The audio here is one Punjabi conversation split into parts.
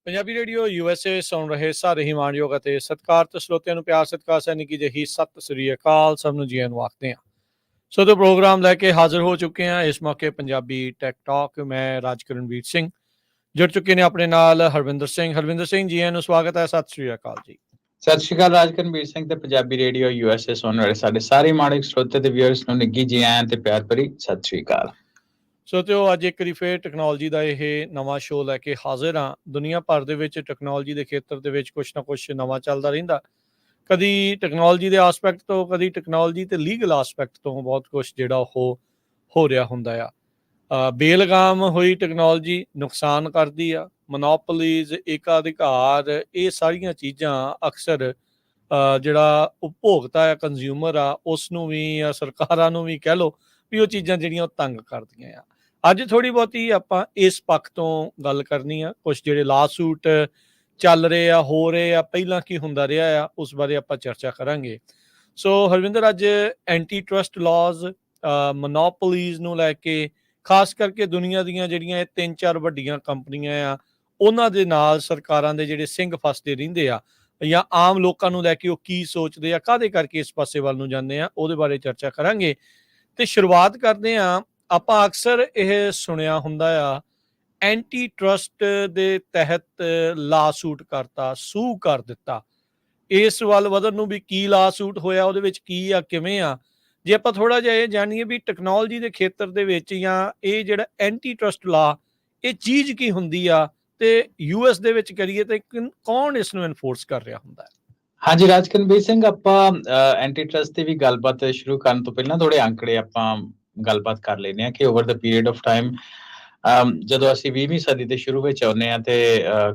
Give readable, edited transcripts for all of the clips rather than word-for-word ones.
ਪੰਜਾਬੀ ਰੇਡੀਓ USA ਸੁਣ ਰਹੇ ਸਾਰੇ ਹੀ ਮਾਣਯੋਗ ਅਤੇ ਸਤਿਕਾਰਤ ਸਰੋਤਿਆਂ ਨੂੰ ਪਿਆਰ ਸਤਿਕਾਰ ਸੈਨਿਕ ਜਿਹੀ ਸਤਿ ਸ੍ਰੀ ਅਕਾਲ ਸਭ ਨੂੰ ਜੀ ਆਇਆਂ ਨੂੰ ਆਖਦੇ ਹਾਂ। ਸੋ ਤੇ ਪ੍ਰੋਗਰਾਮ ਲੈ ਕੇ ਹਾਜ਼ਰ ਹੋ ਚੁੱਕੇ ਹਾਂ ਇਸ ਮੌਕੇ ਪੰਜਾਬੀ ਟੈਕ ਟਾਕ। ਮੈਂ ਰਾਜਕਰਨਵੀਰ ਸਿੰਘ ਜੁੜ ਚੁੱਕੇ ਨੇ ਆਪਣੇ ਨਾਲ ਹਰਵਿੰਦਰ ਸਿੰਘ ਜੀ ਆਇਆਂ ਨੂੰ ਸਵਾਗਤ ਹੈ। ਸਤਿ ਸ੍ਰੀ ਅਕਾਲ ਜੀ। ਸਤਿ ਸ਼੍ਰੀ ਅਕਾਲ ਰਾਜਕਰਨਵੀਰ ਸਿੰਘ ਤੇ ਪੰਜਾਬੀ ਰੇਡੀਓ USA ਸੁਣਨ ਵਾਲੇ ਸਾਡੇ ਸਾਰੇ ਮਾਣਯੋਗ ਸਰੋਤੇ ਤੇ ਵਿਊਅਰਸ ਨੂੰ ਨਿੱਘੀ ਜੀ ਆਇਆਂ ਤੇ ਪਿਆਰ ਭਰੀ ਸਤਿ ਸ਼੍ਰੀ ਅਕਾਲ। ਸੋ ਤੇ ਅੱਜ ਇੱਕ ਵਾਰੀ ਫੇਰ ਟੈਕਨੋਲੋਜੀ ਦਾ ਇਹ ਨਵਾਂ ਸ਼ੋਅ ਲੈ ਕੇ ਹਾਜ਼ਰ ਹਾਂ। ਦੁਨੀਆ ਭਰ ਦੇ ਵਿੱਚ ਟੈਕਨੋਲੋਜੀ ਦੇ ਖੇਤਰ ਦੇ ਵਿੱਚ ਕੁਛ ਨਾ ਕੁਛ ਨਵਾਂ ਚੱਲਦਾ ਰਹਿੰਦਾ, ਕਦੀ ਟੈਕਨੋਲੋਜੀ ਦੇ ਆਸਪੈਕਟ ਤੋਂ, ਕਦੀ ਟੈਕਨੋਲੋਜੀ ਤੇ ਲੀਗਲ ਆਸਪੈਕਟ ਤੋਂ ਬਹੁਤ ਕੁਛ ਜਿਹੜਾ ਉਹ ਹੋ ਰਿਹਾ ਹੁੰਦਾ ਆ। ਬੇਲਗਾਮ ਹੋਈ ਟੈਕਨੋਲੋਜੀ ਨੁਕਸਾਨ ਕਰਦੀ ਆ, ਮੋਨੋਪੋਲੀਜ਼, ਏਕਾਧਿਕਾਰ, ਇਹ ਸਾਰੀਆਂ ਚੀਜ਼ਾਂ ਅਕਸਰ ਜਿਹੜਾ ਉਪਭੋਗਤਾ ਆ, ਕੰਜ਼ਿਊਮਰ ਆ, ਉਸ ਨੂੰ ਵੀ ਜਾਂ ਸਰਕਾਰਾਂ ਨੂੰ ਵੀ ਕਹਿ ਲਓ ਵੀ ਉਹ ਚੀਜ਼ਾਂ ਜਿਹੜੀਆਂ ਉਹ ਤੰਗ ਕਰਦੀਆਂ ਆ। ਅੱਜ ਥੋੜ੍ਹੀ ਬਹੁਤੀ ਆਪਾਂ ਇਸ ਪੱਖ ਤੋਂ ਗੱਲ ਕਰਨੀ ਆ। ਕੁਛ ਜਿਹੜੇ ਲਾ ਸੂਟ ਚੱਲ ਰਹੇ ਆ, ਹੋ ਰਹੇ ਆ, ਪਹਿਲਾਂ ਕੀ ਹੁੰਦਾ ਰਿਹਾ ਆ, ਉਸ ਬਾਰੇ ਆਪਾਂ ਚਰਚਾ ਕਰਾਂਗੇ। ਸੋ ਹਰਵਿੰਦਰ, ਅੱਜ ਐਂਟੀ ਟਰਸਟ ਲਾਜ਼, ਮੋਨੋਪੋਲੀਜ਼ ਨੂੰ ਲੈ ਕੇ, ਖਾਸ ਕਰਕੇ ਦੁਨੀਆ ਦੀਆਂ ਜਿਹੜੀਆਂ ਇਹ 3-4 ਵੱਡੀਆਂ ਕੰਪਨੀਆਂ ਆ, ਉਹਨਾਂ ਦੇ ਨਾਲ ਸਰਕਾਰਾਂ ਦੇ ਜਿਹੜੇ ਸਿੰਘ ਫਸਦੇ ਰਹਿੰਦੇ ਆ, ਜਾਂ ਆਮ ਲੋਕਾਂ ਨੂੰ ਲੈ ਕੇ ਉਹ ਕੀ ਸੋਚਦੇ ਆ, ਕਾਹਦੇ ਕਰਕੇ ਇਸ ਪਾਸੇ ਵੱਲ ਨੂੰ ਜਾਂਦੇ ਆ, ਉਹਦੇ ਬਾਰੇ ਚਰਚਾ ਕਰਾਂਗੇ। ਤੇ ਸ਼ੁਰੂਆਤ ਕਰਦੇ ਹਾਂ। ਆਪਾਂ ਅਕਸਰ ਇਹ ਸੁਣਿਆ ਹੁੰਦਾ ਆ, ਐਂਟੀ ਟਰਸਟ ਦੇ ਤਹਿਤ ਲਾ ਸੂਟ ਕਰਤਾ, ਸੂ ਕਰ ਦਿੱਤਾ। ਇਸ ਵੱਲ ਵਧਣ ਨੂੰ ਵੀ ਕੀ ਲਾ ਸੂਟ ਹੋਇਆ, ਉਹਦੇ ਵਿੱਚ ਕੀ ਆ, ਕਿਵੇਂ ਆ। ਜੇ ਆਪਾਂ ਥੋੜਾ ਜਿਹਾ ਇਹ ਜਾਣੀਏ ਵੀ ਟੈਕਨੋਲੋਜੀ ਦੇ ਖੇਤਰ ਦੇ ਵਿੱਚ ਜਾਂ ਇਹ ਜਿਹੜਾ ਐਂਟੀ ਟਰਸਟ ਲਾ, ਇਹ ਚੀਜ਼ ਕੀ ਹੁੰਦੀ ਆ, ਤੇ US ਦੇ ਵਿੱਚ ਕਰੀਏ ਤੇ ਕੌਣ ਇਸ ਨੂੰ ਐਨਫੋਰਸ ਕਰ ਰਿਹਾ ਹੁੰਦਾ ਹੈ। ਹਾਂਜੀ ਰਾਜਕਰਨਵੀਰ ਸਿੰਘ, ਆਪਾਂ ਐਂਟੀ ਟਰਸਟ ਦੀ ਵੀ ਗੱਲਬਾਤ ਸ਼ੁਰੂ ਕਰਨ ਤੋਂ ਪਹਿਲਾਂ ਥੋੜੇ ਅੰਕੜੇ ਆਪਾਂ ਗੱਲਬਾਤ ਕਰ ਲੈਂਦੇ ਹਾਂ ਕਿ over the period of time, ਜਦੋਂ ਅਸੀਂ 20ਵੀਂ ਸਦੀ ਦੇ ਸ਼ੁਰੂ ਵਿੱਚ ਆਉਂਦੇ ਹਾਂ ਤੇ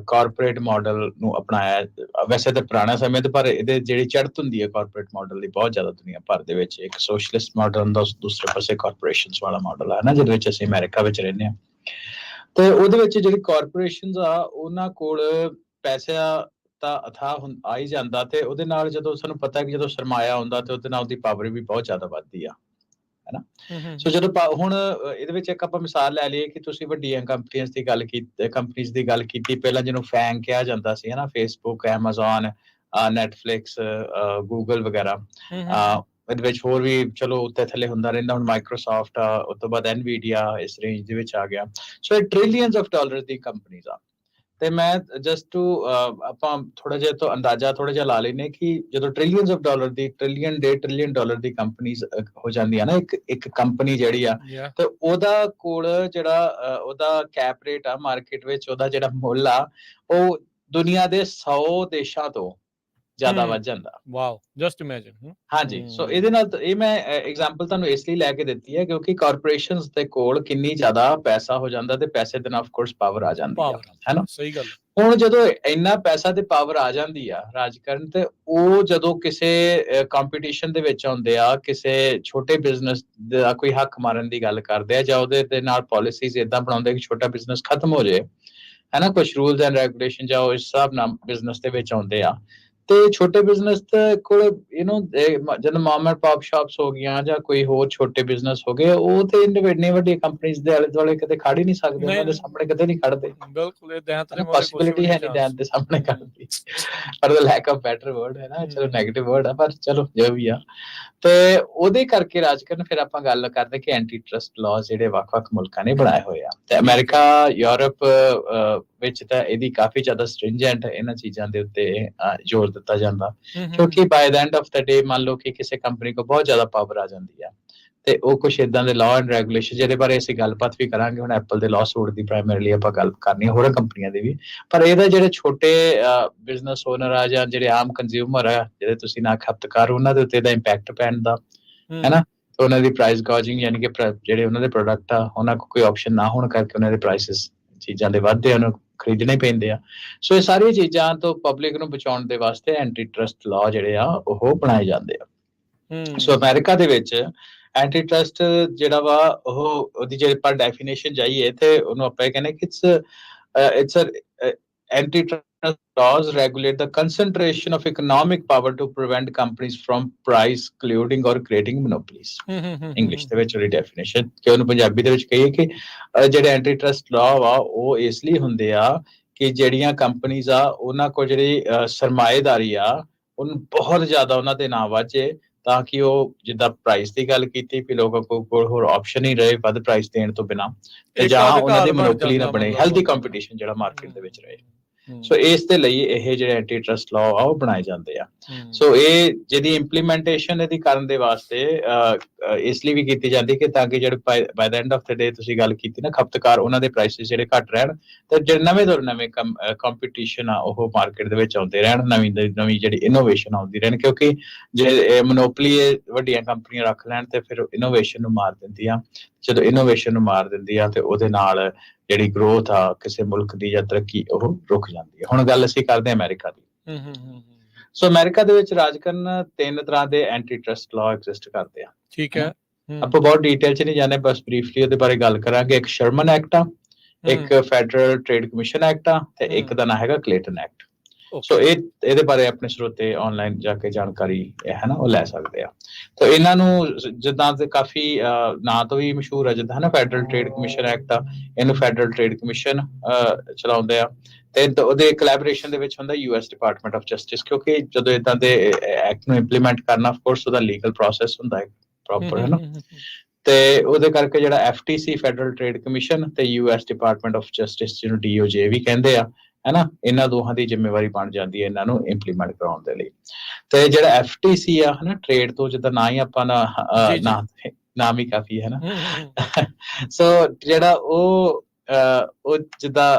ਕਾਰਪੋਰੇਟ ਮਾਡਲ ਨੂੰ ਅਪਣਾਇਆ। ਵੈਸੇ ਤਾਂ ਪੁਰਾਣਾ ਸਮੇਂ ਤੇ, ਪਰ ਇਹਦੇ ਜਿਹੜੀ ਚੜ੍ਹਤ ਹੁੰਦੀ ਹੈ ਕਾਰਪੋਰੇਟ ਮਾਡਲ ਦੀ ਬਹੁਤ ਜ਼ਿਆਦਾ ਦੁਨੀਆ ਭਰ ਦੇ ਵਿੱਚ। ਇੱਕ ਸੋਸ਼ਲਿਸਟ ਮਾਡਲ ਹੁੰਦਾ, ਦੂਸਰੇ ਪਾਸੇ ਕਾਰਪੋਰੇਸ਼ਨਸ ਵਾਲਾ ਮਾਡਲ ਹੈ ਨਾ, ਜਿਹਦੇ ਵਿੱਚ ਅਸੀਂ ਅਮਰੀਕਾ ਵਿੱਚ ਰਹਿੰਦੇ ਹਾਂ। ਤੇ ਉਹਦੇ ਵਿੱਚ ਜਿਹੜੀ ਕਾਰਪੋਰੇਸ਼ਨਸ ਆ, ਉਹਨਾਂ ਕੋਲ ਪੈਸਿਆਂ ਤਾਂ ਅਥਾਹ ਆ ਹੀ ਜਾਂਦਾ, ਤੇ ਉਹਦੇ ਨਾਲ ਜਦੋਂ ਸਾਨੂੰ ਪਤਾ ਕਿ ਜਦੋਂ ਸਰਮਾਇਆ ਆਉਂਦਾ ਤੇ ਉਹਦੇ ਨਾਲ ਉਹਦੀ ਪਾਵਰ ਵੀ ਬਹੁਤ ਜ਼ਿਆਦਾ ਵੱਧਦੀ ਆ, ਹੈਨਾ। ਸੋ ਜਦੋਂ ਹੁਣ ਇਹਦੇ ਵਿੱਚ ਇੱਕ ਆਪਾਂ ਮਿਸਾਲ ਲੈ ਲਈਏ ਕਿ ਤੁਸੀਂ ਵੱਡੀਆਂ ਕੰਪਨੀਆਂ ਦੀ ਗੱਲ ਕੀਤੀ ਪਹਿਲਾਂ, ਜਿਹਨੂੰ ਫੈਂਗ ਕਿਹਾ ਜਾਂਦਾ ਸੀ, ਹਨਾ, ਫੇਸਬੁੱਕ, ਐਮਾਜ਼ੋਨ, ਨੈਟਫਲਿਕਸ, ਗੂਗਲ ਵਗੈਰਾ। ਇਹਦੇ ਵਿੱਚ ਹੋਰ ਵੀ ਚਲੋ ਉੱਤੇ ਥੱਲੇ ਹੁੰਦਾ ਰਹਿੰਦਾ। ਹੁਣ ਮਾਈਕਰੋਸਾਫਟ ਆ, ਉਸ ਤੋਂ ਬਾਅਦ ਐਨਵੀਡੀਆ ਇਸ ਰੇਂਜ ਦੇ ਵਿੱਚ ਆ ਗਿਆ। ਸੋ ਇਹ trillions of dollar the companies ਆ। ਤੇ ਮੈਂ ਜਸਟ ਟੂ ਆਪਾਂ ਥੋੜਾ ਜਿਹਾ ਤੋਂ ਅੰਦਾਜ਼ਾ ਥੋੜਾ ਜਿਹਾ ਲਾ ਲੈਨੇ ਕਿ ਜਦੋਂ trillions of dollar the, trillion dollar the companies ਹੋ ਜਾਂਦੀਆਂ ਨਾ, ਇੱਕ ਕੰਪਨੀ ਜਿਹੜੀ ਆ, ਤੇ ਉਹਦਾ ਕੋਲ ਜਿਹੜਾ ਉਹਦਾ ਕੈਪ ਰੇਟ ਆ ਮਾਰਕੀਟ ਵਿੱਚ, ਉਹਦਾ ਜਿਹੜਾ ਮੁੱਲ ਆ, ਉਹ ਦੁਨੀਆ ਦੇ 100 ਦੇਸ਼ਾਂ ਤੋਂ ਜ਼ਿਆਦਾ ਵੱਧ ਜਾਂਦਾ। Wow, just imagine. ਹਾਂਜੀ, ਸੋ ਇਹਦੇ ਨਾਲ ਇਹ ਮੈਂ ਐਗਜ਼ਾਮਪਲ ਤੁਹਾਨੂੰ ਇਸ ਲਈ ਲੈ ਕੇ ਦਿੱਤੀ ਹੈ ਕਿਉਂਕਿ ਕਾਰਪੋਰੇਸ਼ਨਸ ਦੇ ਕੋਲ ਕਿੰਨੀ ਜ਼ਿਆਦਾ ਪੈਸਾ ਹੋ ਜਾਂਦਾ, ਤੇ ਪੈਸੇ ਦੇ ਨਾਲ ਆਫ ਕੋਰਸ ਪਾਵਰ ਆ ਜਾਂਦੀ ਆ, ਹੈਨਾ। ਸਹੀ ਗੱਲ। ਹੁਣ ਜਦੋਂ ਇੰਨਾ ਪੈਸਾ ਤੇ ਪਾਵਰ ਆ ਜਾਂਦੀ ਆ ਰਾਜਕਰਨ, ਤੇ ਉਹ ਜਦੋਂ ਕਿਸੇ ਕੰਪੀਟੀਸ਼ਨ ਦੇ ਵਿੱਚ ਆਉਂਦੇ ਆ, ਕਿਸੇ ਛੋਟੇ ਬਿਜ਼ਨਸ ਦਾ ਕੋਈ ਹੱਕ ਮਾਰਨ ਦੀ ਗੱਲ ਕਰਦੇ ਆ, ਜਾਂ ਉਹਦੇ ਦੇ ਨਾਲ ਪਾਲਿਸੀਜ਼ ਏਦਾਂ ਬਣਾਉਂਦੇ ਕਿ ਛੋਟਾ ਬਿਜ਼ਨਸ ਖਤਮ ਹੋ ਜਾਏ, ਹੈਨਾ, ਕੁਛ ਰੂਲਸ ਐਂਡ ਰੈਗੂਲੇਸ਼ਨ ਜਾਂ ਉਸ ਹਿਸਾਬ ਨਾਲ ਬਿਜ਼ਨਸ ਦੇ ਵਿੱਚ ਆਉਂਦੇ ਆ। ਤੇ ਛੋਟੇ ਬਿਜ਼ਨਸ ਕੋਲ ਜਦੋਂ ਮਮ ਐਂਡ ਪੌਪ ਸ਼ਾਪਸ ਹੋ ਗਈਆਂ ਜਾਂ ਕੋਈ ਹੋਰ ਛੋਟੇ ਬਿਜ਼ਨਸ ਹੋ ਗਏ, ਉਹ ਤੇ ਇੰਨੇ ਵੱਡੀ ਕੰਪਨੀਜ਼ ਦੇ ਆਲੇ ਦੁਆਲੇ ਕਦੇ ਖੜ ਹੀ ਨਹੀਂ ਸਕਦੇ, ਉਹਨਾਂ ਦੇ ਸਾਹਮਣੇ ਕਦੇ ਨਹੀਂ ਖੜਦੇ। ਬਿਲਕੁਲ, ਇਹ ਪੋਸਿਬਿਲਿਟੀ ਹੈ ਨਹੀਂ ਡੈਨ ਦੇ ਸਾਹਮਣੇ ਖੜਨ ਦੀ, ਪਰ ਦਾ ਲੈਕ ਆਫ ਬੈਟਰ ਵਰਡ ਹੈ ਨਾ, ਚਲੋ ਨੈਗੇਟਿਵ ਵਰਡ ਆ, ਪਰ ਚਲੋ ਜੋ ਵੀ ਆ। ਤੇ ਉਹਦੇ ਕਰਕੇ ਰਾਜਕਰਨ ਫਿਰ ਆਪਾਂ ਗੱਲ ਕਰਦੇ ਕਿ ਐਂਟੀ ਟਰਸਟ ਲਾਅ ਜਿਹੜੇ ਵੱਖ-ਵੱਖ ਮੁਲਕਾਂ ਨੇ ਬਣਾਏ ਹੋਏ ਆ, ਤੇ ਅਮਰੀਕਾ, ਯੂਰਪ ਵਿੱਚ ਤਾਂ ਇਹਦੀ ਕਾਫੀ ਜ਼ਿਆਦਾ ਸਟ੍ਰਿੰਜੈਂਟ ਇਹਨਾਂ ਚੀਜ਼ਾਂ ਦੇ ਉੱਤੇ ਜ਼ੋਰ ਦਿੱਤਾ ਜਾਂਦਾ, ਕਿਉਂਕਿ ਬਾਏ ਦਾ ਐਂਡ ਆਫ ਦਾ ਡੇ ਮੰਨ ਲਓ ਕਿ ਕਿਸੇ ਕੰਪਨੀ ਕੋਲ ਬਹੁਤ ਜ਼ਿਆਦਾ ਪਾਵਰ ਆ ਜਾਂਦੀ ਆ, ਤੇ ਉਹ ਕੁਛ ਏਦਾਂ ਦੇ ਲਾਅ ਐਂਡ ਰੈਗੂਲੇਸ਼ਨ, ਜਿਹਦੇ ਬਾਰੇ ਅਸੀਂ ਗੱਲਬਾਤ ਵੀ ਕਰਾਂਗੇ। ਹੁਣ ਐਪਲ ਦੇ ਲਾਅ ਸੂਟ ਦੀ ਪ੍ਰਾਇਮਰੀਲੀ ਆਪਾਂ ਗੱਲ ਕਰਨੀ ਹੈ, ਹੋਰ ਕੰਪਨੀਆਂ ਦੀ ਵੀ, ਪਰ ਇਹਦਾ ਜਿਹੜੇ ਛੋਟੇ ਬਿਜ਼ਨਸ ਓਨਰ ਆ ਜਾਂ ਜਿਹੜੇ ਆਮ ਕੰਜ਼ਿਊਮਰ ਆ, ਜਿਹੜੇ ਤੁਸੀਂ ਨਾ ਖਪਤਕਾਰ, ਉਹਨਾਂ ਦੇ ਉੱਤੇ ਇਹਦਾ ਇੰਪੈਕਟ ਪੈਣ ਦਾ, ਹੈਨਾ। ਉਹਨਾਂ ਦੀ ਪ੍ਰਾਈਸ ਗੌਜਿੰਗ, ਯਾਨੀ ਕਿ ਜਿਹੜੇ ਉਹਨਾਂ ਦੇ ਪ੍ਰੋਡਕਟ ਆ, ਉਹਨਾਂ ਕੋਲ ਕੋਈ ਆਪਸ਼ਨ ਨਾ ਹੋਣ ਕਰਕੇ ਉਹਨਾਂ ਦੇ ਪ੍ਰਾਈਸਿਸ ਚੀਜ਼ਾਂ ਦੇ ਵੱਧਦੇ ਆ, ਉਹਨਾਂ ਨੂੰ ਖਰੀਦਣੇ ਪੈਂਦੇ ਆ। ਸੋ ਇਹ ਸਾਰੀਆਂ ਚੀਜ਼ਾਂ ਤੋਂ ਪਬਲਿਕ ਨੂੰ ਬਚਾਉਣ ਦੇ ਵਾਸਤੇ ਐਂਟੀ ਟਰਸਟ ਲਾਅ ਜਿਹੜੇ ਆ ਉਹ ਬਣਾਏ ਜਾਂਦੇ ਆ। ਸੋ ਅਮਰੀਕਾ ਦੇ ਵਿੱਚ ਐਂਟੀ ਟਰਸਟ ਜਿਹੜਾ ਵਾ, ਉਹਦੀ ਜੇ ਆਪਾਂ ਡੈਫੀਨੇਸ਼ਨ ਜਾਈਏ ਤੇ ਉਹਨੂੰ ਆਪਾਂ ਇਹ ਕਹਿੰਦੇ ਕਿ it's anti trust laws regulate the concentration of economic power to prevent companies from price colluding or creating monopolies. English ਦੇ ਵਿੱਚ ਉਹਦੀ ਡੈਫੀਨੇਸ਼ਨ, ਕਿ ਉਹਨੂੰ ਪੰਜਾਬੀ ਦੇ ਵਿੱਚ ਕਹੀਏ ਕਿ ਜਿਹੜੇ ਐਂਟੀ ਟਰਸਟ ਲਾਅ ਵਾ ਉਹ ਇਸ ਲਈ ਹੁੰਦੇ ਆ ਕਿ ਜਿਹੜੀਆਂ ਕੰਪਨੀਆਂ ਆ ਉਹਨਾਂ ਕੋਲ ਜਿਹੜੀ ਸਰਮਾਏਦਾਰੀ ਆ ਉਹਨੂੰ ਬਹੁਤ ਜ਼ਿਆਦਾ ਉਹਨਾਂ ਦੇ ਨਾਂ ਵਾਜੇ, ਤਾਂ ਕਿ ਉਹ ਜਿੱਦਾਂ ਪ੍ਰਾਈਸ ਦੀ ਗੱਲ ਕੀਤੀ ਵੀ ਲੋਕਾਂ ਕੋਲ ਹੋਰ ਆਪਸ਼ਨ ਹੀ ਰਹੇ ਵੱਧ ਪ੍ਰਾਈਸ ਦੇਣ ਤੋਂ ਬਿਨਾਂ, ਤੇ ਜਾਂ ਉਹਨਾਂ ਦੀ ਮੋਨੋਪੋਲੀ ਨਾ ਬਣੇ, ਹੈਲਦੀ ਕੰਪੀਟੀਸ਼ਨ ਜਿਹੜਾ ਮਾਰਕੀਟ ਦੇ ਵਿੱਚ ਰਹੇ। ਸੋ ਇਸ ਦੇ ਲਈ ਇਹ ਜਿਹੜੇ ਐਂਟੀ ਟਰਸਟ ਲਾਅ ਆ ਉਹ ਬਣਾਏ ਜਾਂਦੇ ਆ। ਸੋ ਇਹ ਜਿਹਦੀ ਇੰਪਲੀਮੈਂਟੇਸ਼ਨ ਇਹਦੀ ਕਰਨ ਦੇ ਵਾਸਤੇ ਇਸ ਲਈ ਵੀ ਕੀਤੀ ਜਾਂਦੀ ਕਿ ਤਾਂ ਕਿ ਜਿਹੜੇ ਬਾਈ ਦ ਐਂਡ ਆਫ ਦ ਡੇ ਤੁਸੀਂ ਗੱਲ ਕੀਤੀ ਨਾ ਖਪਤਕਾਰ ਉਹਨਾਂ ਦੇ ਪ੍ਰਾਈਸਿਸ ਜਿਹੜੇ ਘੱਟ ਰਹਿਣ, ਤੇ ਜਿਹੜੇ ਨਵੇਂ ਤੋਂ ਨਵੇਂ ਕੰਪੀਟੀਸ਼ਨ ਆ ਉਹ ਮਾਰਕੀਟ ਦੇ ਵਿੱਚ ਆਉਂਦੇ ਰਹਿਣ, ਨਵੀਂ ਜਿਹੜੀ ਇਨੋਵੇਸ਼ਨ ਆਉਂਦੀ ਰਹਿਣ, ਕਿਉਂਕਿ ਜੇ ਮੋਨੋਪੋਲੀ ਵੱਡੀਆਂ ਕੰਪਨੀਆਂ ਰੱਖ ਲੈਣ ਤੇ ਫਿਰ ਇਨੋਵੇਸ਼ਨ ਨੂੰ ਮਾਰ ਦਿੰਦੀ ਆ। ਜਦੋਂ ਇਨੋਵੇਸ਼ਨ ਨੂੰ ਮਾਰ ਦਿੰਦੀ ਆ ਤੇ ਉਹਦੇ ਨਾਲ ਜਿਹੜੀ ਗਰੋਥ ਆ ਕਿਸੇ ਮੁਲਕ ਦੀ ਜਾਂ ਤਰੱਕੀ ਉਹ ਰੁਕ ਜਾਂਦੀ ਹੈ। ਹੁਣ ਗੱਲ ਅਸੀਂ ਕਰਦੇ ਹਾਂ ਅਮਰੀਕਾ ਦੀ। ਸੋ ਅਮਰੀਕਾ ਦੇ ਵਿੱਚ ਰਾਜ ਕਰਨ 3 ਤਰ੍ਹਾਂ ਦੇ ਐਂਟੀ ਟਰਸਟ ਲਾਅ ਐਗਜ਼ਿਸਟ ਕਰਦੇ ਆ। ਠੀਕ ਹੈ, ਆਪਾਂ ਬਹੁਤ ਡੀਟੇਲ ਚ ਨਹੀਂ ਜਾਣੇ, ਬਸ ਬਰੀਫਲੀ ਉਹਦੇ ਬਾਰੇ ਗੱਲ ਕਰਾਂਗੇ। ਇੱਕ ਸ਼ਰਮਨ ਐਕਟ ਆ, ਇੱਕ ਫੈਡਰਲ ਟ੍ਰੇਡ ਕਮਿਸ਼ਨ ਐਕਟ ਆ, ਤੇ ਇੱਕ ਦਾ ਨਾਂ ਹੈਗਾ ਕਲੇਟਨ ਐਕਟ। ਸੋ ਇਹਦੇ ਬਾਰੇ ਆਪਣੇ ਸਰੋਤੇ ਆਨਲਾਈਨ ਜਾ ਕੇ ਜਾਣਕਾਰੀ ਹੈ ਨਾ ਉਹ ਲੈ ਸਕਦੇ ਆ। ਤਾਂ ਇਹਨਾਂ ਨੂੰ ਜਿੱਦਾਂ ਤੇ ਕਾਫੀ ਨਾਂ ਤੋਂ ਵੀ ਮਸ਼ਹੂਰ ਆ, ਜਿੱਦਾਂ ਹਨਾ ਫੈਡਰਲ ਟ੍ਰੇਡ ਕਮਿਸ਼ਨ ਐਕਟ ਆ, ਇਹਨੂੰ ਫੈਡਰਲ ਟ੍ਰੇਡ ਕਮਿਸ਼ਨ ਚਲਾਉਂਦੇ ਆ, ਤੇ ਉਹਦੇ ਕੋਲੈਬੋਰੇਸ਼ਨ ਦੇ ਵਿੱਚ ਹੁੰਦਾ US ਡਿਪਾਰਟਮੈਂਟ ਆਫ ਜਸਟਿਸ, ਕਿਉਂਕਿ ਜਦੋਂ ਇਦਾਂ ਦੇ ਐਕਟ ਨੂੰ ਇੰਪਲੀਮੈਂਟ ਕਰਨਾ ਆਫ ਕੋਰਸ ਉਹਦਾ ਲੀਗਲ ਪ੍ਰੋਸੈਸ ਹੁੰਦਾ ਹੈ ਪ੍ਰੋਪਰ, ਹੈ ਨਾ। ਤੇ ਉਹਦੇ ਕਰਕੇ ਜਿਹੜਾ FTC ਫੈਡਰਲ ਟ੍ਰੇਡ ਕਮਿਸ਼ਨ ਤੇ US ਡਿਪਾਰਟਮੈਂਟ ਆਫ ਜਸਟਿਸ ਜਿਹਨੂੰ DOJ ਵੀ ਕਹਿੰਦੇ ਆ, ਹੈਨਾ, ਇਹਨਾਂ ਦੋਹਾਂ ਦੀ ਜ਼ਿੰਮੇਵਾਰੀ ਬਣ ਜਾਂਦੀ ਹੈ ਇਹਨਾਂ ਨੂੰ ਇੰਪਲੀਮੈਂਟ ਕਰਾਉਣ ਦੇ ਲਈ। ਤੇ ਜਿਹੜਾ FTC ਆ ਹਨਾ, ਟ੍ਰੇਡ ਤੋਂ ਜਿੱਦਾਂ ਨਾ ਹੀ ਆਪਾਂ ਨਾਮ ਹੀ ਕਾਫੀ ਹੈ ਨਾ। ਸੋ ਜਿਹੜਾ ਉਹ ਜਿੱਦਾਂ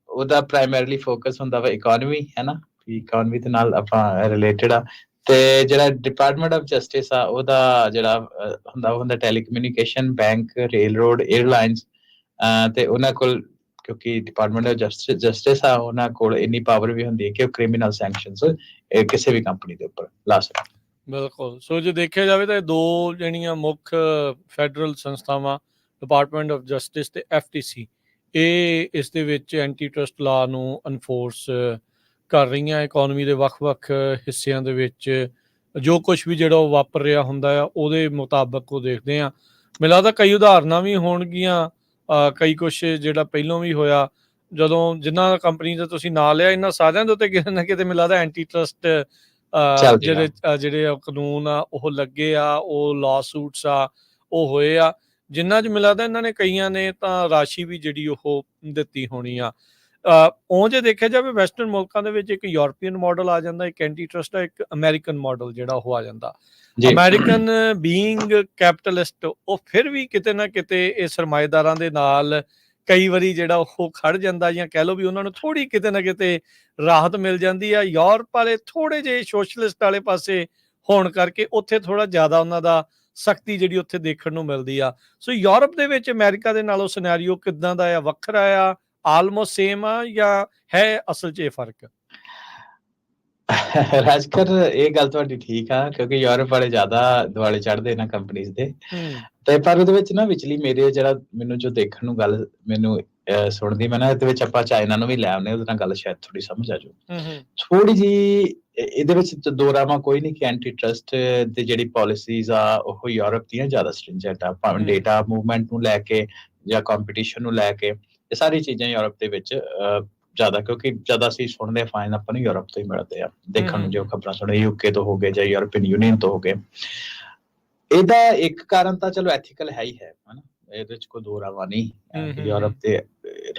ਉਹਦਾ ਪ੍ਰਾਇਮਰੀਲੀ ਫੋਕਸ ਹੁੰਦਾ ਵਾ ਇਕੋਨਮੀ, ਹੈ ਨਾ, ਇਕੋਨਮੀ ਦੇ ਨਾਲ ਆਪਾਂ ਰਿਲੇਟਡ ਆ। ਤੇ ਜਿਹੜਾ ਡਿਪਾਰਟਮੈਂਟ ਆਫ ਜਸਟਿਸ ਆ ਉਹਦਾ ਜਿਹੜਾ ਹੁੰਦਾ telecommunication, bank, rail road, airlines, ਤੇ ਉਹਨਾਂ ਕੋਲ ਕਿਉਂਕਿ ਡਿਪਾਰਟਮੈਂਟ ਆਫ ਜਸਟਿਸ ਆ ਉਹਨਾਂ ਕੋਲ ਇੰਨੀ ਪਾਵਰ ਵੀ ਹੁੰਦੀ ਹੈ ਕਿ ਉਹ ਕ੍ਰਿਮੀਨਲ ਸੈਂਕਸ਼ਨਸ ਕਿਸੇ ਵੀ ਕੰਪਨੀ ਦੇ ਉੱਪਰ ਲਾ ਸਕਦੇ। ਬਿਲਕੁਲ। ਸੋ ਜੇ ਦੇਖਿਆ ਜਾਵੇ ਤਾਂ ਦੋ ਜਿਹੜੀਆਂ ਮੁੱਖ ਫੈਡਰਲ ਸੰਸਥਾਵਾਂ ਡਿਪਾਰਟਮੈਂਟ ਆਫ ਜਸਟਿਸ ਤੇ FTC, ਇਹ ਇਸ ਦੇ ਵਿੱਚ ਐਂਟੀ ਟਰਸਟ ਲਾਅ ਨੂੰ ਅਨਫੋਰਸ ਕਰ ਰਹੀਆਂ। ਇਕੋਨਮੀ ਦੇ ਵੱਖ-ਵੱਖ ਹਿੱਸਿਆਂ ਦੇ ਵਿੱਚ ਜੋ ਕੁਛ ਵੀ ਜਿਹੜਾ ਉਹ ਵਾਪਰ ਰਿਹਾ ਹੁੰਦਾ ਆ ਉਹਦੇ ਮੁਤਾਬਕ ਉਹ ਦੇਖਦੇ ਆ। ਮੈਨੂੰ ਲੱਗਦਾ ਕਈ ਉਦਾਹਰਨਾਂ ਵੀ ਹੋਣਗੀਆਂ, ਕਈ ਕੁਛ ਜਿਹੜਾ ਪਹਿਲਾਂ ਵੀ ਹੋਇਆ ਜਦੋਂ ਜਿਨ੍ਹਾਂ ਕੰਪਨੀ ਦਾ ਤੁਸੀਂ ਨਾਂ ਲਿਆ, ਇਹਨਾਂ ਸਾਰਿਆਂ ਦੇ ਉੱਤੇ ਕਿਤੇ ਨਾ ਕਿਤੇ ਮੈਨੂੰ ਲੱਗਦਾ ਐਂਟੀ ਟਰਸਟ ਜਿਹੜੇ ਕਾਨੂੰਨ ਆ ਉਹ ਲੱਗੇ ਆ, ਉਹ ਲਾ ਸੂਟਸ ਆ ਉਹ ਹੋਏ ਆ, ਜਿਨ੍ਹਾਂ 'ਚ ਮੈਨੂੰ ਲੱਗਦਾ ਇਹਨਾਂ ਨੇ ਕਈਆਂ ਨੇ ਤਾਂ ਰਾਸ਼ੀ ਵੀ ਜਿਹੜੀ ਉਹ ਦਿੱਤੀ ਹੋਣੀ ਆ। ਉਹ ਜੇ ਦੇਖਿਆ ਜਾਵੇ ਵੈਸਟਰਨ ਮੁਲਕਾਂ ਦੇ ਵਿੱਚ ਇੱਕ ਯੂਰਪੀਅਨ ਮਾਡਲ ਆ ਜਾਂਦਾ, ਇੱਕ ਐਂਟੀ ਟਰਸਟ ਆ, ਇੱਕ ਅਮਰੀਕਨ ਮਾਡਲ ਜਿਹੜਾ ਉਹ ਆ ਜਾਂਦਾ। ਅਮਰੀਕਨ ਬੀਇੰਗ ਕੈਪੀਟਲਿਸਟ, ਉਹ ਫਿਰ ਵੀ ਕਿਤੇ ਨਾ ਕਿਤੇ ਇਹ ਸਰਮਾਏਦਾਰਾਂ ਦੇ ਨਾਲ ਕਈ ਵਾਰੀ ਜਿਹੜਾ ਉਹ ਖੜ ਜਾਂਦਾ, ਜਾਂ ਕਹਿ ਲਓ ਵੀ ਉਹਨਾਂ ਨੂੰ ਥੋੜ੍ਹੀ ਕਿਤੇ ਨਾ ਕਿਤੇ ਰਾਹਤ ਮਿਲ ਜਾਂਦੀ ਆ। ਯੂਰਪ ਵਾਲੇ ਥੋੜ੍ਹੇ ਜਿਹੇ ਸੋਸ਼ਲਿਸਟ ਵਾਲੇ ਪਾਸੇ ਹੋਣ ਕਰਕੇ ਉੱਥੇ ਥੋੜ੍ਹਾ ਜ਼ਿਆਦਾ ਉਹਨਾਂ ਦਾ ਸਖਤੀ ਜਿਹੜੀ ਉੱਥੇ ਦੇਖਣ ਨੂੰ ਮਿਲਦੀ ਆ। ਸੋ ਯੂਰਪ ਦੇ ਵਿੱਚ ਅਮਰੀਕਾ ਦੇ ਨਾਲੋਂ ਸਿਨੈਰੀਓ ਕਿੱਦਾਂ ਦਾ ਆ, ਵੱਖਰਾ ਆ, ਆਲਮੋਸਟ ਸੇਮ ਆ, ਜਾਂ ਹੈ ਅਸਲ 'ਚ ਇਹ ਫਰਕ? ਰਾਜਕਰ, ਇਹ ਗੱਲ ਤੁਹਾਡੀ ਠੀਕ ਆ, ਕਿਉਂਕਿ ਯੂਰਪ ਵਾਲੇ ਜ਼ਿਆਦਾ ਦੁਆਲੇ ਚੜ੍ਹਦੇ ਇਹਨਾਂ ਕੰਪਨੀਜ਼ ਦੇ। ਤੇ ਪਰ ਉਹਦੇ ਵਿੱਚ ਨਾ ਵਿਚਲੀ ਮੇਰੇ ਜਿਹੜਾ ਮੈਨੂੰ ਜੋ ਦੇਖਣ ਨੂੰ ਗੱਲ ਮੈਨੂੰ ਸੁਣਦੀ ਮੈਂ ਨਾ, ਇਹਦੇ ਵਿੱਚ ਆਪਾਂ ਚਾਈਨਾ ਨੂੰ ਵੀ ਲੈ ਆਉਂਦੇ, ਉਹਦੇ ਨਾਲ ਗੱਲ ਸ਼ਾਇਦ ਥੋੜੀ ਸਮਝ ਆ ਜਾਊ ਥੋੜੀ ਜੀ। ਇਹਦੇ ਵਿੱਚ ਦੋਰਾਵਾਂ ਕੋਈ ਨਹੀਂ ਕਿ ਐਂਟੀ ਟਰਸਟ ਦੀ ਜਿਹੜੀ ਪਾਲਿਸੀਜ਼ ਆ ਉਹ ਯੂਰਪ ਦੀਆਂ ਜ਼ਿਆਦਾ ਸਟ੍ਰਿੰਜੈਂਟ ਆ, ਭਾਵੇਂ ਡੇਟਾ ਮੂਵਮੈਂਟ ਨੂੰ ਲੈ ਕੇ ਜਾਂ ਕੰਪੀਟੀਸ਼ਨ ਨੂੰ ਲੈ ਕੇ, ਇਹ ਸਾਰੀ ਚੀਜ਼ਾਂ ਯੂਰਪ ਦੇ ਵਿੱਚ ਜ਼ਿਆਦਾ, ਕਿਉਂਕਿ ਜ਼ਿਆਦਾ ਅਸੀਂ ਸੁਣਦੇ ਫਾਈਨ ਆਪਾਂ ਨੂੰ ਯੂਰਪ ਤੋਂ ਹੀ ਮਿਲਦੇ ਆ ਦੇਖਣ ਨੂੰ, ਜੋ ਖਬਰਾਂ ਸੁਣੇ UK ਤੋਂ ਹੋ ਗਏ ਜਾਂ ਯੂਰਪੀਅਨ ਯੂਨੀਅਨ ਤੋਂ ਹੋ ਗਏ। ਇਹਦਾ ਇੱਕ ਕਾਰਨ ਤਾਂ ਚਲੋ ਐਥੀਕਲ ਹੈ ਹੀ ਹੈ, ਹਨਾ, ਇਹਦੇ ਵਿੱਚ ਕੋਈ ਦੋ ਰਾਵਾਂ ਨਹੀਂ। ਯੂਰਪ ਦੇ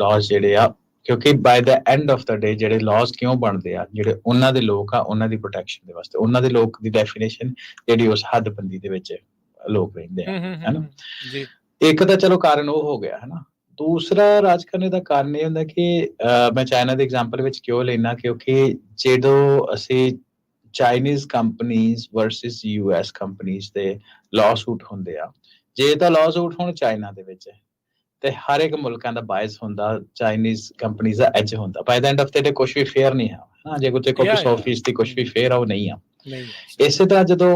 ਲਾਜ਼ ਜਿਹੜੇ ਆ, ਕਿਉਂਕਿ ਬਾਈ ਦਾ ਐਂਡ ਆਫ ਦਾ ਡੇ ਜਿਹੜੇ ਲਾਜ਼ ਕਿਉਂ ਬਣਦੇ ਆ, ਜਿਹੜੇ ਉਹਨਾਂ ਦੇ ਲੋਕ ਆ ਉਹਨਾਂ ਦੀ ਪ੍ਰੋਟੈਕਸ਼ਨ ਦੇ ਵਾਸਤੇ, ਉਹਨਾਂ ਦੇ ਲੋਕ ਦੀ ਡੈਫੀਨੇਸ਼ਨ ਜਿਹੜੀ ਉਸ ਹੱਦਬੰਦੀ ਦੇ ਵਿੱਚ ਲੋਕ ਰਹਿੰਦੇ ਆ, ਹਨਾ। ਇੱਕ ਤਾਂ ਚਲੋ ਕਾਰਨ ਉਹ ਹੋ ਗਿਆ, ਹਨਾ। ਦੂਸਰਾ ਰਾਜ ਕਰਨੇ ਦਾ ਕਾਰਨ ਇਹ ਹੁੰਦਾ ਕਿ ਮੈਂ ਚਾਈਨਾ ਦੇ ਐਗਜ਼ਾਮਪਲ ਵਿੱਚ ਕਿਉਂ ਲੈਣਾ, ਕਿਉਂਕਿ ਜਦੋਂ ਅਸੀਂ Chinese companies versus US companies ਦੇ ਲਾਅ ਸੂਟ ਹੁੰਦੇ ਆ, ਜੇ ਤਾਂ ਲਾਅ ਸੂਟ ਹੁਣ ਚਾਈਨਾ ਦੇ ਵਿੱਚ ਤੇ ਹਰ ਇੱਕ ਮੁਲਕਾਂ ਦਾ ਬਾਇਸ ਹੁੰਦਾ, ਚਾਈਨੀਜ਼ ਕੰਪਨੀਜ਼ ਦਾ ਐਜ ਹੁੰਦਾ। ਬਾਈ ਦਾ ਐਂਡ ਆਫ ਦ ਡੇ ਕੁਛ ਵੀ ਫੇਅਰ ਨਹੀਂ ਹੈ, ਹਾਂ, ਜੇ ਕੋਈ 100% ਦੀ ਕੁਛ ਵੀ ਫੇਅਰ ਆ ਉਹ ਨਹੀਂ ਆ। ਇਸੇ ਤਰ੍ਹਾਂ ਜਦੋਂ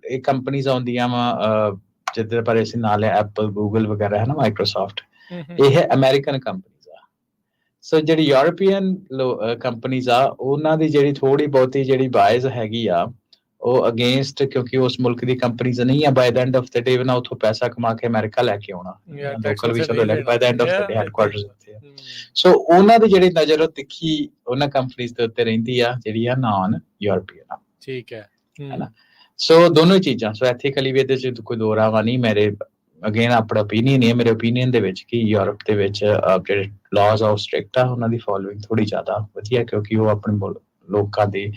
ਇਹ ਕੰਪਨੀਜ਼ ਆਉਂਦੀਆਂ ਵਾ, ਜਿੱਦਾਂ ਪਰ ਅਸੀਂ ਨਾਲ ਐਪਲ, ਗੂਗਲ ਵਗੈਰਾ, ਹੈ ਨਾ, ਮਾਈਕਰੋਸਾਫਟ, ਇਹ ਅਮਰੀਕਨ ਕੰਪਨੀਜ਼ ਆ। ਸੋ ਜਿਹੜੀ ਯੂਰਪੀਅਨ ਕੰਪਨੀਜ਼ ਆ ਉਹਨਾਂ ਦੀ ਜਿਹੜੀ ਥੋੜੀ ਬਹੁਤੀ ਜਿਹੜੀ ਬਾਇਸ ਹੈਗੀ ਆ ਉਹ ਅਗੇਂਸਟ, ਕਿਉਂਕਿ ਉਸ ਮੁਲਕ ਦੀ ਕੰਪਨੀਜ਼ ਨਹੀਂ ਆ, ਬਾਈ ਦ ਐਂਡ ਆਫ ਦ ਡੇ ਨਾ ਉੱਥੋਂ ਪੈਸਾ ਕਮਾ ਕੇ ਅਮਰੀਕਾ ਲੈ ਕੇ ਆਉਣਾ, ਲੋਕਲ ਵੀ ਚਲੋ ਲੈ ਕੇ, ਬਾਈ ਦ end of the day headquarters ਉੱਥੇ ਆ। ਸੋ ਉਹਨਾਂ ਦੀ ਜਿਹੜੀ ਨਜ਼ਰ ਉਹ ਤਿੱਖੀ ਉਹਨਾਂ ਕੰਪਨੀਜ਼ ਦੇ ਉੱਤੇ ਰਹਿੰਦੀ ਆ ਜਿਹੜੀ ਆ ਨਾਨ ਯੂਰਪੀਅਨ ਆ। ਠੀਕ ਹੈ ਹੈਨਾ। ਸੋ ਦੋਨੋਂ ਹੀ ਚੀਜ਼ਾਂ, ਸੋ ਐਥੀਕਲੀ ਵੀ ਇਹਦੇ 'ਚ ਕੋਈ ਦੋ ਰਾਵਾਂ ਨਹੀਂ। ਮੇਰੇ ਅਗੇਨ ਆਪਣਾ ਓਪੀਨੀਅਨ ਹੀ ਹੈ, ਮੇਰੇ ਓਪੀਨੀਅਨ ਦੇ ਵਿੱਚ ਕਿ ਯੂਰਪ ਦੇ ਵਿੱਚ ਜਿਹੜੇ ਲਾਜ਼ ਆ ਉਹ ਸਟ੍ਰਿਕਟ ਆ, ਉਹਨਾਂ ਦੀ ਫੋਲੋਇੰਗ ਥੋੜੀ ਜ਼ਿਆਦਾ ਵਧੀਆ, ਕਿਉਂਕਿ ਉਹ ਆਪਣੇ ਲੋਕਾਂ ਦੀ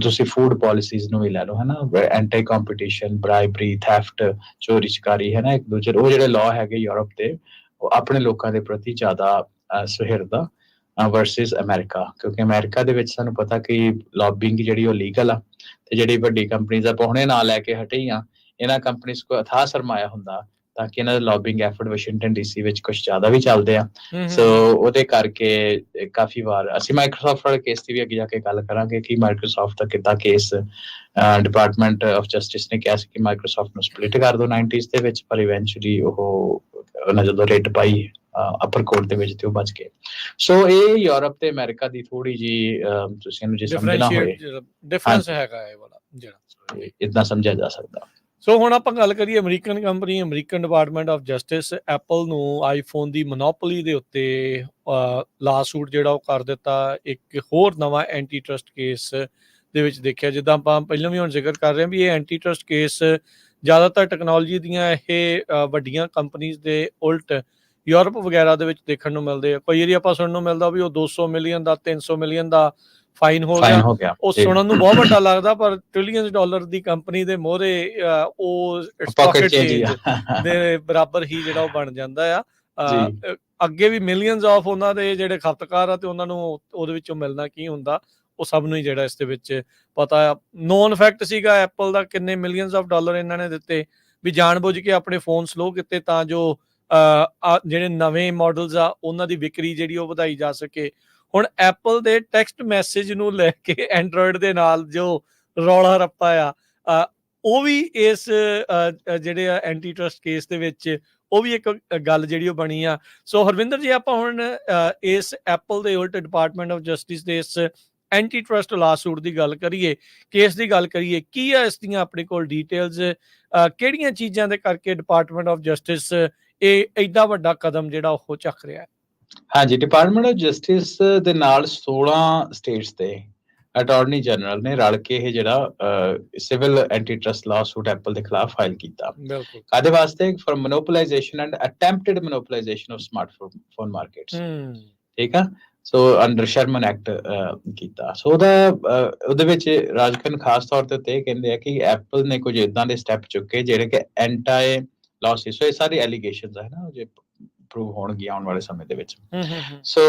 ਤੁਸੀਂ ਫੂਡ ਪਾਲਿਸੀਜ਼ ਨੂੰ ਵੀ ਲੈ ਲਓ, ਹੈ ਨਾ, ਐਂਟੀ ਕੰਪੀਟੀਸ਼ਨ, ਬ੍ਰਾਈਬਰੀ, ਥੈਫਟ, ਚੋਰੀ ਚਕਾਰੀ, ਹੈ ਨਾ, ਇੱਕ ਦੂਜੇ ਉਹ ਜਿਹੜੇ ਲਾਅ ਹੈਗੇ ਯੂਰਪ ਦੇ, ਉਹ ਆਪਣੇ ਲੋਕਾਂ ਦੇ ਪ੍ਰਤੀ ਜ਼ਿਆਦਾ ਸੁਹਿਰਦ ਆ ਵਰਸਿਸ ਅਮਰੀਕਾ। ਕਿਉਂਕਿ ਅਮਰੀਕਾ ਦੇ ਵਿੱਚ ਸਾਨੂੰ ਪਤਾ ਕਿ ਲੌਬਿੰਗ ਜਿਹੜੀ ਉਹ ਲੀਗਲ ਆ, ਤੇ ਜਿਹੜੀ ਵੱਡੀ ਕੰਪਨੀਜ਼ ਆ ਹੁਣੇ ਨਾਂ ਲੈ ਕੇ ਹਟੇ ਆ, ਇਹਨਾਂ ਕੰਪਨੀਜ਼ ਕੋਲ ਅਥਾਹ ਸਰਮਾਇਆ ਹੁੰਦਾ ਤਾਂ ਕਿ ਇਹਨਾਂ ਦੇ ਲੌਬਿੰਗ ਐਫਰਟ ਵਾਸ਼ਿੰਗਟਨ DC ਵਿੱਚ ਕੁਝ ਜ਼ਿਆਦਾ ਵੀ ਚੱਲਦੇ ਆ। ਸੋ ਉਹਦੇ ਕਰਕੇ ਕਾਫੀ ਵਾਰ ਅਸੀਂ ਮਾਈਕਰੋਸਾਫਟ ਵਾਲੇ ਕੇਸ ਦੀ ਵੀ ਅੱਗੇ ਜਾ ਕੇ ਗੱਲ ਕਰਾਂਗੇ ਕਿ ਮਾਈਕਰੋਸਾਫਟ ਦਾ ਕਿੱਦਾਂ ਕੇਸ ਡਿਪਾਰਟਮੈਂਟ ਆਫ ਜਸਟਿਸ ਨੇ ਕਿਹਾ ਸੀ ਕਿ ਮਾਈਕਰੋਸਾਫਟ ਨੂੰ ਸਪਲਿਟ ਕਰ ਦਿਓ 90s ਦੇ ਵਿੱਚ, ਪਰ ਇਵੈਂਚੁਅਲੀ ਉਹਨਾਂ ਜਦੋਂ ਰੇਟ ਪਾਈ ਅਪਰ ਕੋਰਟ ਦੇ ਵਿੱਚ ਤੇ ਉਹ ਬਚ ਗਏ। ਸੋ ਇਹ ਯੂਰਪ ਤੇ ਅਮਰੀਕਾ ਦੀ ਥੋੜੀ ਜੀ ਤੁਸੀਂ ਇਹਨੂੰ ਜੇ ਸਮਝਣਾ ਹੋਵੇ ਡਿਫਰੈਂਸ ਹੈਗਾ ਇਹ ਵਾਲਾ ਜਿਹੜਾ ਇਦਾਂ ਸਮਝਿਆ ਜਾ ਸਕਦਾ। ਸੋ ਹੁਣ ਆਪਾਂ ਗੱਲ ਕਰੀਏ American company, American department of justice Apple ਨੂੰ ਆਈਫੋਨ ਦੀ ਮੋਨੋਪੋਲੀ ਦੇ ਉੱਤੇ ਲਾ ਸੂਟ ਜਿਹੜਾ ਉਹ ਕਰ ਦਿੱਤਾ। ਇੱਕ ਹੋਰ ਨਵਾਂ ਐਂਟੀ ਟਰਸਟ ਕੇਸ ਦੇ ਵਿੱਚ ਦੇਖਿਆ, ਜਿੱਦਾਂ ਆਪਾਂ ਪਹਿਲਾਂ ਵੀ ਹੁਣ ਜ਼ਿਕਰ ਕਰ ਰਹੇ ਹਾਂ ਵੀ ਇਹ ਐਂਟੀ ਟਰਸਟ ਕੇਸ ਜ਼ਿਆਦਾਤਰ ਟੈਕਨੋਲੋਜੀ ਦੀਆਂ ਇਹ ਵੱਡੀਆਂ ਕੰਪਨੀਜ਼ ਦੇ ਉਲਟ ਯੂਰਪ ਵਗੈਰਾ ਦੇ ਵਿੱਚ ਦੇਖਣ ਨੂੰ ਮਿਲਦੇ ਆ। ਕਈ ਵਾਰੀ ਆਪਾਂ ਸੁਣਨ ਨੂੰ ਮਿਲਦਾ ਵੀ ਉਹ 200 ਮਿਲੀਅਨ ਦਾ 300 ਮਿਲੀਅਨ ਦਾ ਫਾਈਨ ਹੋ ਗਿਆ। ਉਹ ਸੁਣਨ ਨੂੰ ਬਹੁਤ ਵੱਡਾ ਲੱਗਦਾ, ਪਰ ਟ੍ਰਿਲੀਅਨਸ ਡਾਲਰ ਦੀ ਕੰਪਨੀ ਦੇ ਮੋਹਰੇ ਉਹ ਪਾਕਟ ਚੇਂਜ ਦੇ ਬਰਾਬਰ ਹੀ ਜਿਹੜਾ ਉਹ ਬਣ ਜਾਂਦਾ ਆ। ਅੱਗੇ ਵੀ ਮਿਲੀਅਨਸ ਆਫ ਉਹਨਾਂ ਦੇ ਜਿਹੜੇ ਖਪਤਕਾਰ ਆ ਤੇ ਉਹਨਾਂ ਨੂੰ ਉਹਦੇ ਵਿੱਚੋਂ ਮਿਲਣਾ ਕੀ ਹੁੰਦਾ ਉਹ ਸਭ ਨੂੰ ਹੀ ਜਿਹੜਾ ਇਸ ਦੇ ਵਿੱਚ ਪਤਾ ਆ। ਨੋਨ ਫੈਕਟ ਸੀਗਾ ਐਪਲ ਦਾ ਕਿੰਨੇ ਮਿਲੀਅਨਸ ਆਫ ਡਾਲਰ ਇਹਨਾਂ ਨੇ ਦਿੱਤੇ ਵੀ ਜਾਣਬੁੱਝ ਕੇ ਆਪਣੇ ਫੋਨ ਸਲੋ ਕੀਤੇ ਤਾਂ ਜੋ ਜਿਹੜੇ ਨਵੇਂ ਮਾਡਲਸ ਆ ਉਹਨਾਂ ਦੀ ਵਿਕਰੀ ਜਿਹੜੀ ਉਹ ਵਧਾਈ ਜਾ ਸਕੇ। ਹੁਣ ਐਪਲ ਦੇ ਟੈਕਸਟ ਮੈਸੇਜ ਨੂੰ ਲੈ ਕੇ ਐਂਡਰੋਇਡ ਦੇ ਨਾਲ ਜੋ ਰੌਲਾ ਰੱਪਾ ਆ ਉਹ ਵੀ ਇਸ ਜਿਹੜੇ ਐਂਟੀ ਟਰਸਟ ਕੇਸ ਦੇ ਵਿੱਚ ਉਹ ਵੀ ਇੱਕ ਗੱਲ ਜਿਹੜੀ ਉਹ ਬਣੀ ਆ। ਸੋ ਹਰਵਿੰਦਰ ਜੀ, ਆਪਾਂ ਹੁਣ ਇਸ ਐਪਲ ਦੇ ਉਲਟ ਡਿਪਾਰਟਮੈਂਟ ਆਫ ਜਸਟਿਸ ਦੇ ਇਸ ਐਂਟੀ ਟਰਸਟ ਲਾ ਸੂਟ ਦੀ ਗੱਲ ਕਰੀਏ, ਕੇਸ ਦੀ ਗੱਲ ਕਰੀਏ, ਕੀ ਆ ਇਸ ਦੀਆਂ ਆਪਣੇ ਕੋਲ ਡੀਟੇਲਸ, ਕਿਹੜੀਆਂ ਚੀਜ਼ਾਂ ਦੇ ਕਰਕੇ ਡਿਪਾਰਟਮੈਂਟ ਆਫ ਜਸਟਿਸ ਇਹ ਐਡਾ ਵੱਡਾ ਕਦਮ ਜਿਹੜਾ ਉਹ ਚੱਕ ਰਿਹਾ ਹੈ? ਹਾਂਜੀ, ਡਿਪਾਰਟਮੈਂਟ ਆਫ ਜਸਟਿਸ ਦੇ ਨਾਲ 16 ਸਟੇਟਸ ਦੇ ਅਟਾਰਨੀ ਜਨਰਲ ਨੇ ਰਲ ਕੇ ਇਹ ਜਿਹੜਾ civil antitrust lawsuit Apple ਦੇ ਖਿਲਾਫ ਫਾਈਲ ਕੀਤਾ। ਬਿਲਕੁਲ। ਕਾਹਦੇ ਵਾਸਤੇ? For monopolization and attempted monopolization of smartphone markets. ਠੀਕ ਆ। ਸੋ ਅੰਡਰ ਸ਼ਰਮਨ ਐਕਟ ਕੀਤਾ। ਸੋ ਉਹਦੇ ਵਿੱਚ ਰਾਜਕਨ ਖਾਸ ਤੌਰ ਤੇ ਇਹ ਕਹਿੰਦੇ ਆ ਕਿ ਐਪਲ ਨੇ ਕੁਝ ਇਦਾਂ ਦੇ ਸਟੈਪ ਚੁੱਕੇ ਜਿਹੜੇ ਕਿ ਐਂਟੀ ਲਾਸਿਸ, ਸੋ ਇਹ ਸਾਰੀ ਐਲੀਗੇਸ਼ਨਸ ਹੈ ਨਾ ਜੇ ਪ੍ਰੂਵ ਹੋਣਗੇ ਆਉਣ ਵਾਲੇ ਸਮੇਂ ਦੇ ਵਿੱਚ। ਸੋ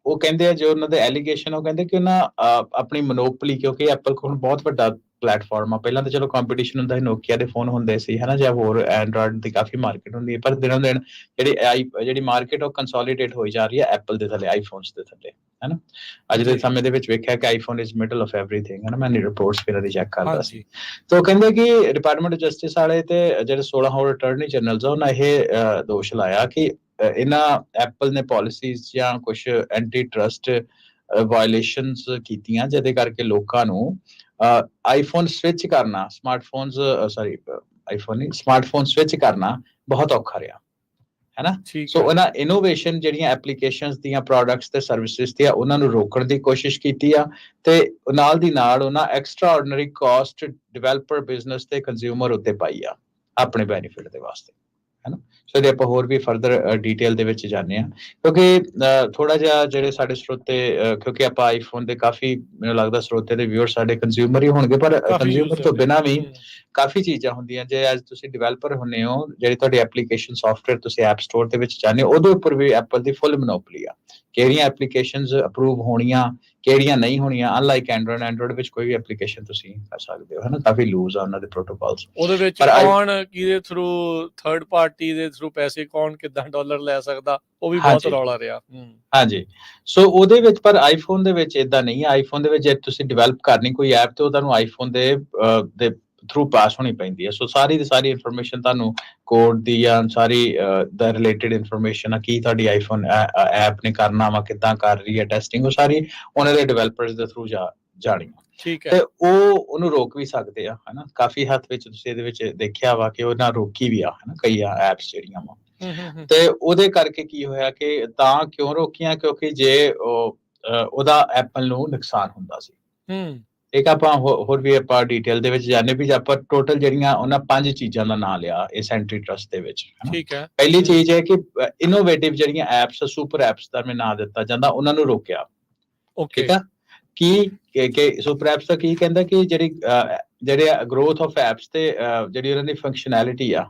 ਉਹ ਕਹਿੰਦੇ ਆ ਜੋ ਉਹਨਾਂ ਦੇ ਐਲੀਗੇਸ਼ਨ, ਉਹ ਕਹਿੰਦੇ ਕਿ ਉਹਨਾਂ ਆਪਣੀ ਮੋਨੋਪੋਲੀ, ਕਿਉਂਕਿ ਐਪਲ ਕੋਲ ਬਹੁਤ ਵੱਡਾ ਪਲੇਟਫਾਰਮ ਆ। ਪਹਿਲਾਂ ਤਾਂ ਚਲੋ ਕੰਪੀਟੀਸ਼ਨ ਹੁੰਦਾ ਸੀ, ਨੋਕੀਆ ਦੇ ਫੋਨ ਹੁੰਦੇ ਸੀ, ਹੈ ਨਾ, ਜਾਂ ਹੋਰ ਐਂਡਰੋਇਡ ਦੀ ਕਾਫੀ ਮਾਰਕੀਟ ਹੁੰਦੀ ਹੈ, ਪਰ ਦਿਨੋਂ ਦਿਨ ਜਿਹੜੀ ਮਾਰਕੀਟ ਉਹ ਕੰਸੋਲੀਡੇਟ ਹੋਈ ਜਾ ਰਹੀ ਹੈ ਐਪਲ ਦੇ ਥੱਲੇ, ਆਈਫੋਨਸ ਦੇ ਥੱਲੇ, ਹੈ ਨਾ। ਅੱਜ ਦੇ ਸਮੇਂ ਦੇ ਵਿੱਚ ਵੇਖਿਆ ਕਿ iPhone is middle of everything, ਹੈ ਨਾ। ਮੈਂ ਰਿਪੋਰਟਸ ਫਿਰ ਚੈੱਕ ਕਰਦਾ ਸੀ, ਤਾਂ ਉਹ ਕਹਿੰਦੇ ਕਿ ਡਿਪਾਰਟਮੈਂਟ ਆਫ ਜਸਟਿਸ ਵਾਲੇ ਤੇ ਜਿਹੜੇ 16 ਹੋਰ ਅਟਾਰਨੀ ਜਨਰਲਸ ਆ ਉਹਨਾਂ ਇਹ ਦੋਸ਼ ਲਾਇਆ ਕਿ ਇਹਨਾਂ ਐਪਲ ਨੇ ਪਾਲਿਸੀਜ਼ ਜਾਂ ਕੁਝ ਐਂਟੀ ਟਰਸਟ ਵਾਇਲੇਸ਼ਨਸ ਕੀਤੀਆਂ ਜਿਹਦੇ ਕਰਕੇ ਲੋਕਾਂ ਨੂੰ ਆਈਫੋਨ ਸਵਿਚ ਕਰਨਾ, ਸਮਾਰਟਫੋਨ ਸਵਿਚ ਕਰਨਾ ਬਹੁਤ ਔਖਾ ਰਿਹਾ, ਹੈ ਨਾ। ਸੋ ਉਹਨਾਂ ਇਨੋਵੇਸ਼ਨ ਜਿਹੜੀਆਂ ਐਪਲੀਕੇਸ਼ਨਸ ਦੀਆਂ, ਪ੍ਰੋਡਕਟਸ ਤੇ ਸਰਵਿਸਿਜ਼ ਦੀਆਂ, ਉਹਨਾਂ ਨੂੰ ਰੋਕਣ ਦੀ ਕੋਸ਼ਿਸ਼ ਕੀਤੀ ਆ ਤੇ ਨਾਲ ਦੀ ਨਾਲ ਉਹਨਾਂ extraordinary cost developer, business ਤੇ ਕੰਜ਼ਿਊਮਰ ਉੱਤੇ ਪਾਈ ਆ ਆਪਣੇ ਬੈਨੀਫਿਟ ਦੇ ਵਾਸਤੇ, ਹੈ ਨਾ। ਸੋ ਇਹਦੇ ਆਪਾਂ ਹੋਰ ਵੀ ਫਰਦਰ ਡਿਟੇਲ ਦੇ ਵਿੱਚ ਜਾਣਦੇ ਹਾਂ, ਕਿਉਂਕਿ ਥੋੜਾ ਜਿਹਾ ਜਿਹੜੇ ਸਾਡੇ ਸਰੋਤੇ, ਕਿਉਂਕਿ ਆਪਾਂ ਆਈਫੋਨ ਦੇ ਕਾਫੀ, ਮੈਨੂੰ ਲੱਗਦਾ ਸਰੋਤੇ ਦੇ ਵਿਊਅਰ ਸਾਡੇ ਕੰਜ਼ਿਊਮਰ ਹੀ ਹੋਣਗੇ, ਪਰ ਕੰਜ਼ਿਊਮਰ ਤੋਂ ਬਿਨਾਂ ਵੀ ਕਾਫੀ ਚੀਜ਼ਾਂ ਹੁੰਦੀਆਂ। ਜੇ ਅੱਜ ਤੁਸੀਂ ਡਿਵੈਲਪਰ ਹੁੰਦੇ ਹੋ, ਜਿਹੜੀ ਤੁਹਾਡੀ ਐਪਲੀਕੇਸ਼ਨ ਸੌਫਟਵੇਅਰ ਤੁਸੀਂ ਐਪ ਸਟੋਰ ਦੇ ਵਿੱਚ ਜਾਂਦੇ ਹੋ, ਉਹਦੇ ਉੱਪਰ ਵੀ ਐਪਲ ਦੀ ਫੁੱਲ ਮੋਨੋਪੋਲੀ ਆ। ਕਿਹੜੀਆਂ ਐਪਲੀਕੇਸ਼ਨਸ ਅਪਰੂਵ ਹੋਣੀਆਂ, ਕਿਹੜੀਆਂ ਨਹੀਂ ਹੋਣੀਆਂ। ਅਨਲਾਈਕ ਐਂਡਰੋਇਡ ਵਿੱਚ ਕੋਈ ਵੀ ਐਪਲੀਕੇਸ਼ਨ ਤੁਸੀਂ ਕਰ ਸਕਦੇ ਹੋ, ਹੈ ਨਾ। ਕਾਫੀ ਲੂਜ਼ ਆ ਉਹਨਾਂ ਦੇ ਪ੍ਰੋਟੋਕਾਲਸ। ਉਹਦੇ ਵਿੱਚ ਕੌਣ ਕਿਹਦੇ ਥਰੂ, ਥਰਡ ਪਾਰਟੀ ਦੇ ਥਰੂ ਪੈਸੇ ਕੌਣ ਕਿੱਦਾਂ ਡਾਲਰ ਲੈ ਸਕਦਾ, ਉਹ ਵੀ ਬਹੁਤ ਰੌਲਾ ਰਿਹਾ। ਹਾਂਜੀ, ਸੋ ਉਹਦੇ ਵਿੱਚ, ਪਰ ਆਈਫੋਨ ਦੇ ਵਿੱਚ ਏਦਾਂ ਨਹੀਂ ਹੈ। ਆਈਫੋਨ ਦੇ ਵਿੱਚ ਜੇ ਤੁਸੀਂ ਡਿਵੈਲਪ ਕਰਨੀ ਕੋਈ ਐਪ ਤੇ ਉਹ ਤੁਹਾਨੂੰ ਆਈਫੋਨ ਦੇ ਥਰੂ ਪਾਸ ਹੋਣੀ ਪੈਂਦੀ ਹੈ। ਸੋ ਸਾਰੀ ਦੀ ਸਾਰੀ ਇਨਫੋਰਮੇਸ਼ਨ ਤੁਹਾਨੂੰ ਕੋਡ ਦੀ ਜਾਂ ਸਾਰੀ ਦਾ ਰਿਲੇਟਡ ਇਨਫੋਰਮੇਸ਼ਨ ਆ, ਕੀ ਤੁਹਾਡੀ ਆਈਫੋਨ ਐਪ ਨੇ ਕਰਨਾ ਵਾ, ਕਿੱਦਾਂ ਕਰ ਰਹੀ ਹੈ ਟੈਸਟਿੰਗ, ਉਹ ਸਾਰੀ ਉਹਨਾਂ ਦੇ ਡਿਵੈਲਪਰਸ ਦੇ ਥਰੂ ਜਾਣੀ। ਠੀਕ ਤੇ ਹੈ। ਉਹ ਉਹਨੂੰ ਰੋਕ ਵੀ ਸਕਦੇ ਆ, ਹਨਾ। ਕਾਫੀ ਹੱਦ ਵਿੱਚ ਤੁਸੀਂ ਇਹਦੇ ਵਿੱਚ ਦੇਖਿਆ ਵਾ ਕਿ ਉਹਨਾਂ ਰੋਕੀ ਵੀ ਆ, ਹਨਾ, ਕਈ ਐਪਸ ਜਿਹੜੀਆਂ ਵਾ। ਤੇ ਉਹਦੇ ਕਰਕੇ ਕੀ ਹੋਇਆ ਕਿ ਤਾਂ ਕਿਉਂ ਰੋਕੀਆਂ, ਕਿਉਂਕਿ ਜੇ ਉਹਦਾ ਐਪਲ ਨੂੰ ਨੁਕਸਾਨ ਹੁੰਦਾ ਸੀ। ਇੱਕ ਆਪਾਂ ਹੋਰ ਵੀ ਆਪਾਂ ਡਿਟੇਲ ਦੇ ਵਿੱਚ ਜਾਣੇ ਵੀ ਆਪਾਂ ਟੋਟਲ ਜਿਹੜੀਆਂ ਉਹਨਾਂ 5 ਚੀਜ਼ਾਂ ਦਾ ਨਾਂ ਲਿਆ ਇਸ ਐਂਟੀਟਰਸਟ ਦੇ ਵਿੱਚ, ਹਨਾ। ਠੀਕ ਹੈ। ਪਹਿਲੀ ਚੀਜ਼ ਹੈ ਕਿ ਇਨੋਵੇਟਿਵ ਜਿਹੜੀਆਂ ਐਪਸ, ਸੁਪਰ ਐਪਸ ਦਾ ਮੈਂ ਨਾਂ ਦਿੱਤਾ ਜਾਂਦਾ, ਉਹਨਾਂ ਨੂੰ ਰੋਕਿਆ। ਓਕੇ। ਠੀਕ ਆ। ਕਿ ਸੁਪਰ ਐਪਸ ਦਾ ਕੀ ਕਹਿੰਦਾ ਕਿ ਜਿਹੜੇ ਗਰੋਥ ਆਫ ਐਪਸ ਤੇ ਜਿਹੜੀ ਉਹਨਾਂ ਦੀ ਫੰਕਸ਼ਨੈਲਿਟੀ ਆ,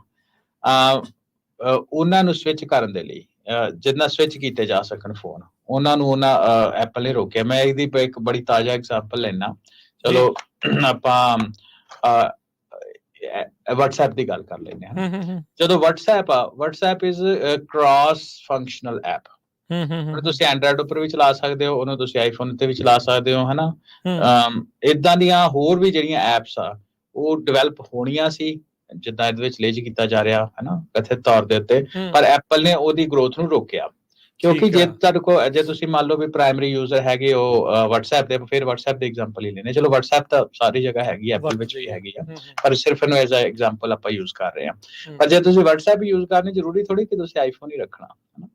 ਉਹਨਾਂ ਨੂੰ ਸਵਿਚ ਕਰਨ ਦੇ ਲਈ, ਜਿੰਨਾ ਸਵਿਚ ਕੀਤੇ ਜਾ ਸਕਣ ਫੋਨ, ਉਹਨਾਂ ਐਪਲ ਨੇ ਰੋਕਿਆ। ਮੈਂ ਇਹਦੀ ਇੱਕ ਬੜੀ ਤਾਜ਼ਾ ਐਗਜ਼ਾਮਪਲ ਲੈਣਾ। ਚਲੋ ਆਪਾਂ WhatsApp ਦੀ ਗੱਲ ਕਰ ਲੈਂਦੇ ਹਾਂ। ਜਦੋਂ WhatsApp is cross functional app. ਤੁਸੀਂ ਐਂਡਰਾਇਡ ਉੱਪਰ ਵੀ ਚਲਾ ਸਕਦੇ ਹੋ, ਉਹਨੂੰ ਤੁਸੀਂ ਆਈਫੋਨ ਤੇ ਵੀ ਚਲਾ ਸਕਦੇ ਹੋ, ਹਨਾ। ਏਦਾਂ ਦੀਆਂ ਹੋਰ ਵੀ ਜਿਹੜੀਆਂ ਐਪਸ ਆ ਉਹ ਡਿਵੈਲਪ ਹੋਣੀਆਂ ਸੀ, ਜਿੱਦਾਂ ਇਹਦੇ ਵਿੱਚ ਲੇਜ ਕੀਤਾ ਜਾ ਰਿਹਾ, ਹਨਾ, ਕਥਿਤ ਤੌਰ ਦੇ ਉੱਤੇ। ਪਰ ਐਪਲ ਨੇ ਉਹਦੀ ਗਰੋਥ ਨੂੰ ਰੋਕਿਆ, ਕਿਉਂਕਿ ਜੇ ਤੁਹਾਡੇ ਕੋਲ, ਜੇ ਤੁਸੀਂ ਮੰਨ ਲਓ ਵੀ ਪ੍ਰਾਇਮਰੀ ਯੂਜ਼ਰ ਹੈਗੇ ਹੋ WhatsApp ਦੇ, ਫਿਰ WhatsApp ਦੇ ਐਗਜ਼ਾਮਪਲ ਹੀ ਲੈਣੇ। ਚਲੋ WhatsApp ਤਾਂ ਸਾਰੀ ਜਗ੍ਹਾ ਹੈਗੀ, ਐਪਲ ਵਿੱਚ ਵੀ ਹੈਗੀ ਆ, ਪਰ ਸਿਰਫ ਇਹਨੂੰ ਐਜ਼ ਅ ਐਗਜ਼ਾਮਪਲ ਆਪਾਂ ਯੂਜ਼ ਕਰ ਰਹੇ ਹਾਂ। ਪਰ ਜੇ ਤੁਸੀਂ WhatsApp ਯੂਜ਼ ਕਰਨੀ, ਜ਼ਰੂਰੀ ਥੋੜੀ ਕਿ ਤੁਸੀਂ ਆਈਫੋਨ ਹੀ ਰੱਖਣਾ, ਹਨਾ।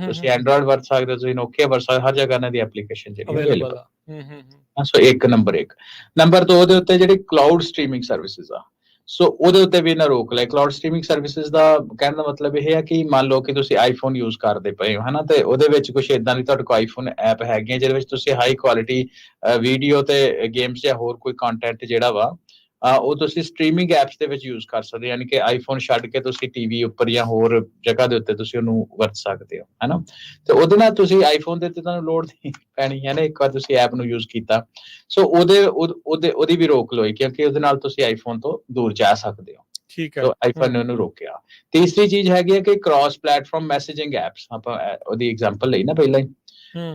ਤੁਸੀਂ ਐਂਡਰੋਇਡ ਵਰਤ ਸਕਦੇ ਹੋ, ਤੁਸੀਂ ਨੋਕੀਆ ਵਰਤ ਸਕਦੇ ਹੋ, ਹਰ ਜਗ੍ਹਾ ਇਹਨਾਂ ਦੀ ਐਪਲੀਕੇਸ਼ਨ ਜਿਹੜੀ ਅਵੇਲੇਬਲ ਆ। ਸੋ ਨੰਬਰ 2 ਦੇ ਉੱਤੇ ਜਿਹੜੀ ਕਲਾਊਡ ਸਟ੍ਰੀਮਿੰਗ ਸਰਵਿਸਿਜ਼ ਆ, ਸੋ ਉਹਦੇ ਉੱਤੇ ਵੀ ਇਹਨਾਂ ਰੋਕ ਲਿਆ। ਕਲਾਊਡ ਸਟ੍ਰੀਮਿੰਗ ਸਰਵਿਸਿਜ਼ ਦਾ ਕਹਿਣ ਦਾ ਮਤਲਬ ਇਹ ਹੈ ਕਿ ਮੰਨ ਲਓ ਕਿ ਤੁਸੀਂ ਆਈਫੋਨ ਯੂਜ਼ ਕਰਦੇ ਪਏ ਹੋ, ਹਨਾ, ਤੇ ਉਹਦੇ ਵਿੱਚ ਕੁਝ ਏਦਾਂ ਦੀ ਤੁਹਾਡੇ ਕੋਲ ਆਈਫੋਨ ਐਪ ਹੈਗੀਆਂ ਜਿਹਦੇ ਵਿੱਚ ਤੁਸੀਂ ਹਾਈ ਕੁਆਲਿਟੀ ਵੀਡੀਓ ਤੇ ਗੇਮਸ ਜਾਂ ਹੋਰ ਕੋਈ ਕੰਟੈਂਟ ਜਿਹੜਾ ਵਾ ਉਹ ਤੁਸੀਂ ਸਟ੍ਰੀਮਿੰਗ ਐਪਸ ਦੇ ਵਿੱਚ ਯੂਜ਼ ਕਰ ਸਕਦੇ ਹੋ। ਯਾਨੀ ਕਿ ਆਈਫੋਨ ਛੱਡ ਕੇ ਤੁਸੀਂ ਟੀਵੀ ਉੱਪਰ ਜਾਂ ਹੋਰ ਜਗ੍ਹਾ ਦੇ ਉੱਤੇ ਤੁਸੀਂ ਉਹਨੂੰ ਵਰਤ ਸਕਦੇ ਹੋ, ਹਨਾ। ਤੇ ਉਹਦੇ ਨਾਲ ਤੁਸੀਂ ਆਈਫੋਨ ਦੇ ਉੱਤੇ ਤੁਹਾਨੂੰ ਲੋੜ ਨਹੀਂ ਪੈਣੀ ਹੈ ਨਾ, ਇੱਕ ਵਾਰ ਤੁਸੀਂ ਐਪ ਨੂੰ ਯੂਜ਼ ਕੀਤਾ। ਸੋ ਉਹਦੀ ਵੀ ਰੋਕ ਲੋਈ, ਕਿਉਂਕਿ ਉਹਦੇ ਨਾਲ ਤੁਸੀਂ ਆਈਫੋਨ ਤੋਂ ਦੂਰ ਜਾ ਸਕਦੇ ਹੋ। ਠੀਕ ਹੈ। ਸੋ ਆਈਫੋਨ ਨੇ ਉਹਨੂੰ ਰੋਕਿਆ। ਤੀਸਰੀ ਚੀਜ਼ ਹੈਗੀ ਹੈ ਕਿ ਕ੍ਰਾਸ ਪਲੇਟਫਾਰਮ ਮੈਸੇਜਿੰਗ ਐਪਸ, ਆਪਾਂ ਉਹਦੀ ਐਗਜ਼ਾਮਪਲ ਲਈ ਨਾ ਪਹਿਲਾਂ ਹੀ,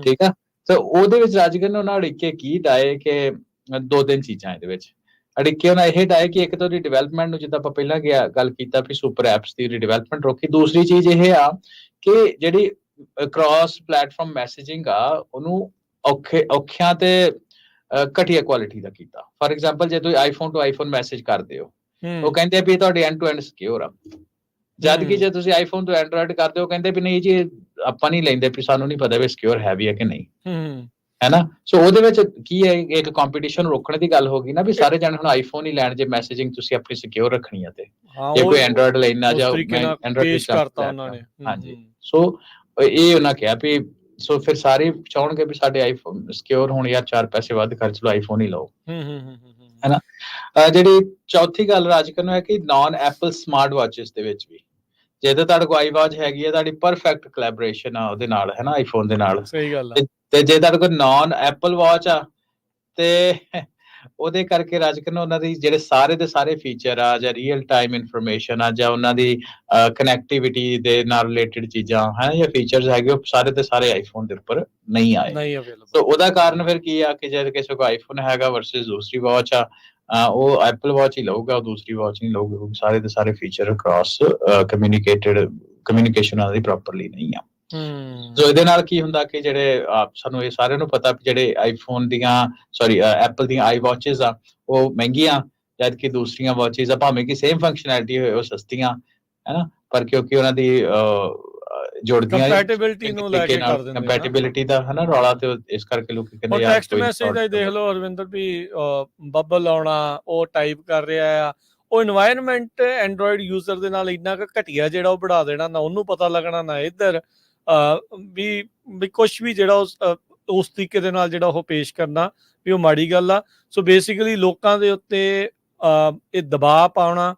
ਠੀਕ ਆ। ਤੇ ਉਹਦੇ ਵਿੱਚ ਰਾਜਗਨ ਉਹਨਾਂ ਅੜਿੱਕੇ ਕੀ ਡਾਏ ਕਿ 2-3 ਚੀਜ਼ਾਂ ਇਹਦੇ ਵਿੱਚ ਅੜਿੱਕੇ ਉਹਨਾਂ ਇਹ ਡਾਏ ਕਿ ਇੱਕ ਤਾਂ ਉਹਦੀ ਡਿਵੈਲਪਮੈਂਟ ਨੂੰ, ਜਿੱਦਾਂ ਆਪਾਂ ਪਹਿਲਾਂ ਗੱਲ ਕੀਤਾ ਵੀ ਸੁਪਰ ਐਪਸ ਦੀ ਡਿਵੈਲਪਮੈਂਟ ਰੋਕੀ। ਦੂਸਰੀ ਚੀਜ਼ ਇਹ ਆ ਕਿ ਜਿਹੜੀ ਕ੍ਰਾਸ ਪਲੇਟਫਾਰਮ ਮੈਸੇਜਿੰਗ ਆ ਉਹਨੂੰ ਔਖਿਆਂ ਤੇ ਘਟੀਆ ਕੁਆਲਿਟੀ ਦਾ ਕੀਤਾ। ਫਾਰ ਐਗਜ਼ਾਮਪਲ, ਜੇ ਤੁਸੀਂ ਆਈਫੋਨ ਟੂ ਆਈਫੋਨ ਮੈਸੇਜ ਕਰਦੇ ਹੋ, ਉਹ ਕਹਿੰਦੇ ਵੀ ਤੁਹਾਡੇ ਐਂਡ ਟੂ ਐਂਡ ਸਿਕਿਉਰ ਆ। ਜਦ ਕਿ ਜੇ ਤੁਸੀਂ ਆਈਫੋਨ ਤੋਂ ਐਂਡਰੋਇਡ ਕਰਦੇ ਹੋ, ਕਹਿੰਦੇ ਵੀ ਨਹੀਂ ਜੀ, ਆਪਾਂ ਨਹੀਂ ਲੈਂਦੇ, ਵੀ ਸਾਨੂੰ ਨਹੀਂ ਪਤਾ ਵੀ ਸਿਕਿਉਰ ਹੈ ਵੀ ਹੈ ਕਿ ਨਹੀਂ, ਹੈਨਾ। ਸੋ ਉਹਦੇ ਵਿੱਚ ਕੀ ਹੈ, ਇੱਕ ਕੰਪੀਟੀਸ਼ਨ ਰੋਕਣ ਦੀ ਗੱਲ ਹੋ ਗਈ ਨਾ, ਵੀ ਸਾਰੇ ਜਣੇ ਹੁਣ ਆਈਫੋਨ ਹੀ ਲੈਣ ਜੇ ਮੈਸੇਜਿੰਗ ਤੁਸੀਂ ਆਪਣੀ ਸਿਕਿਉਰ ਰੱਖਣੀ ਆ। ਤੇ ਜੇ ਕੋਈ ਐਂਡਰੋਇਡ ਲੈਣਾ ਜਾਂ ਮੈਂ ਐਂਡਰੋਇਡ ਹਾਂਜੀ। ਸੋ ਇਹ ਉਹਨਾਂ ਕਿਹਾ ਵੀ, ਸੋ ਫਿਰ ਸਾਰੇ ਚਾਹਣਗੇ ਵੀ ਸਾਡੇ ਆਈਫੋਨ ਸਿਕਿਉਰ ਹੋਣ, ਯਾਰ 4 ਪੈਸੇ ਵੱਧ ਖਰਚ ਲਓ, ਆਈਫੋਨ ਹੀ ਲਓ, ਹੈਨਾ। ਜਿਹੜੀ ਚੌਥੀ ਗੱਲ ਰਾਜਕਰਨ ਹੈ ਕਿ ਨਾਨ ਐਪਲ ਸਮਾਰਟ ਵਾਚਿਸ ਦੇ ਵਿੱਚ ਵੀ, ਜੇ ਤਾਂ ਤੁਹਾਡੇ ਕੋਲ ਆਈਵਾਚ ਹੈਗੀ ਹੈ, ਤੁਹਾਡੀ ਪਰਫੈਕਟ ਕੋਲੈਬੋਰੇਸ਼ਨ ਆ ਉਹਦੇ ਨਾਲ, ਹੈਨਾ, ਆਈਫੋਨ ਦੇ ਨਾਲ। ਸਹੀ ਗੱਲ ਆ। ਤੇ ਜੇ ਤੁਹਾਡੇ ਕੋਲ ਨਾਨ ਐਪਲ ਵਾਚ ਆ, ਤੇ ਉਹਦੇ ਕਰਕੇ ਰਾਜਕਰਨ ਉਹਨਾਂ ਦੀ ਜਿਹੜੇ ਸਾਰੇ ਦੇ ਸਾਰੇ ਫੀਚਰ ਆ, ਜਾਂ ਰੀਅਲ ਟਾਈਮ ਇਨਫੋਰਮੇਸ਼ਨ ਆ, ਜਾਂ ਉਹਨਾਂ ਦੀ ਕਨੈਕਟੀਵਿਟੀ ਦੇ ਨਾਲ ਰਿਲੇਟਡ ਚੀਜ਼ਾਂ ਹੈ ਜਾਂ ਫੀਚਰਸ ਹੈਗੇ, ਉਹ ਸਾਰੇ ਦੇ ਸਾਰੇ ਆਈਫੋਨ ਦੇ ਉੱਪਰ ਨਹੀਂ ਆਏ। ਸੋ ਉਹਦਾ ਕਾਰਨ ਫਿਰ ਕੀ ਆ ਕਿ ਜੇ ਕਿਸੇ ਕੋਲ ਆਈਫੋਨ ਹੈਗਾ ਵਰਸਸ ਦੂਸਰੀ ਵਾਚ ਆ, ਉਹ ਐਪਲ ਵਾਚ ਹੀ ਲਊਗਾ, ਉਹ ਦੂਸਰੀ ਵਾਚ ਨਹੀਂ ਲਊਗਾ, ਕਿਉਂਕਿ ਸਾਰੇ ਦੇ ਸਾਰੇ ਫੀਚਰ ਕ੍ਰਾਸ ਕਮਿਊਨੀਕੇਸ਼ਨ ਉਹਨਾਂ ਦੀ ਪ੍ਰੋਪਰਲੀ ਨਹੀਂ ਆ। ਸੋ ਇਹਦੇ ਨਾਲ ਕੀ ਹੁੰਦਾ ਕਿ ਜਿਹੜੇ ਸਾਨੂੰ ਇਹ ਸਾਰਿਆਂ ਨੂੰ ਪਤਾ ਜਿਹੜੇ ਆਈਫੋਨ ਦੀਆਂ ਐਪਲ ਦੀਆਂ ਆਈ ਵਾਚਿਸ ਆ ਉਹ ਮਹਿੰਗੀਆਂ, ਜਦ ਕਿ ਦੂਸਰੀਆਂ ਵਾਚਿਸ ਆ ਭਾਵੇਂ ਕਿ ਸੇਮ ਫੰਕਸ਼ਨੈਲਿਟੀ ਹੋਏ ਉਹ ਸਸਤੀਆਂ, ਹੈਨਾ। ਪਰ ਕਿਉਂਕਿ ਉਹਨਾਂ ਦੀ ਜੁੜਦੀਆਂ ਕੰਪੈਟੀਬਿਲਿਟੀ ਨੂੰ ਲੈ ਕੇ ਕਰ ਦਿੰਦੇ ਨੇ, ਕੰਪੈਟੀਬਿਲਿਟੀ ਦਾ ਹਨਾ ਰੌਲਾ, ਤੇ ਇਸ ਕਰਕੇ ਲੋਕੀ ਕਹਿੰਦੇ ਯਾਰ ਟੈਕਸਟ ਮੈਸੇਜ ਦਾ ਹੀ ਦੇਖ ਲਓ ਅਰਵਿੰਦਰ ਵੀ, ਬੱਬਲ ਆਉਣਾ, ਉਹ ਟਾਈਪ ਕਰ ਰਿਹਾ ਆ, ਉਹ এনवायरमेंट ਐਂਡਰੋਇਡ ਯੂਜ਼ਰ ਦੇ ਨਾਲ ਇੰਨਾ ਕੁ ਘਟੀਆ ਜਿਹੜਾ ਉਹ ਬਣਾ ਦੇਣਾ, ਨਾ ਉਹਨੂੰ ਪਤਾ ਲੱਗਣਾ, ਨਾ ਇੱਧਰ ਵੀ ਕੁਛ ਵੀ ਜਿਹੜਾ ਉਸ ਤਰੀਕੇ ਦੇ ਨਾਲ ਜਿਹੜਾ ਉਹ ਪੇਸ਼ ਕਰਨਾ ਵੀ ਉਹ ਮਾੜੀ ਗੱਲ ਆ। ਸੋ ਬੇਸਿਕਲੀ ਲੋਕਾਂ ਦੇ ਉੱਤੇ ਇਹ ਦਬਾਅ ਪਾਉਣਾ,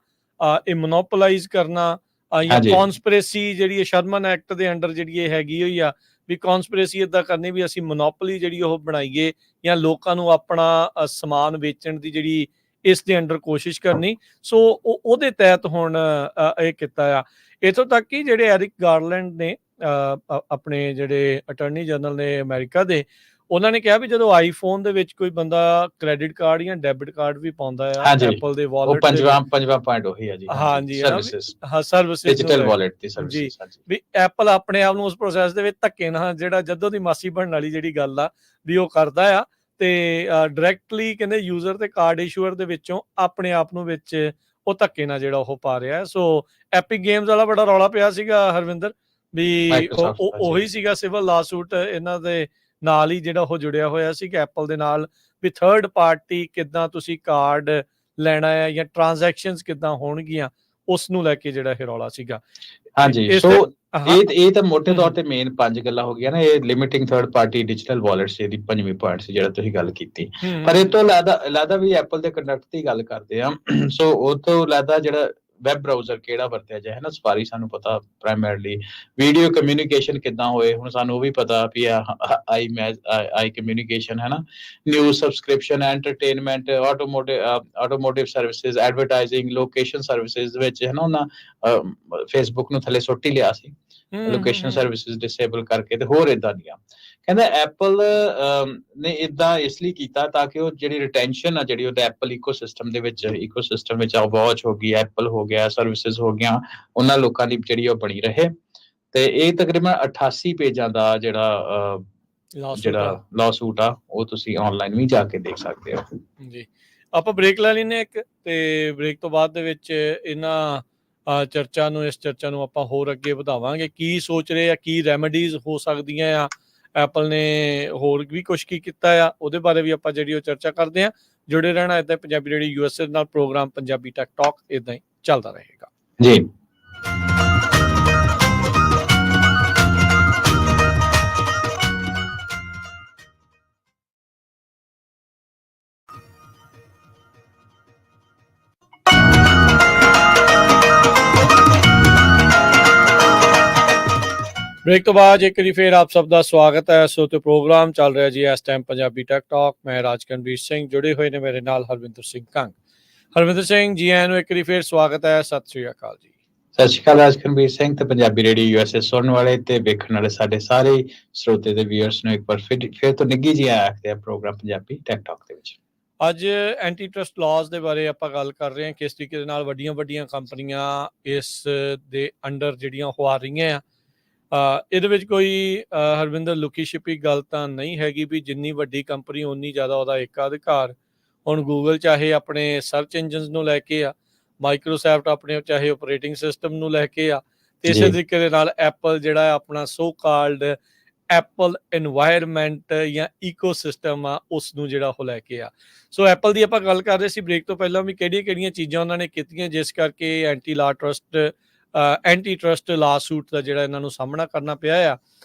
ਇਹ ਮੋਨੋਪੋਲਾਈਜ਼ ਕਰਨਾ, ਜਾਂ ਕੌਨਸਪੀਰੇਸੀ ਜਿਹੜੀ ਸ਼ਰਮਨ ਐਕਟ ਦੇ ਅੰਡਰ ਜਿਹੜੀ ਇਹ ਹੈਗੀ ਹੋਈ ਆ ਵੀ ਕੌਨਸਪੀਰੇਸੀ ਏਦਾਂ ਕਰਨੀ ਵੀ ਅਸੀਂ ਮੋਨੋਪੋਲੀ ਜਿਹੜੀ ਉਹ ਬਣਾਈਏ, ਜਾਂ ਲੋਕਾਂ ਨੂੰ ਆਪਣਾ ਸਮਾਨ ਵੇਚਣ ਦੀ ਜਿਹੜੀ ਇਸ ਦੇ ਅੰਡਰ ਕੋਸ਼ਿਸ਼ ਕਰਨੀ। ਸੋ ਉਹਦੇ ਤਹਿਤ ਹੁਣ ਇਹ ਕੀਤਾ ਆ। ਇੱਥੋਂ ਤੱਕ ਕਿ ਜਿਹੜੇ ਐਰਿਕ ਗਾਰਲੈਂਡ ਨੇ, ਆਪਣੇ ਜਿਹੜੇ ਅਟਾਰਨੀ ਜਨਰਲ ਨੇ ਅਮਰੀਕਾ ਦੇ, ਉਹਨਾਂ ਨੇ ਕਿਹਾ ਵੀ ਜਦੋਂ ਆਈਫੋਨ ਦੇ ਵਿੱਚ ਕੋਈ ਬੰਦਾ ਕ੍ਰੈਡਿਟ ਕਾਰਡ ਜਾਂ ਡੈਬਿਟ ਕਾਰਡ ਵੀ ਪਾਉਂਦਾ ਆ ਐਪਲ ਦੇ ਵਾਲਟ, ਪੰਜਵਾਂ ਪੁਆਇੰਟ ਉਹੀ ਆ ਜੀ, ਹਾਂਜੀ, ਸਰਵਿਸਿਜ਼, ਡਿਜੀਟਲ ਵਾਲਟ ਦੀ ਸਰਵਿਸਿਜ਼ ਵੀ ਐਪਲ ਆਪਣੇ ਆਪ ਨੂੰ ਉਸ ਪ੍ਰੋਸੈਸ ਦੇ ਵਿੱਚ ਧੱਕੇ ਨਾਲ, ਜਿਹੜਾ ਜਦੋਂ ਦੀ ਮਾਸੀ ਬਣਨ ਵਾਲੀ ਜਿਹੜੀ ਗੱਲ ਆ ਵੀ ਉਹ ਕਰਦਾ ਆ, ਤੇ ਡਾਇਰੈਕਟਲੀ ਕਹਿੰਦੇ ਯੂਜ਼ਰ ਤੇ ਕਾਰਡ ਇਸ਼ੂਅਰ ਦੇ ਵਿੱਚੋਂ ਆਪਣੇ ਆਪ ਨੂੰ ਵਿੱਚ ਉਹ ਧੱਕੇ ਨਾਲ ਜਿਹੜਾ ਉਹ ਪਾ ਰਿਹਾ। ਸੋ ਐਪਿਕ ਗੇਮਸ ਵਾਲਾ ਬੜਾ ਰੌਲਾ ਪਿਆ ਸੀਗਾ ਹਰਵਿੰਦਰ, ਵੀ ਮਾਈਕ੍ਰੋਸਾਫਟ ਦਾ ਜੀ। ਉਹੀ ਸੀਗਾ ਸਿਵਲ ਲਾਸੂਟ ਇਹਨਾਂ ਦੇ ਨਾਲ ਹੀ ਜਿਹੜਾ ਉਹ ਜੁੜਿਆ ਹੋਇਆ ਸੀ ਕਿ ਐਪਲ ਦੇ ਨਾਲ ਵੀ ਥਰਡ ਪਾਰਟੀ ਕਿੱਦਾਂ ਤੁਸੀਂ ਕਾਰਡ ਲੈਣਾ ਹੈ ਜਾਂ ਟ੍ਰਾਂਜੈਕਸ਼ਨਸ ਕਿੱਦਾਂ ਹੋਣਗੀਆਂ, ਉਸ ਨੂੰ ਲੈ ਕੇ ਜਿਹੜਾ ਇਹ ਰੌਲਾ ਸੀਗਾ। ਹਾਂਜੀ, ਇਸ ਸੋ ਹਾਂ ਇਹ ਤਾਂ ਮੋਟੇ ਤੌਰ ਤੇ ਮੇਨ 5 ਗੱਲਾਂ ਹੋ ਗਈਆਂ ਨਾ। ਇਹ ਲਿਮਿਟਿੰਗ ਥਰਡ ਪਾਰਟੀ ਡਿਜੀਟਲ ਵਾਲਟਸ ਇਹਦੀ 5ਵੀਂ ਪੁਆਇੰਟ ਸੀ ਜਿਹੜਾ ਤੁਸੀਂ ਗੱਲ ਕੀਤੀ। ਪਰ ਇਹ ਤੋਂ ਇਲਾਵਾ ਵੀ ਐਪਲ ਦੇ ਕੰਡਕਟ ਦੀ ਗੱਲ ਕਰਦੇ ਆ। ਸੋ ਉਹ ਤੋਂ ਇਲਾਵਾ ਜਿਹੜਾ ਵੈਬ ਬਰਾਊਜ਼ਰ ਕਿਹੜਾ ਵਰਤਿਆ ਜਾਏ, ਹੈ ਨਾ। ਸਫਾਰੀ ਸਾਨੂੰ ਪਤਾ ਪ੍ਰਾਇਮਰਲੀ ਵੀਡੀਓ ਕਮਿਊਨੀਕੇਸ਼ਨ ਕਿੱਦਾਂ ਹੋਏ, ਹੁਣ ਸਾਨੂੰ ਉਹ ਵੀ ਪਤਾ ਵੀ ਆਈ ਕਮਿਊਨੀਕੇਸ਼ਨ, ਹੈ ਨਾ। News subscription, entertainment, automotive services, advertising, location services ਵਿੱਚ, ਹੈ ਨਾ, ਉਹਨਾਂ ਫੇਸਬੁੱਕ ਨੂੰ ਥੱਲੇ ਸੁੱਟ ਹੀ ਲਿਆ ਸੀ ਲੋਕੇਸ਼ਨ ਸਰਵਿਸਿਜ਼ ਡਿਸੇਬਲ ਕਰਕੇ, ਤੇ ਹੋਰ ਏਦਾਂ ਦੀਆਂ। ਕਹਿੰਦਾ ਐਪਲ ਨੇ ਇਦਾਂ ਇਸ ਲਈ ਕੀਤਾ ਤਾਂ ਕਿ ਉਹ ਜਿਹੜੀ ਰਿਟੈਂਸ਼ਨ ਆ ਜਿਹੜੀ ਉਹਦੇ ਐਪਲ ਇਕੋਸਿਸਟਮ ਵਿੱਚ ਆ, ਵਾਚ ਹੋ ਗਈ, ਐਪਲ ਹੋ ਗਿਆ, ਸਰਵਿਸਿਜ਼ ਹੋ ਗਈਆਂ, ਉਹਨਾਂ ਲੋਕਾਂ ਦੀ ਜਿਹੜੀ ਉਹ ਬਣੀ ਰਹੇ। ਤੇ ਇਹ ਤਕਰੀਬਨ 88 ਪੇਜਾਂ ਦਾ ਜਿਹੜਾ ਲਾਸੂਟ ਆ ਉਹ ਤੁਸੀਂ ਆਨਲਾਈਨ ਵੀ ਜਾ ਕੇ ਦੇਖ ਸਕਦੇ ਹੋ ਜੀ। ਆਪਾਂ ਬ੍ਰੇਕ ਲੈ ਲੈਨੇ ਇੱਕ, ਤੇ ਬ੍ਰੇਕ ਤੋਂ ਬਾਅਦ ਦੇ ਵਿੱਚ ਇਹਨਾਂ ਇਸ ਚਰਚਾ ਨੂੰ ਆਪਾਂ ਹੋਰ ਅੱਗੇ ਵਧਾਵਾਂਗੇ। ਕੀ ਸੋਚ ਰਹੇ ਆ, ਕੀ ਰੈਮਡੀਜ਼ ਹੋ ਸਕਦੀਆਂ ਆ, ਐਪਲ ਨੇ ਹੋਰ ਵੀ ਕੁਝ ਕੀ ਕੀਤਾ ਆ, ਉਹਦੇ ਬਾਰੇ ਵੀ ਆਪਾਂ ਜਿਹੜੀ ਉਹ ਚਰਚਾ ਕਰਦੇ ਆ। ਜੁੜੇ ਰਹਿਣਾ ਏਦਾਂ ਪੰਜਾਬੀ ਰੇਡੀਓ USA ਨਾਲ। ਪ੍ਰੋਗਰਾਮ ਪੰਜਾਬੀ ਟੈਕ ਟਾਕ ਏਦਾਂ ਹੀ ਚੱਲਦਾ ਰਹੇਗਾ ਜੀ। ਬ੍ਰੇਕ ਤੋਂ ਬਾਅਦ ਇੱਕ ਵਾਰੀ ਫੇਰ ਆਪ ਸਭ ਦਾ ਸਵਾਗਤ ਹੈ। ਸੋ ਤੇ ਪ੍ਰੋਗਰਾਮ ਚੱਲ ਰਿਹਾ ਜੀ ਇਸ ਟਾਈਮ ਪੰਜਾਬੀ ਟੈਕ ਟਾਕ। ਮੈਂ ਰਾਜਕਨਵੀਰ ਸਿੰਘ, ਜੁੜੇ ਹੋਏ ਨੇ ਮੇਰੇ ਨਾਲ ਹਰਵਿੰਦਰ ਸਿੰਘ ਕੰਗ। ਹਰਵਿੰਦਰ ਸਿੰਘ ਜੀ, ਆਇਆਂ ਨੂੰ ਇੱਕ ਵਾਰੀ ਫੇਰ ਸਵਾਗਤ ਹੈ। ਸਤਿ ਸ੍ਰੀ ਅਕਾਲ ਜੀ। ਸਤਿ ਸ਼੍ਰੀ ਅਕਾਲ ਰਾਜਕਨਵੀਰ ਸਿੰਘ ਤੇ ਪੰਜਾਬੀ ਰੇਡੀਓ USA ਸੁਣਨ ਵਾਲੇ ਤੇ ਵੇਖਣ ਵਾਲੇ ਸਾਡੇ ਸਾਰੇ ਸਰੋਤੇ ਤੇ ਵੀਅਰਸ ਨੂੰ ਇੱਕ ਵਾਰ ਫਿਰ ਤੋਂ ਨਿੱਘੀ ਜੀ ਆਖਦੇ ਆ ਪ੍ਰੋਗਰਾਮ ਪੰਜਾਬੀ ਟੈਕ ਟਾਕ ਦੇ ਵਿੱਚ। ਅੱਜ ਐਂਟੀ ਟਰਸਟ ਲਾਜ਼ ਦੇ ਬਾਰੇ ਆਪਾਂ ਗੱਲ ਕਰ ਰਹੇ ਹਾਂ, ਕਿਸ ਤਰੀਕੇ ਦੇ ਨਾਲ ਵੱਡੀਆਂ ਕੰਪਨੀਆਂ ਇਸ ਦੇ ਅੰਡਰ ਜਿਹੜੀਆਂ ਹੋ ਆ ਰਹੀਆਂ ਆ। ਇਹਦੇ ਵਿੱਚ ਕੋਈ ਹਰਵਿੰਦਰ ਲੁਕੀ ਛਿਪੀ ਗੱਲ ਤਾਂ ਨਹੀਂ ਹੈਗੀ ਵੀ ਜਿੰਨੀ ਵੱਡੀ ਕੰਪਨੀ ਉਨੀ ਜ਼ਿਆਦਾ ਉਹਦਾ ਏਕਾਧਿਕਾਰ। ਹੁਣ ਗੂਗਲ ਚਾਹੇ ਆਪਣੇ ਸਰਚ ਇੰਜਨਸ ਨੂੰ ਲੈ ਕੇ ਆ, ਮਾਈਕਰੋਸਾਫਟ ਆਪਣੇ ਚਾਹੇ ਆਪਰੇਟਿੰਗ ਸਿਸਟਮ ਨੂੰ ਲੈ ਕੇ ਆ, ਤੇ ਇਸੇ ਤਰੀਕੇ ਦੇ ਨਾਲ ਐਪਲ ਜਿਹੜਾ ਆਪਣਾ ਸੋ ਕਾਲਡ ਐਪਲ এনवायरमेंट ਜਾਂ ਈਕੋਸਿਸਟਮ ਆ ਉਸ ਨੂੰ ਜਿਹੜਾ ਉਹ ਲੈ ਕੇ ਆ। ਸੋ ਐਪਲ ਦੀ ਆਪਾਂ ਗੱਲ ਕਰ ਰਹੇ ਸੀ ਬ੍ਰੇਕ ਤੋਂ ਪਹਿਲਾਂ ਵੀ ਕਿਹੜੀਆਂ ਚੀਜ਼ਾਂ ਉਹਨਾਂ ਨੇ ਕੀਤੀਆਂ ਜਿਸ ਕਰਕੇ ਐਂਟੀ ਟਰਸਟ ਲਾ ਸੂਟ ਦਾ ਜਿਹੜਾ ਇਹਨਾਂ ਨੂੰ ਸਾਹਮਣਾ ਕਰਨਾ ਪਿਆ ਆ।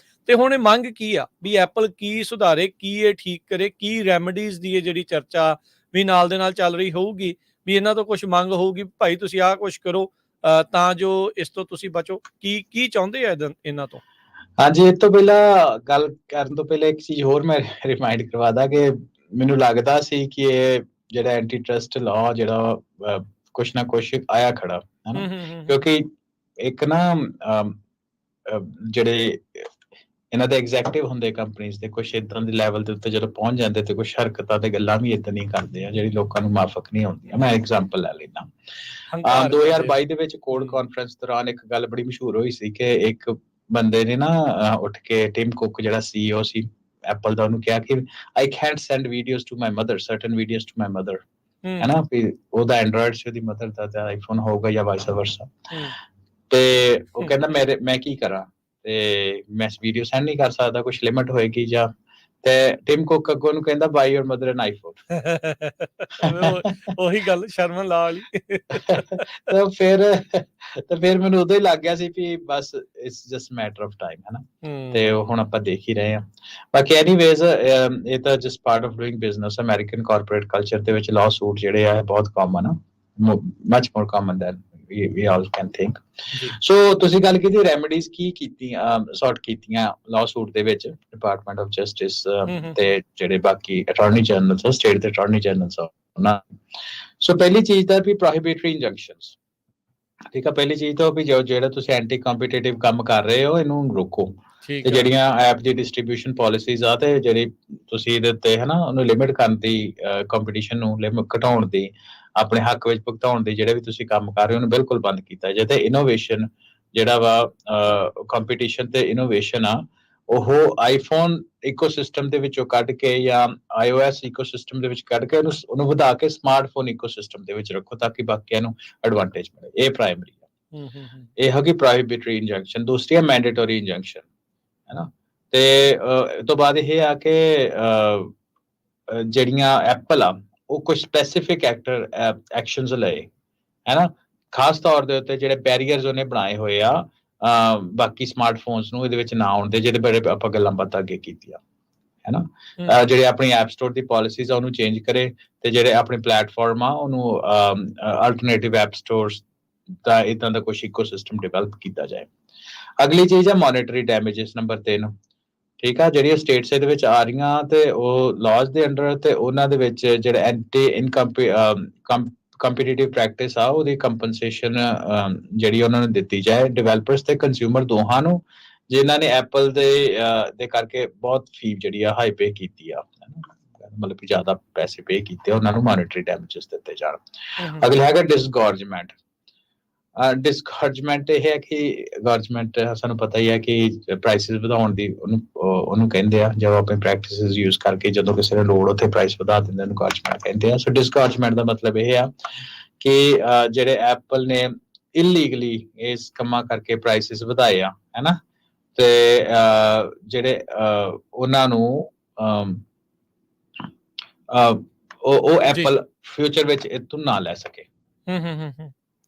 ਤੇ ਹੁਣ ਇਹ ਮੰਗ ਕੀ ਆ ਵੀ ਐਪਲ ਕੀ ਸੁਧਾਰੇ, ਕੀ ਇਹ ਠੀਕ ਕਰੇ, ਕੀ ਰੈਮਡੀਜ਼ ਦੀ ਇਹ ਜਿਹੜੀ ਚਰਚਾ ਵੀ ਨਾਲ ਦੇ ਨਾਲ ਚੱਲ ਰਹੀ ਹੋਊਗੀ, ਵੀ ਇਹਨਾਂ ਤੋਂ ਕੁਝ ਮੰਗ ਹੋਊਗੀ ਭਾਈ ਤੁਸੀਂ ਆਹ ਕੁਝ ਕਰੋ ਤਾਂ ਜੋ ਇਸ ਤੋਂ ਤੁਸੀਂ ਬਚੋ। ਕੀ ਚਾਹੁੰਦੇ ਆ ਇਹਨਾਂ ਤੋਂ? ਹਾਂਜੀ, ਇਹ ਤੋਂ ਪਹਿਲਾਂ ਗੱਲ ਕਰਨ ਤੋਂ ਪਹਿਲਾਂ ਇੱਕ ਚੀਜ਼ ਹੋਰ ਮੈਂ ਰਿਮਾਈਂਡ ਕਰਵਾ ਦਾਂ ਕਿ ਮੈਨੂੰ ਲੱਗਦਾ ਸੀ ਕਿ ਇਹ ਜਿਹੜਾ ਐਂਟੀ ਟਰਸਟ ਲਾਅ ਜਿਹੜਾ ਕੁਛ ਨਾ ਕੁਛ ਆਇਆ ਖੜਾ ਹੈ ਨਾ, ਕਿਉਂਕਿ ਇੱਕ ਨਾ ਜਿਹੜੇ ਇਹਨਾਂ ਦੇ ਐਗਜ਼ੈਕਟਿਵ ਹੁੰਦੇ ਕੰਪਨੀਆਂ ਦੇ ਕੁਛ ਇਦਾਂ ਦੇ ਲੈਵਲ ਦੇ ਉੱਤੇ ਜਦੋਂ ਪਹੁੰਚ ਜਾਂਦੇ ਤੇ ਕੁਛ ਹਰਕਤਾਂ ਤੇ ਗੱਲਾਂ ਵੀ ਇਦਾਂ ਨਹੀਂ ਕਰਦੇ ਆ ਜਿਹੜੀ ਲੋਕਾਂ ਨੂੰ ਮਾਫਕ ਨਹੀਂ ਆਉਂਦੀਆਂ। ਮੈਂ ਐਗਜ਼ਾਮਪਲ ਲੈ ਲੈਣਾ। 2022 ਦੇ ਵਿੱਚ ਕੋਡ ਕਾਨਫਰੰਸ ਦੌਰਾਨ ਇੱਕ ਗੱਲ ਬੜੀ ਮਸ਼ਹੂਰ ਹੋਈ ਸੀ ਕਿ ਇੱਕ ਬੰਦੇ ਨੇ ਨਾ ਉੱਠ ਕੇ ਟਿਮ ਕੁੱਕ ਜਿਹੜਾ CEO ਸੀ ਐਪਲ ਦਾ, ਉਹਨੂੰ ਕਿਹਾ ਕਿ I can't send videos to my mother, certain videos to my mother, ਹੈ ਨਾ। ਵੀ ਉਹਦਾ ਐਂਡਰੋਇਡ ਸੀ, ਉਹਦੀ ਮਦਰ ਦਾ ਤਾਂ ਆਈਫੋਨ ਹੋਊਗਾ ਜਾਂ ਵਾਈਸ ਵਰਸਾ। ਤੇ ਉਹ ਕਹਿੰਦਾ ਮੈਂ ਕੀ ਕਰਾਂ, ਤੇ ਮੈਂ ਵੀਡੀਓ ਸੈਂਡ ਨਹੀਂ ਕਰ ਸਕਦਾ, ਕੁਝ ਲਿਮਿਟ ਹੋਏਗੀ ਜਾਂ। ਤੇ ਟਿਮ ਕੁੱਕ ਅੱਗੋਂ ਨੂੰ ਕਹਿੰਦਾ ਬਾਈ ਯੋਰ ਮਦਰ ਐਨ ਆਈਫੋਨ। ਉਹੀ ਗੱਲ ਸ਼ਰਮਨ ਲਾ ਵਾਲੀ। ਤਾਂ ਫਿਰ ਮੈਨੂੰ ਉਦੋਂ ਹੀ ਲੱਗ ਗਿਆ ਸੀ ਵੀ ਬਸ it's just matter of time, ਹੈ ਨਾ। ਤੇ ਹੁਣ ਆਪਾਂ ਦੇਖ ਹੀ ਰਹੇ ਹਾਂ। ਬਾਕੀ ਐਨੀਵੇਜ਼ ਇਹ ਤਾਂ just part of doing business. American corporate culture ਦੇ ਵਿੱਚ ਲਾਅ ਸੂਟ ਜਿਹੜੇ ਆ ਬਹੁਤ ਕਾਮਨ ਆ, much more common than we all can think। So ਤੁਸੀਂ ਗੱਲ ਕੀਤੀ ਰੈਮਡੀਜ਼ ਕੀ ਸੌਟ ਕੀਤੀਆਂ ਲਾਅ ਸੂਟ ਦੇ ਵਿੱਚ ਡਿਪਾਰਟਮੈਂਟ ਆਫ ਜਸਟਿਸ ਤੇ ਜਿਹੜੇ ਬਾਕੀ ਅਟਾਰਨੀ ਜਨਰਲ ਸਟੇਟ ਦੇ ਅਟਾਰਨੀ ਜਨਰਲ ਉਹਨਾਂ। ਸੋ ਪਹਿਲੀ ਚੀਜ਼ ਤਾਂ ਵੀ ਪ੍ਰੋਹਿਬਿਟਰੀ ਇੰਜੰਕਸ਼ਨਸ। ਠੀਕ ਆ, ਪਹਿਲੀ ਚੀਜ਼ ਤਾਂ ਵੀ ਜਿਹੜਾ ਤੁਸੀਂ ਐਂਟੀ ਕੰਪੀਟੀਟਿਵ ਕੰਮ ਕਰ ਰਹੇ ਹੋ ਇਹਨੂੰ ਰੋਕੋ। ਤੇ ਜਿਹੜੀਆਂ ਐਪ ਦੀ ਡਿਸਟ੍ਰੀਬਿਊਸ਼ਨ ਪਾਲਿਸੀਜ਼ ਆ ਤੇ ਜਿਹੜੀ ਤੁਸੀਂ ਇਹਦੇ ਉੱਤੇ ਹੈ ਨਾ ਉਹਨੂੰ ਲਿਮਿਟ ਕਰਨ ਦੀ, ਕੰਪੀਟੀਸ਼ਨ ਨੂੰ ਘਟਾਉਣ ਦੀ, ਆਪਣੇ ਹੱਕ ਵਿੱਚ ਭੁਗਤਾਉਣ ਦੀ ਜਿਹੜੇ ਵੀ ਤੁਸੀਂ ਕੰਮ ਕਰ ਰਹੇ ਹੋ ਉਹਨੂੰ ਬਿਲਕੁਲ ਬੰਦ ਕੀਤਾ ਜਾਏ। ਤੇ ਇਨੋਵੇਸ਼ਨ ਜਿਹੜਾ ਵਾ ਕੰਪੀਟੀਸ਼ਨ ਤੇ ਇਨੋਵੇਸ਼ਨ ਆ ਉਹ ਆਈਫੋਨ ਇਕੋਸਿਸਟਮ ਦੇ ਵਿੱਚੋਂ ਕੱਢ ਕੇ ਜਾਂ iOS ਇਕੋਸਿਸਟਮ ਦੇ ਵਿੱਚ ਕੱਢ ਕੇ ਉਹਨੂੰ ਵਧਾ ਕੇ ਸਮਾਰਟਫੋਨ ਇਕੋਸਿਸਟਮ ਦੇ ਵਿੱਚ ਰੱਖੋ ਤਾਂ ਕਿ ਬਾਕੀਆਂ ਨੂੰ ਐਡਵਾਂਟੇਜ ਮਿਲੇ। ਇਹ ਪ੍ਰਾਇਮਰੀ ਆ। ਇਹ ਹੈਗੀ ਪ੍ਰੋਹਿਬਿਟਰੀ ਇੰਜੰਕਸ਼ਨ। ਦੂਸਰੀ ਹੈ ਮੈਂਡੇਟਰੀ ਇੰਜੰਕਸ਼ਨ, ਹੈ ਨਾ। ਤੇ ਇਹ ਤੋਂ ਬਾਅਦ ਇਹ ਆ ਕਿ ਜਿਹੜੀਆਂ ਐਪਲ ਆ ਉਹ ਕੁਝ ਸਪੈਸੀਫਿਕ ਐਕਸ਼ਨਸ ਲਏ, ਹੈ ਨਾ, ਖਾਸ ਤੌਰ ਦੇ ਉੱਤੇ ਜਿਹੜੇ ਬੈਰੀਅਰਸ ਉਹਨੇ ਬਣਾਏ ਹੋਏ ਆ ਬਾਕੀ ਸਮਾਰਟਫੋਨਸ ਨੂੰ ਇਹਦੇ ਵਿੱਚ ਨਾ ਆਉਣ ਦੇ, ਜਿਹਦੇ ਬਾਰੇ ਆਪਾਂ ਗੱਲਾਂ ਬਾਤਾਂ ਅੱਗੇ ਕੀਤੀਆਂ, ਹੈ ਨਾ। ਜਿਹੜੇ ਆਪਣੀ ਐਪ ਸਟੋਰ ਦੀ ਪਾਲਿਸੀਜ਼ ਆ ਉਹਨੂੰ ਚੇਂਜ ਕਰੇ ਤੇ ਜਿਹੜੇ ਆਪਣੇ ਪਲੇਟਫਾਰਮ ਆ ਉਹਨੂੰ ਅਲਟਰਨੇਟਿਵ ਐਪ ਸਟੋਰਸ ਦਾ ਇਦਾਂ ਦਾ ਕੁਝ ਇਕੋਸਿਸਟਮ ਡਿਵੈਲਪ ਕੀਤਾ ਜਾਏ। ਅਗਲੀ ਚੀਜ਼ ਹੈ ਮੋਨਿਟਰੀ ਡੈਮੇजेस, ਨੰਬਰ 3। ਠੀਕ ਆ, ਜਿਹੜੀਆਂ ਸਟੇਟਸ ਇਹਦੇ ਵਿੱਚ ਆ ਰਹੀਆਂ ਤੇ ਉਹ ਲਾਜ਼ ਦੇ ਅੰਡਰ ਤੇ ਉਹਨਾਂ ਦੇ ਵਿੱਚ ਜਿਹੜੇ ਐਂਟੀ ਕੰਪੀਟੀਟਿਵ ਪ੍ਰੈਕਟਿਸ ਆ ਉਹਦੀ ਕੰਪਨਸੇਸ਼ਨ ਜਿਹੜੀ ਉਹਨਾਂ ਨੂੰ ਦਿੱਤੀ ਜਾਏ, ਡਿਵੈਲਪਰਸ ਤੇ ਕੰਜ਼ਿਊਮਰ ਦੋਹਾਂ ਨੂੰ, ਜਿਨ੍ਹਾਂ ਨੇ ਐਪਲ ਦੇ ਕਰਕੇ ਬਹੁਤ ਫੀ ਜਿਹੜੀ ਆ ਹਾਈ ਪੇ ਕੀਤੀ ਆ, ਮਤਲਬ ਕਿ ਜ਼ਿਆਦਾ ਪੈਸੇ ਪੇ ਕੀਤੇ, ਉਹਨਾਂ ਨੂੰ ਮੋਨਿਟਰੀ ਡੈਮੇजेस ਦਿੱਤੇ ਜਾਣ। ਅਗਲਾ ਹੈਗਾ ਡਿਸਗੋਰਜਮੈਂਟ। ਡਿਸਗੋਰਜਮੈਂਟ ਇਹ ਹੈ ਕਿ ਗਵਰਨਮੈਂਟ, ਸਾਨੂੰ ਪਤਾ ਹੀ ਹੈ ਕਿ ਪ੍ਰਾਈਸਿਸ ਵਧਾਉਣ ਦੀ ਉਹਨੂੰ ਕਹਿੰਦੇ ਆ, ਜਦੋਂ ਆਪਣੇ ਪ੍ਰੈਕਟਿਸਿਸ ਯੂਜ਼ ਕਰਕੇ ਜਦੋਂ ਕਿਸੇ ਨੂੰ ਲੋੜ ਉੱਥੇ ਪ੍ਰਾਈਸ ਵਧਾ ਦਿੰਦੇ, ਉਹਨੂੰ ਗਵਰਨਮੈਂਟ ਕਹਿੰਦੇ ਆ। ਸੋ ਡਿਸਗੋਰਜਮੈਂਟ ਦਾ ਮਤਲਬ ਇਹ ਆ ਕਿ ਜਿਹੜੇ ਐਪਲ ਨੇ ਇਲੀਗਲੀ ਇਸ ਕੰਮਾਂ ਕਰਕੇ ਪ੍ਰਾਈਸਿਸ ਵਧਾਏ ਆ, ਹੈ ਨਾ, ਤੇ ਜਿਹੜੇ ਉਹਨਾਂ ਨੂੰ ਉਹ ਐਪਲ ਫਿਊਚਰ ਵਿੱਚ ਇਤੋਂ ਨਾ ਲੈ ਸਕੇ।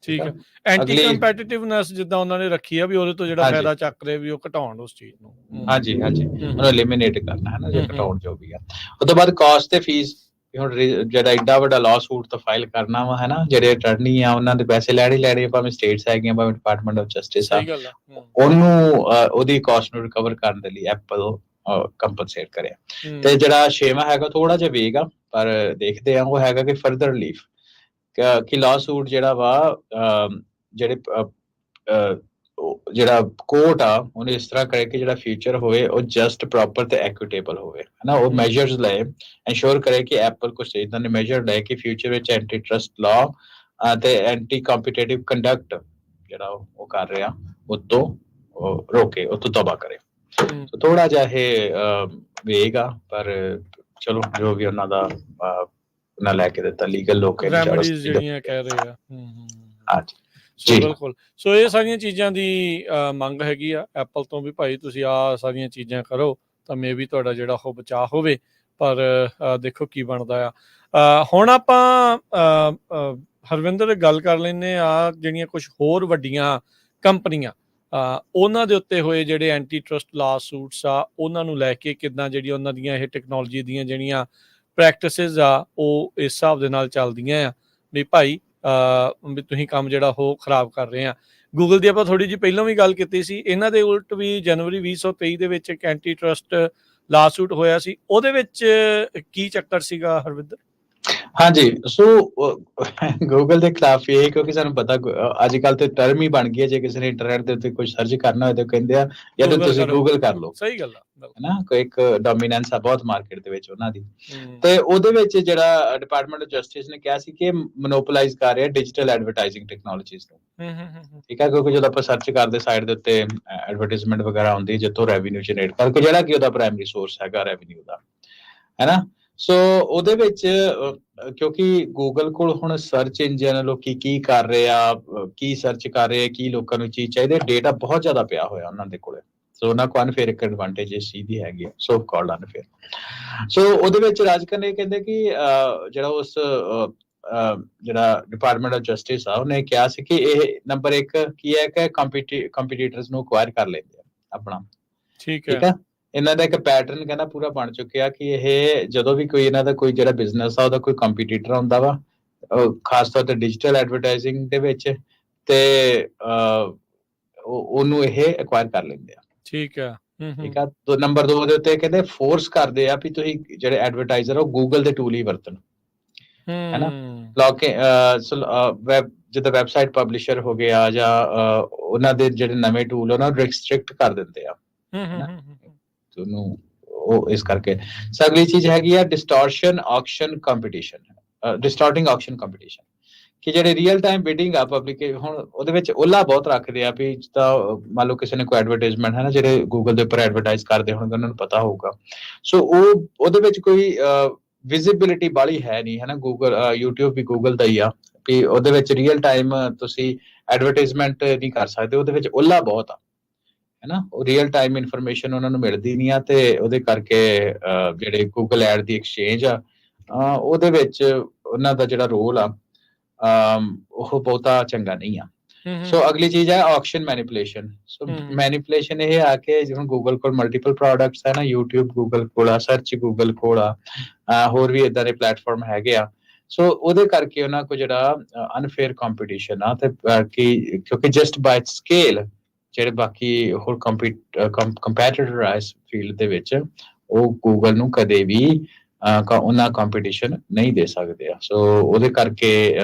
ਠੀਕ ਹੈ। ਐਂਟੀ ਕੰਪੀਟੀਟਿਵਨੈਸ ਜਿੱਦਾਂ ਉਹਨਾਂ ਨੇ ਰੱਖੀ ਆ ਵੀ ਉਹਦੇ ਤੋਂ ਜਿਹੜਾ ਫਾਇਦਾ ਚੱਕ ਰਹੇ ਵੀ ਉਹ ਘਟਾਉਣ ਉਸ ਚੀਜ਼ ਨੂੰ। ਹਾਂਜੀ ਹਾਂਜੀ, ਉਹਨੂੰ ਐਲੀਮੀਨੇਟ ਕਰਨਾ, ਹੈ ਨਾ, ਜੇ ਘਟਾਉਣ ਜੋ ਵੀ ਆ। ਉਹ ਤੋਂ ਬਾਅਦ ਕਾਸਟ ਤੇ ਫੀਸ, ਹੁਣ ਜਿਹੜਾ ਏਡਾ ਵੱਡਾ ਲਾਅ ਸੂਟ ਤਾਂ ਫਾਈਲ ਕਰਨਾ ਵਾ, ਹੈ ਨਾ, ਜਿਹੜੇ ਅਟਰਨੀ ਆ ਉਹਨਾਂ ਦੇ ਪੈਸੇ ਲੈਣੇ, ਭਾਵੇਂ ਸਟੇਟਸ ਹੈਗੀਆਂ ਭਾਵੇਂ ਡਿਪਾਰਟਮੈਂਟ ਆਫ ਜਸਟਿਸ ਆ, ਉਹਨੂੰ ਉਹਦੀ ਕਾਸਟ ਨੂੰ ਰਿਕਵਰ ਕਰਨ ਦੇ ਲਈ ਐਪਲ ਕੰਪਨਸੇਟ ਕਰੇ। ਤੇ ਜਿਹੜਾ 6ਵਾਂ ਹੈਗਾ ਥੋੜਾ ਜਿਹਾ ਵੇਗ ਆ, ਪਰ ਦੇਖਦੇ ਆ, ਉਹ ਹੈਗਾ ਕਿ ਫਰਦਰ ਰਿਲੀਫ, ਕਿ ਲਾਅ ਸੂਟ ਜਿਹੜਾ ਵਾ ਜਿਹੜਾ ਕੋਰਟ ਆ ਉਹਨੇ ਇਸ ਤਰ੍ਹਾਂ ਕਰੇ ਕਿ ਜਿਹੜਾ ਫਿਊਚਰ ਹੋਵੇ ਉਹ ਜਸਟ, ਪ੍ਰੋਪਰ ਤੇ ਐਕੁਇਟੇਬਲ ਹੋਵੇ, ਹੈ ਨਾ। ਉਹ ਮੈਜਰਸ ਲਏ, ਐਂਸ਼ੋਰ ਕਰੇ ਕਿ ਐਪਲ ਕੁਝ ਇਦਾਂ ਦੇ ਮੈਜਰ ਲਏ ਕਿ ਫਿਊਚਰ ਵਿੱਚ ਐਂਟੀ ਟਰਸਟ ਲਾਅ ਤੇ ਐਂਟੀ ਕੰਪੀਟੀਟਿਵ ਕੰਡਕਟ ਜਿਹੜਾ ਉਹ ਕਰ ਰਿਹਾ ਉਤੋਂ ਰੋਕੇ, ਉਤੋਂ ਤਬਾਹ ਕਰੇ। ਸੋ ਥੋੜਾ ਜਿਹਾ ਇਹ ਵੇਗ ਆ, ਪਰ ਚਲੋ ਜੋ ਵੀ ਉਹਨਾਂ ਦਾ ਨਾ ਲੈ ਕੇ ਦਿੱਤਾ ਲੀਗਲ ਲੋਕ ਰੈਮਡੀਜ਼ ਜਿਹੜੀਆਂ ਕਹਿ ਰਹੇ ਆ। ਹਾਂਜੀ, ਸੋ ਬਿਲਕੁਲ। ਸੋ ਇਹ ਸਾਰੀਆਂ ਚੀਜ਼ਾਂ ਦੀ ਮੰਗ ਹੈਗੀ ਆ ਐਪਲ ਤੋਂ ਵੀ, ਭਾਈ ਤੁਸੀਂ ਆਹ ਸਾਰੀਆਂ ਚੀਜ਼ਾਂ ਕਰੋ ਤਾਂ ਮੇ ਵੀ ਤੁਹਾਡਾ ਜਿਹੜਾ ਉਹ ਬਚਾਅ ਹੋਵੇ, ਪਰ ਦੇਖੋ ਕੀ ਬਣਦਾ ਆ। ਹੁਣ ਆਪਾਂ ਹਰਵਿੰਦਰ ਗੱਲ ਕਰ ਲੈਂਦੇ ਆ ਜਿਹੜੀਆਂ ਕੁਝ ਹੋਰ ਵੱਡੀਆਂ ਕੰਪਨੀਆਂ, ਉਹਨਾਂ ਦੇ ਉੱਤੇ ਹੋਏ ਜਿਹੜੇ ਐਂਟੀ ਟਰਸਟ ਲਾ ਸੂਟਸ ਆ, ਉਹਨਾਂ ਨੂੰ ਲੈ ਕੇ ਕਿੱਦਾਂ ਜਿਹੜੀ ਉਹਨਾਂ ਦੀਆਂ ਇਹ ਟੈਕਨੋਲੋਜੀ ਦੀਆਂ ਜਿਹੜੀਆਂ ਪ੍ਰੈਕਟਿਸਿਸ ਆ ਉਹ ਇਸ ਹਿਸਾਬ ਦੇ ਨਾਲ ਚੱਲਦੀਆਂ ਆ ਵੀ ਭਾਈ ਵੀ ਤੁਸੀਂ ਕੰਮ ਜਿਹੜਾ ਉਹ ਖਰਾਬ ਕਰ ਰਹੇ ਆ। ਗੂਗਲ ਦੀ ਆਪਾਂ ਥੋੜੀ ਜਿਹੀ ਪਹਿਲਾਂ ਵੀ ਗੱਲ ਕੀਤੀ ਸੀ, ਇਹਨਾਂ ਦੇ ਉਲਟ ਵੀ ਜਨਵਰੀ 2023 ਦੇ ਵਿੱਚ ਇੱਕ ਐਂਟੀ ਟਰਸਟ ਲਾ ਸੂਟ ਹੋਇਆ ਸੀ, ਉਹਦੇ ਵਿੱਚ ਕੀ ਚੱਕਰ ਸੀਗਾ ਹਰਵਿੰਦਰ? ਹਾਂਜੀ, ਸੋ ਗੂਗਲ ਦੇ ਖਿਲਾਫ ਇਹ, ਕਿਉਂਕਿ ਸਾਨੂੰ ਪਤਾ ਅੱਜ ਕੱਲ ਤੇ ਟਰਮ ਹੀ ਬਣ ਗਈ ਹੈ, ਜੇ ਕਿਸੇ ਨੇ ਇੰਟਰਨੈਟ ਦੇ ਉੱਤੇ ਕੁਝ ਸਰਚ ਕਰਨਾ ਹੋਏ ਤਾਂ ਕਹਿੰਦੇ ਆ ਜਾਂ ਤਾਂ ਤੁਸੀਂ ਗੂਗਲ ਕਰ ਲਓ। ਸਹੀ ਗੱਲ ਆ, ਹੈ ਨਾ, ਕੋਈ ਇੱਕ ਡੋਮੀਨੈਂਸ ਆ ਬਹੁਤ ਮਾਰਕੀਟ ਦੇ ਵਿੱਚ ਉਹਨਾਂ ਦੀ। ਤੇ ਉਹਦੇ ਵਿੱਚ ਜਿਹੜਾ ਡਿਪਾਰਟਮੈਂਟ ਆਫ ਜਸਟਿਸ ਨੇ ਕਿਹਾ ਸੀ ਕਿ ਮੋਨੋਪੋਲਾਈਜ਼ ਕਰ ਰਿਹਾ ਡਿਜੀਟਲ ਐਡਵਰਟਾਈਜ਼ਿੰਗ ਟੈਕਨੋਲੋਜੀਜ਼ ਨੂੰ। ਠੀਕ ਹੈ, ਕਿਉਂਕਿ ਜਦੋਂ ਆਪਾਂ ਸਰਚ ਕਰਦੇ ਸਾਈਡ ਦੇ ਉੱਤੇ ਐਡਵਰਟਾਈਜ਼ਮੈਂਟ ਵਗੈਰਾ ਆਉਂਦੀ, ਜਿੱਥੋਂ ਰੈਵਨਿਊ ਜਨਰੇਟ ਕਰਕੇ, ਜਿਹੜਾ ਕਿ ਉਹਦਾ ਪ੍ਰਾਇਮਰੀ ਸੋਰਸ ਹੈਗਾ ਰੈਵਨਿਊ ਦਾ, ਹੈ ਨਾ। ਸੋ ਉਹਦੇ ਵਿੱਚ ਕਿਉਂਕਿ ਗੂਗਲ ਕੋਲ ਹੁਣ ਸਰਚ ਇੰਜਨ ਲੋਕੀ ਕੀ ਕਰ ਰਹੇ ਆ, ਕੀ ਸਰਚ ਕਰ ਰਹੇ ਆ, ਕੀ ਲੋਕਾਂ ਨੂੰ ਚੀਜ਼ ਚਾਹੀਦੀ, ਡੇਟਾ ਬਹੁਤ ਜ਼ਿਆਦਾ ਪਿਆ ਹੋਇਆ ਉਹਨਾਂ ਦੇ ਕੋਲੇ। ਸੋ ਉਹਨਾਂ ਕੋਲ ਅਨਫੇਅਰ ਇੱਕ ਐਡਵਾਂਟੇਜ ਇਸ ਚੀਜ਼ ਦੀ ਹੈਗੀ, ਸੋ ਕਾਲਡ ਅਨਫੇਅਰ। ਸੋ ਉਹਦੇ ਵਿੱਚ ਰਾਜਕਰ ਨੇ ਕਹਿੰਦੇ ਕਿ ਜਿਹੜਾ ਉਸ ਜਿਹੜਾ ਡਿਪਾਰਟਮੈਂਟ ਆਫ ਜਸਟਿਸ ਆ ਉਹਨੇ ਕਿਹਾ ਸੀ ਕਿ ਇਹ ਨੰਬਰ 1 ਕੀ ਹੈ ਕਿ ਕੰਪੀਟੀਟਰਸ ਨੂੰ ਅਕਵਾਇਰ ਕਰ ਲੈਂਦੇ ਆ ਆਪਣਾ। ਠੀਕ ਹੈ, ਇਹਨਾਂ ਦਾ ਇੱਕ ਪੈਟਰਨ ਕਹਿੰਦਾ ਪੂਰਾ ਬਣ ਚੁੱਕਿਆ ਕਿ ਇਹ ਜਦੋਂ ਵੀ ਕੋਈ ਇਹਨਾਂ ਦਾ ਕੋਈ ਜਿਹੜਾ ਬਿਜ਼ਨਸ ਆ ਉਹਦਾ ਕੋਈ ਕੰਪੀਟੀਟਰ ਹੁੰਦਾ ਵਾ, ਖਾਸ ਤੌਰ ਤੇ ਡਿਜੀਟਲ ਐਡਵਰਟਾਈਜ਼ਿੰਗ ਦੇ ਵਿੱਚ, ਤੇ ਉਹਨੂੰ ਇਹ ਐਕਵਾਇਰ ਕਰ ਲੈਂਦੇ ਆ। ਠੀਕ ਆ। ਠੀਕ ਆ, ਨੰਬਰ 2 ਦੇ ਉੱਤੇ ਕਹਿੰਦੇ ਫੋਰਸ ਕਰਦੇ ਆ ਵੀ ਤੁਸੀਂ ਜਿਹੜੇ ਐਡਵਰਟਾਈਜ਼ਰ ਉਹ ਗੂਗਲ ਦੇ ਟੂਲ ਹੀ ਵਰਤਣ, ਹੈ ਨਾ। ਜਿੱਦਾਂ ਵੈਬਸਾਈਟ ਪਬਲਿਸ਼ਰ ਹੋ ਗਿਆ ਜਾਂ ਉਹਨਾਂ ਦੇ ਜਿਹੜੇ ਨਵੇਂ ਟੂਲ ਉਹਨਾਂ ਨੂੰ ਰਿਸਟ੍ਰਿਕਟ ਕਰ ਦਿੰਦੇ ਆ, ਉਹਨੂੰ ਉਹ ਇਸ ਕਰਕੇ। ਅਗਲੀ ਚੀਜ਼ ਹੈਗੀ ਆ distortion auction competition, ਡਿਸਟੋਰਟਿੰਗ auction competition, ਕਿ ਜਿਹੜੇ ਰੀਅਲ ਟਾਈਮ ਬਿਡਿੰਗ ਆ ਪਬਲਿਕ ਹੁਣ ਉਹਦੇ ਵਿੱਚ ਓਲਾ ਬਹੁਤ ਰੱਖਦੇ ਆ ਵੀ ਜਿੱਦਾਂ ਮੰਨ ਲਓ ਕਿਸੇ ਨੇ ਕੋਈ ਐਡਵਰਟਾਈਜ਼ਮੈਂਟ ਹੈ ਨਾ ਜਿਹੜੇ ਗੂਗਲ ਦੇ ਉੱਪਰ ਐਡਵਰਟਾਈਜ਼ ਕਰਦੇ ਹੋਣਗੇ ਉਹਨਾਂ ਨੂੰ ਪਤਾ ਹੋਊਗਾ। ਸੋ ਉਹ ਉਹਦੇ ਵਿੱਚ ਕੋਈ ਵਿਜ਼ਿਬਿਲਿਟੀ ਬਾਹਲੀ ਹੈ ਨਹੀਂ ਹੈ ਨਾ। ਗੂਗਲ YouTube ਵੀ ਗੂਗਲ ਦਾ ਹੀ ਆ ਵੀ ਉਹਦੇ ਵਿੱਚ ਰੀਅਲ ਟਾਈਮ ਤੁਸੀਂ ਐਡਵਰਟਾਈਜ਼ਮੈਂਟ ਨਹੀਂ ਕਰ ਸਕਦੇ। ਉਹਦੇ ਵਿੱਚ ਓਲਾ ਬਹੁਤ ਆ ਹੈ ਨਾ, ਉਹ ਰੀਅਲ ਟਾਈਮ ਇਨਫੋਰਮੇਸ਼ਨ ਉਹਨਾਂ ਨੂੰ ਮਿਲਦੀ ਨਹੀਂ ਆ ਤੇ ਉਹਦੇ ਕਰਕੇ ਜਿਹੜੇ ਗੂਗਲ ਐਡ ਦੀ ਐਕਸਚੇਂਜ ਆ ਉਹਦੇ ਵਿੱਚ ਉਹਨਾਂ ਦਾ ਜਿਹੜਾ ਰੋਲ ਆ ਉਹ ਬਹੁਤਾ ਚੰਗਾ ਨਹੀਂ ਆ। ਸੋ ਅਗਲੀ ਚੀਜ਼ ਹੈ ਆਕਸ਼ਨ ਮੈਨੀਪੂਲੇਸ਼ਨ। ਸੋ ਮੈਨੀਪੂਲੇਸ਼ਨ ਇਹ ਆ ਕਿ ਜਿਵੇਂ ਗੂਗਲ ਕੋਲ ਮਲਟੀਪਲ ਪ੍ਰੋਡਕਟਸ ਹੈ ਨਾ, YouTube ਗੂਗਲ ਕੋਲ ਆ, ਸਰਚ ਗੂਗਲ ਕੋਲ ਆ, ਹੋਰ ਵੀ ਇਦਾਂ ਦੇ ਪਲੇਟਫਾਰਮ ਹੈਗੇ ਆ। ਸੋ ਉਹਦੇ ਕਰਕੇ ਉਹਨਾਂ ਕੋ ਜਿਹੜਾ ਅਨਫੇਅਰ ਕੰਪੀਟੀਸ਼ਨ ਆ ਤੇ ਕਿਉਂਕਿ ਜਸਟ ਬਾਈ ਸਕੇਲ ਜਿਹੜੇ ਬਾਕੀ ਹੋਰ ਕੰਪੀਟੀਟਰ ਆ ਇਸ ਫੀਲਡ ਦੇ ਵਿੱਚ ਉਹ ਗੂਗਲ ਨੂੰ ਕਦੇ ਵੀ ਉਹਨਾਂ ਕੰਪੀਟੀਸ਼ਨ ਨਹੀਂ ਦੇ ਸਕਦੇ ਆ। ਸੋ ਉਹਦੇ ਕਰਕੇ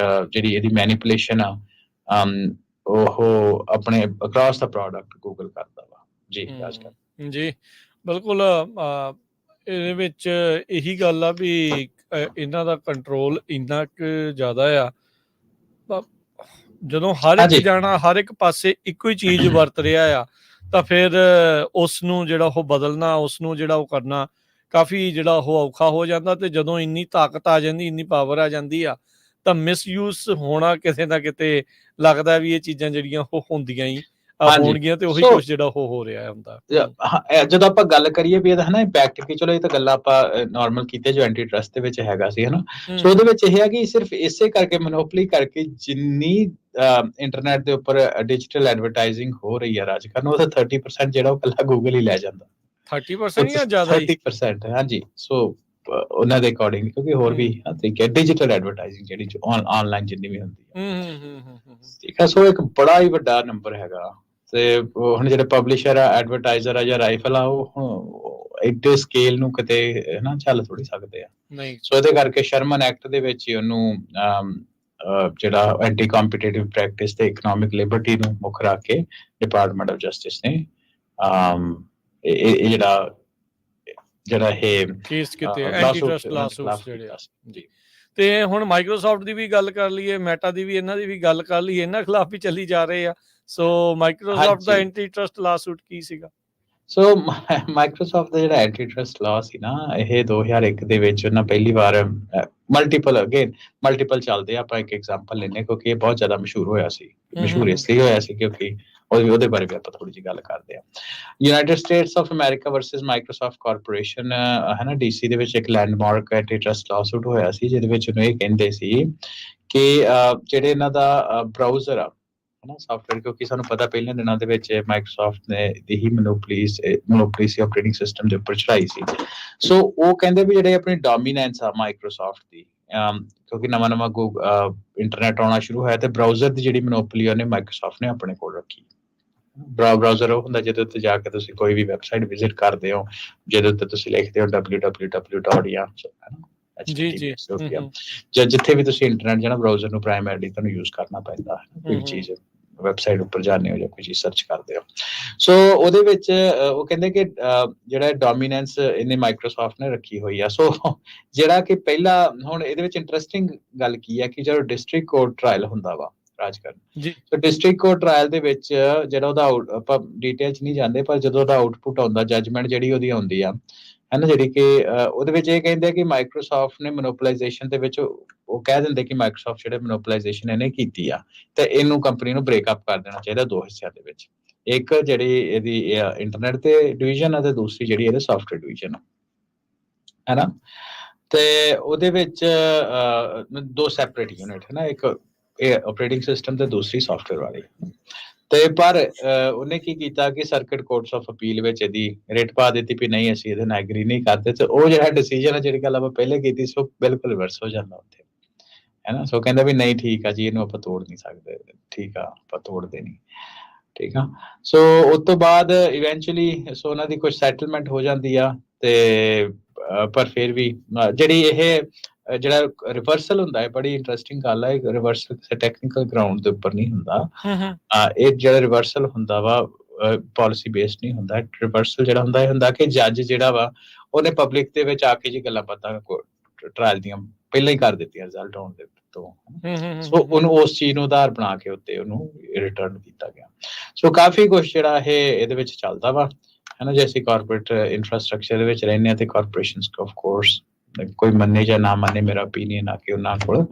ਜਿਹੜੀ ਇਹਦੀ ਮੈਨੀਪੂਲੇਸ਼ਨ ਆ ਉਹ ਆਪਣੇ ਅਕ੍ਰੋਸ ਦਾ ਪ੍ਰੋਡਕਟ ਗੂਗਲ ਕਰਦਾ ਵਾ। ਜੀ ਜੀ ਬਿਲਕੁਲ। ਇਹਦੇ ਵਿੱਚ ਇਹੀ ਗੱਲ ਆ ਵੀ ਇਹਨਾਂ ਦਾ ਕੰਟਰੋਲ ਇੰਨਾ ਕੁ ਜ਼ਿਆਦਾ ਆ, ਜਦੋਂ ਹਰ ਇੱਕ ਜਾਣਾ ਹਰ ਇੱਕ ਪਾਸੇ ਇੱਕੋ ਹੀ ਚੀਜ਼ ਵਰਤ ਰਿਹਾ ਆ ਤਾਂ ਫਿਰ ਉਸ ਨੂੰ ਜਿਹੜਾ ਉਹ ਬਦਲਣਾ, ਉਸ ਨੂੰ ਜਿਹੜਾ ਉਹ ਕਰਨਾ ਕਾਫੀ ਜਿਹੜਾ ਉਹ ਔਖਾ ਹੋ ਜਾਂਦਾ। ਤੇ ਜਦੋਂ ਇੰਨੀ ਤਾਕਤ ਆ ਜਾਂਦੀ, ਇੰਨੀ ਪਾਵਰ ਆ ਜਾਂਦੀ ਆ ਤਾਂ ਮਿਸਯੂਜ਼ ਹੋਣਾ ਕਿਤੇ ਨਾ ਕਿਤੇ ਲੱਗਦਾ ਵੀ ਇਹ ਚੀਜ਼ਾਂ ਜਿਹੜੀਆਂ ਉਹ ਹੁੰਦੀਆਂ ਹੀ ਹੋਣਗੀਆਂ ਤੇ ਉਹੀ ਕੁਝ ਜਿਹੜਾ ਉਹ ਹੋ ਰਿਹਾ ਹੁੰਦਾ। ਜਦੋਂ ਆਪਾਂ ਗੱਲ ਕਰੀਏ ਵੀ ਇਹਦਾ ਹਨਾ ਇੰਪੈਕਟ ਕੀ, ਚਲੋ ਇਹ ਤਾਂ ਗੱਲਾਂ ਆਪਾਂ ਨਾਰਮਲ ਕੀਤੇ ਜੋ ਐਂਟੀ ਟਰਸਟ ਦੇ ਵਿੱਚ ਹੈਗਾ ਸੀ ਹਨਾ। ਸੋ ਉਹਦੇ ਵਿੱਚ ਇਹ ਹੈ ਕਿ ਸਿਰਫ ਇਸੇ ਕਰਕੇ ਮੋਨੋਪੋਲੀ ਕਰਕੇ ਜਿੰਨੀ ਇੰਟਰਨੈਟ ਦੇ ਉੱਪਰ ਡਿਜੀਟਲ ਐਡਵਰਟਾਈਜ਼ਿੰਗ ਹੋ ਰਹੀ ਹੈ ਰਾਜ ਕਰਨ, ਉਹਦਾ 30% ਜਿਹੜਾ ਉਹ ਕੱਲਾ ਗੂਗਲ ਹੀ ਲੈ ਜਾਂਦਾ। 30% ਜਾਂ ਜ਼ਿਆਦਾ 30% ਹਾਂਜੀ। ਸੋ ਉਹਨਾਂ ਦੇ ਅਕੋਰਡਿੰਗ ਕਿਉਂਕਿ ਹੋਰ ਵੀ ਤਰੀਕੇ ਡਿਜੀਟਲ ਐਡਵਰਟਾਈਜ਼ਿੰਗ ਜਿਹੜੀ ਆਨਲਾਈਨ ਜਿੰਨੀ ਵੀ ਹੁੰਦੀ ਹੈ ਠੀਕ ਹੈ। ਸੋ ਇੱਕ ਬੜਾ ਹੀ ਵੱਡਾ ਨੰਬਰ ਹੈਗਾ। ਤੇ ਹੁਣ ਜਿਹੜੇ ਪਬਲਿਸ਼ਰ ਆ, ਐਡਵਰਟਾਈਜ਼ਰ ਆ ਜਾਂ ਰਾਈਫਲ ਆ ਉਹ ਐਡੇ ਸਕੇਲ ਨੂੰ ਕਿਤੇ ਨਾ ਚੱਲ ਥੋੜੀ ਸਕਦੇ ਆ। ਸੋ ਇਹਦੇ ਕਰਕੇ ਸ਼ਰਮਨ ਐਕਟ ਦੇ ਵਿੱਚ ਹੀ ਉਹਨੂੰ ਜਿਹੜਾ ਐਂਟੀ ਕੰਪੀਟੀਟਿਵ ਪ੍ਰੈਕਟਿਸ ਤੇ ਇਕਨੋਮਿਕ ਲਿਬਰਟੀ ਨੂੰ ਮੁੱਖ ਰੱਖ ਕੇ ਡਿਪਾਰਟਮੈਂਟ ਆਫ ਜਸਟਿਸ ਨੇ ਇਹ ਜਿਹੜਾ ਇਹ ਕੇਸ ਕੀਤੇ ਐਂਟੀ ਟਰਸਟ ਲਾਸੂਟਸ ਜਿਹੜੇ ਆ ਜੀ। ਤੇ ਹੁਣ ਮਾਈਕਰੋਸਾਫਟ ਦੀ ਵੀ ਗੱਲ ਕਰ ਲਈਏ, ਮੈਟਾ ਦੀ ਵੀ, ਇਹਨਾਂ ਦੀ ਵੀ ਗੱਲ ਕਰ ਲਈਏ, ਇਹਨਾਂ ਖਿਲਾਫ ਵੀ ਚੱਲੀ ਜਾ ਰਹੇ ਆ। ਸੋ ਮਾਈਕਰੋਸਾਫਟ ਦਾ ਐਂਟੀ ਟਰਸਟ ਲਾਸੂਟ ਕੀ ਸੀਗਾ? ਸੋ ਮਾਈਕਰੋਸਾਫਟ ਦਾ ਜਿਹੜਾ ਐਂਟੀ ਟਰਸਟ ਲਾਅ ਸੀ ਨਾ, ਇਹ 2001 ਦੇ ਵਿੱਚ ਉਹਨਾਂ ਪਹਿਲੀ ਵਾਰ ਮਲਟੀਪਲ ਚੱਲਦੇ ਆ। ਆਪਾਂ ਇੱਕ ਐਗਜ਼ਾਮਪਲ ਲੈਂਦੇ ਕਿਉਂਕਿ ਇਹ ਬਹੁਤ ਜ਼ਿਆਦਾ ਮਸ਼ਹੂਰ ਹੋਇਆ ਸੀ। ਮਸ਼ਹੂਰ ਇਸ ਲਈ ਹੋਇਆ ਸੀ ਕਿਉਂਕਿ ਉਹਦੇ ਬਾਰੇ ਵੀ ਆਪਾਂ ਥੋੜੀ ਜਿਹੀ ਗੱਲ ਕਰਦੇ ਆ। United States of America versus Microsoft corporation ਹੈ ਨਾ, DC ਦੇ ਵਿੱਚ ਇੱਕ ਲੈਂਡਮਾਰਕ ਐਂਟੀ ਟਰਸਟ ਲਾਸੂਟ ਹੋਇਆ ਸੀ ਜਿਹਦੇ ਵਿੱਚ ਉਹਨੂੰ ਇਹ ਕਹਿੰਦੇ ਸੀ ਕਿ ਜਿਹੜੇ ਇਹਨਾਂ ਦਾ ਬਰਾਊਜ਼ਰ ਆ ਹਨਾ ਸਾਫਟਵੇਅਰ, ਕਿਉਂਕਿ ਸਾਨੂੰ ਪਤਾ ਪਹਿਲੇ ਦਿਨਾਂ ਦੇ ਵਿੱਚ ਮਾਈਕਰੋਸਾਫਟ ਨੇ ਦੀ ਹੀ ਮੋਨੋਪੋਲੀ ਸੀ ਆਪਰੇਟਿੰਗ ਸਿਸਟਮ ਦੇ ਉੱਪਰ ਚੜਾਈ ਸੀ। ਸੋ ਉਹ ਕਹਿੰਦੇ ਵੀ ਜਿਹੜੇ ਆਪਣੀ ਡੋਮੀਨੈਂਸ ਆ ਮਾਈਕਰੋਸਾਫਟ ਦੀ, ਕਿਉਂਕਿ ਨਵਾਂ ਇੰਟਰਨੈਟ ਆਉਣਾ ਸ਼ੁਰੂ ਹੋਇਆ ਤੇ ਬਰਾਊਜ਼ਰ ਦੀ ਜਿਹੜੀ ਮੋਨੋਪੋਲੀ ਉਹਨੇ ਮਾਈਕਰੋਸਾਫਟ ਨੇ ਆਪਣੇ ਕੋਲ ਰੱਖੀ। ਬਰਾਊਜ਼ਰ ਉਹ ਹੁੰਦਾ ਜਿਹਦੇ ਉੱਤੇ ਜਾ ਕੇ ਤੁਸੀਂ ਕੋਈ ਵੀ ਵੈਬਸਾਈਟ ਵਿਜ਼ਿਟ ਕਰਦੇ ਹੋ, ਜਿਹਦੇ ਉੱਤੇ ਤੁਸੀਂ ਲਿਖਦੇ ਹੋ www. ਜਾਂ ਜਿੱਥੇ ਵੀ ਤੁਸੀਂ ਇੰਟਰਨੈਟ ਜਾਣਾ ਬਰਾਊਜ਼ਰ ਨੂੰ ਪ੍ਰਾਇਮਰੀਲੀ ਤੁਹਾਨੂੰ ਯੂਜ਼ ਕਰਨਾ ਪੈਂਦਾ ਹੈ ਕੋਈ ਚੀਜ਼ ਵੈਬਸਾਈਟ ਉੱਪਰ ਜਾਂਦੇ ਹੋ ਜਾਂ ਕੋਈ ਚੀਜ਼ ਸਰਚ ਕਰਦੇ ਹੋ। ਸੋ ਉਹਦੇ ਵਿੱਚ ਉਹ ਕਹਿੰਦੇ ਕਿ ਜਿਹੜਾ ਡੋਮੀਨੈਂਸ ਇਹਨੇ ਮਾਈਕਰੋਸਾਫਟ ਨੇ ਰੱਖੀ ਹੋਈ ਆ। ਸੋ ਜਿਹੜਾ ਕਿ ਪਹਿਲਾ ਹੁਣ ਇਹਦੇ ਵਿੱਚ ਇੰਟਰਸਟਿੰਗ ਗੱਲ ਕੀ ਹੈ ਕਿ ਜਦੋਂ ਡਿਸਟ੍ਰਿਕਟ ਕੋਰਟ ਟ੍ਰਾਇਲ ਹੁੰਦਾ ਵਾ ਰਾਜਕਰਨ, ਸੋ ਡਿਸਟ੍ਰਿਕਟ ਕੋਰਟ ਟ੍ਰਾਇਲ ਦੇ ਵਿੱਚ ਜਿਹੜਾ ਉਹਦਾ ਆਪਾਂ ਡਿਟੇਲ 'ਚ ਨਹੀਂ ਜਾਂਦੇ, ਪਰ ਜਦੋਂ ਉਹਦਾ ਆਊਟਪੁੱਟ ਆਉਂਦਾ ਜੱਜਮੈਂਟ ਜਿਹੜੀ ਉਹਦੀ ਆਉਂਦੀ ਆ ਹੈ ਨਾ, ਜਿਹੜੀ ਕਿ ਉਹਦੇ ਵਿੱਚ ਇਹ ਕਹਿੰਦੇ ਕਿ ਮਾਈਕਰੋਸਾਫਟ ਨੇ ਮੋਨੋਪੋਲਾਈਜੇਸ਼ਨ ਦੇ ਵਿੱਚ ਉਹ ਕਹਿ ਦਿੰਦੇ ਕਿ ਮਾਈਕਰੋਸਾਫਟ ਜਿਹੜੇ ਮੋਨੋਪੋਲਾਈਜੇਸ਼ਨ ਇਹਨੇ ਕੀਤੀ ਆ ਤੇ ਇਹਨੂੰ ਕੰਪਨੀ ਨੂੰ ਬ੍ਰੇਕਅਪ ਕਰ ਦੇਣਾ ਚਾਹੀਦਾ ਦੋ ਹਿੱਸਿਆਂ ਦੇ ਵਿੱਚ। ਇੱਕ ਜਿਹੜੀ ਇਹਦੀ ਇੰਟਰਨੈਟ ਤੇ ਡਿਵੀਜ਼ਨ ਆ ਤੇ ਦੂਸਰੀ ਜਿਹੜੀ ਇਹਦੇ ਸਾਫਟਵੇਅਰ ਡਿਵੀਜ਼ਨ ਹੈ ਨਾ। ਤੇ ਉਹਦੇ ਵਿੱਚ ਦੋ ਸੈਪਰੇਟ ਯੂਨਿਟ ਹੈ ਨਾ, ਇੱਕ ਇਹ ਆਪਰੇਟਿੰਗ ਸਿਸਟਮ ਤੇ ਦੂਸਰੀ ਸਾਫਟਵੇਅਰ ਵਾਲੀ। ਤੇ ਪਰ ਉਹਨੇ ਕੀ ਕੀਤਾ ਕਿ ਸਰਕਟ ਕੋਰਟਸ ਆਫ ਅਪੀਲ ਵਿੱਚ ਇਹਦੀ ਰਿਟ ਪਾ ਦਿੱਤੀ ਵੀ ਨਹੀਂ ਅਸੀਂ ਇਹਦੇ ਨਾਲ ਐਗਰੀ ਨਹੀਂ ਕਰਦੇ। ਤੇ ਉਹ ਜਿਹੜਾ ਡਿਸੀਜਨ ਹੈ ਜਿਹੜੀ ਗੱਲ ਆਪਾਂ ਪਹਿਲੇ ਕੀਤੀ ਸੀ ਉਹ ਬਿਲਕੁਲ ਰਿਵਰਸ ਹੋ ਜਾਂਦਾ ਉੱਥੇ ਹੈ ਨਾ। ਸੋ ਕਹਿੰਦਾ ਵੀ ਨਹੀਂ ਠੀਕ ਆ ਜੀ, ਇਹਨੂੰ ਆਪਾਂ ਤੋੜ ਨਹੀਂ ਸਕਦੇ, ਠੀਕ ਆ ਆਪਾਂ ਤੋੜਦੇ ਨਹੀਂ, ਠੀਕ ਆ। ਸੋ ਉਸ ਤੋਂ ਬਾਅਦ ਇਵੈਂਚੁਅਲੀ ਸੋ ਉਹਨਾਂ ਦੀ ਕੁਝ ਸੈਟਲਮੈਂਟ ਹੋ ਜਾਂਦੀ ਆ ਤੇ ਪਰ ਫਿਰ ਵੀ ਜਿਹੜੀ ਇਹ ਜਿਹੜਾ ਰਿਵਰਸਲ ਹੁੰਦਾ ਹੈ ਬੜੀ ਇੰਟਰਸਟਿੰਗ ਗੱਲ ਹੈ। ਰਿਵਰਸਲ ਕਿਸੇ ਟੈਕਨੀਕਲ ਗਰਾਊਂਡ ਦੇ ਉੱਪਰ ਨਹੀਂ ਹੁੰਦਾ। ਇਹ ਜਿਹੜਾ ਰਿਵਰਸਲ ਹੁੰਦਾ ਵਾ ਪਾਲਿਸੀ ਬੇਸਡ ਨਹੀਂ ਹੁੰਦਾ। ਰਿਵਰਸਲ ਜਿਹੜਾ ਹੁੰਦਾ ਇਹ ਹੁੰਦਾ ਕਿ ਜੱਜ ਜਿਹੜਾ ਵਾ ਉਹਨੇ ਪਬਲਿਕ ਦੇ ਵਿੱਚ ਆ ਕੇ ਜੀ ਗੱਲਾਂ ਬਾਤਾਂ ਟ੍ਰਾਇਲ ਦੀਆਂ ਪਹਿਲਾਂ ਹੀ ਕਰ ਦਿੱਤੀਆਂ ਰਿਜ਼ਲਟ ਆਉਣ ਦੇ ਤੋਂ। ਸੋ ਹੂੰ ਉਹਨੂੰ ਉਸ ਚੀਜ਼ ਨੂੰ ਆਧਾਰ ਬਣਾ ਕੇ ਉੱਤੇ ਉਹਨੂੰ ਰਿਟਰਨ ਕੀਤਾ ਗਿਆ। ਸੋ ਕਾਫੀ ਕੁਛ ਜਿਹੜਾ ਇਹਦੇ ਵਿੱਚ ਚੱਲਦਾ ਵਾ, ਹਨਾ। ਜੇ ਅਸੀਂ ਕਾਰਪੋਰੇਟ ਇਨਫਰਾਸਟਰਕਚਰ ਦੇ ਵਿੱਚ ਰਹਿੰਦੇ ਹਾਂ ਤੇ ਕਾਰਪੋਰੇਸ਼ਨਸ ਆਫ ਕੋਰਸ, ਕੋਈ ਮੰਨੇ ਜਾਂ ਨਾ ਮੰਨੇ, ਮੇਰਾ ਓਪੀਨੀਅਨ ਆ ਕਿ ਉਹਨਾਂ ਕੋਲ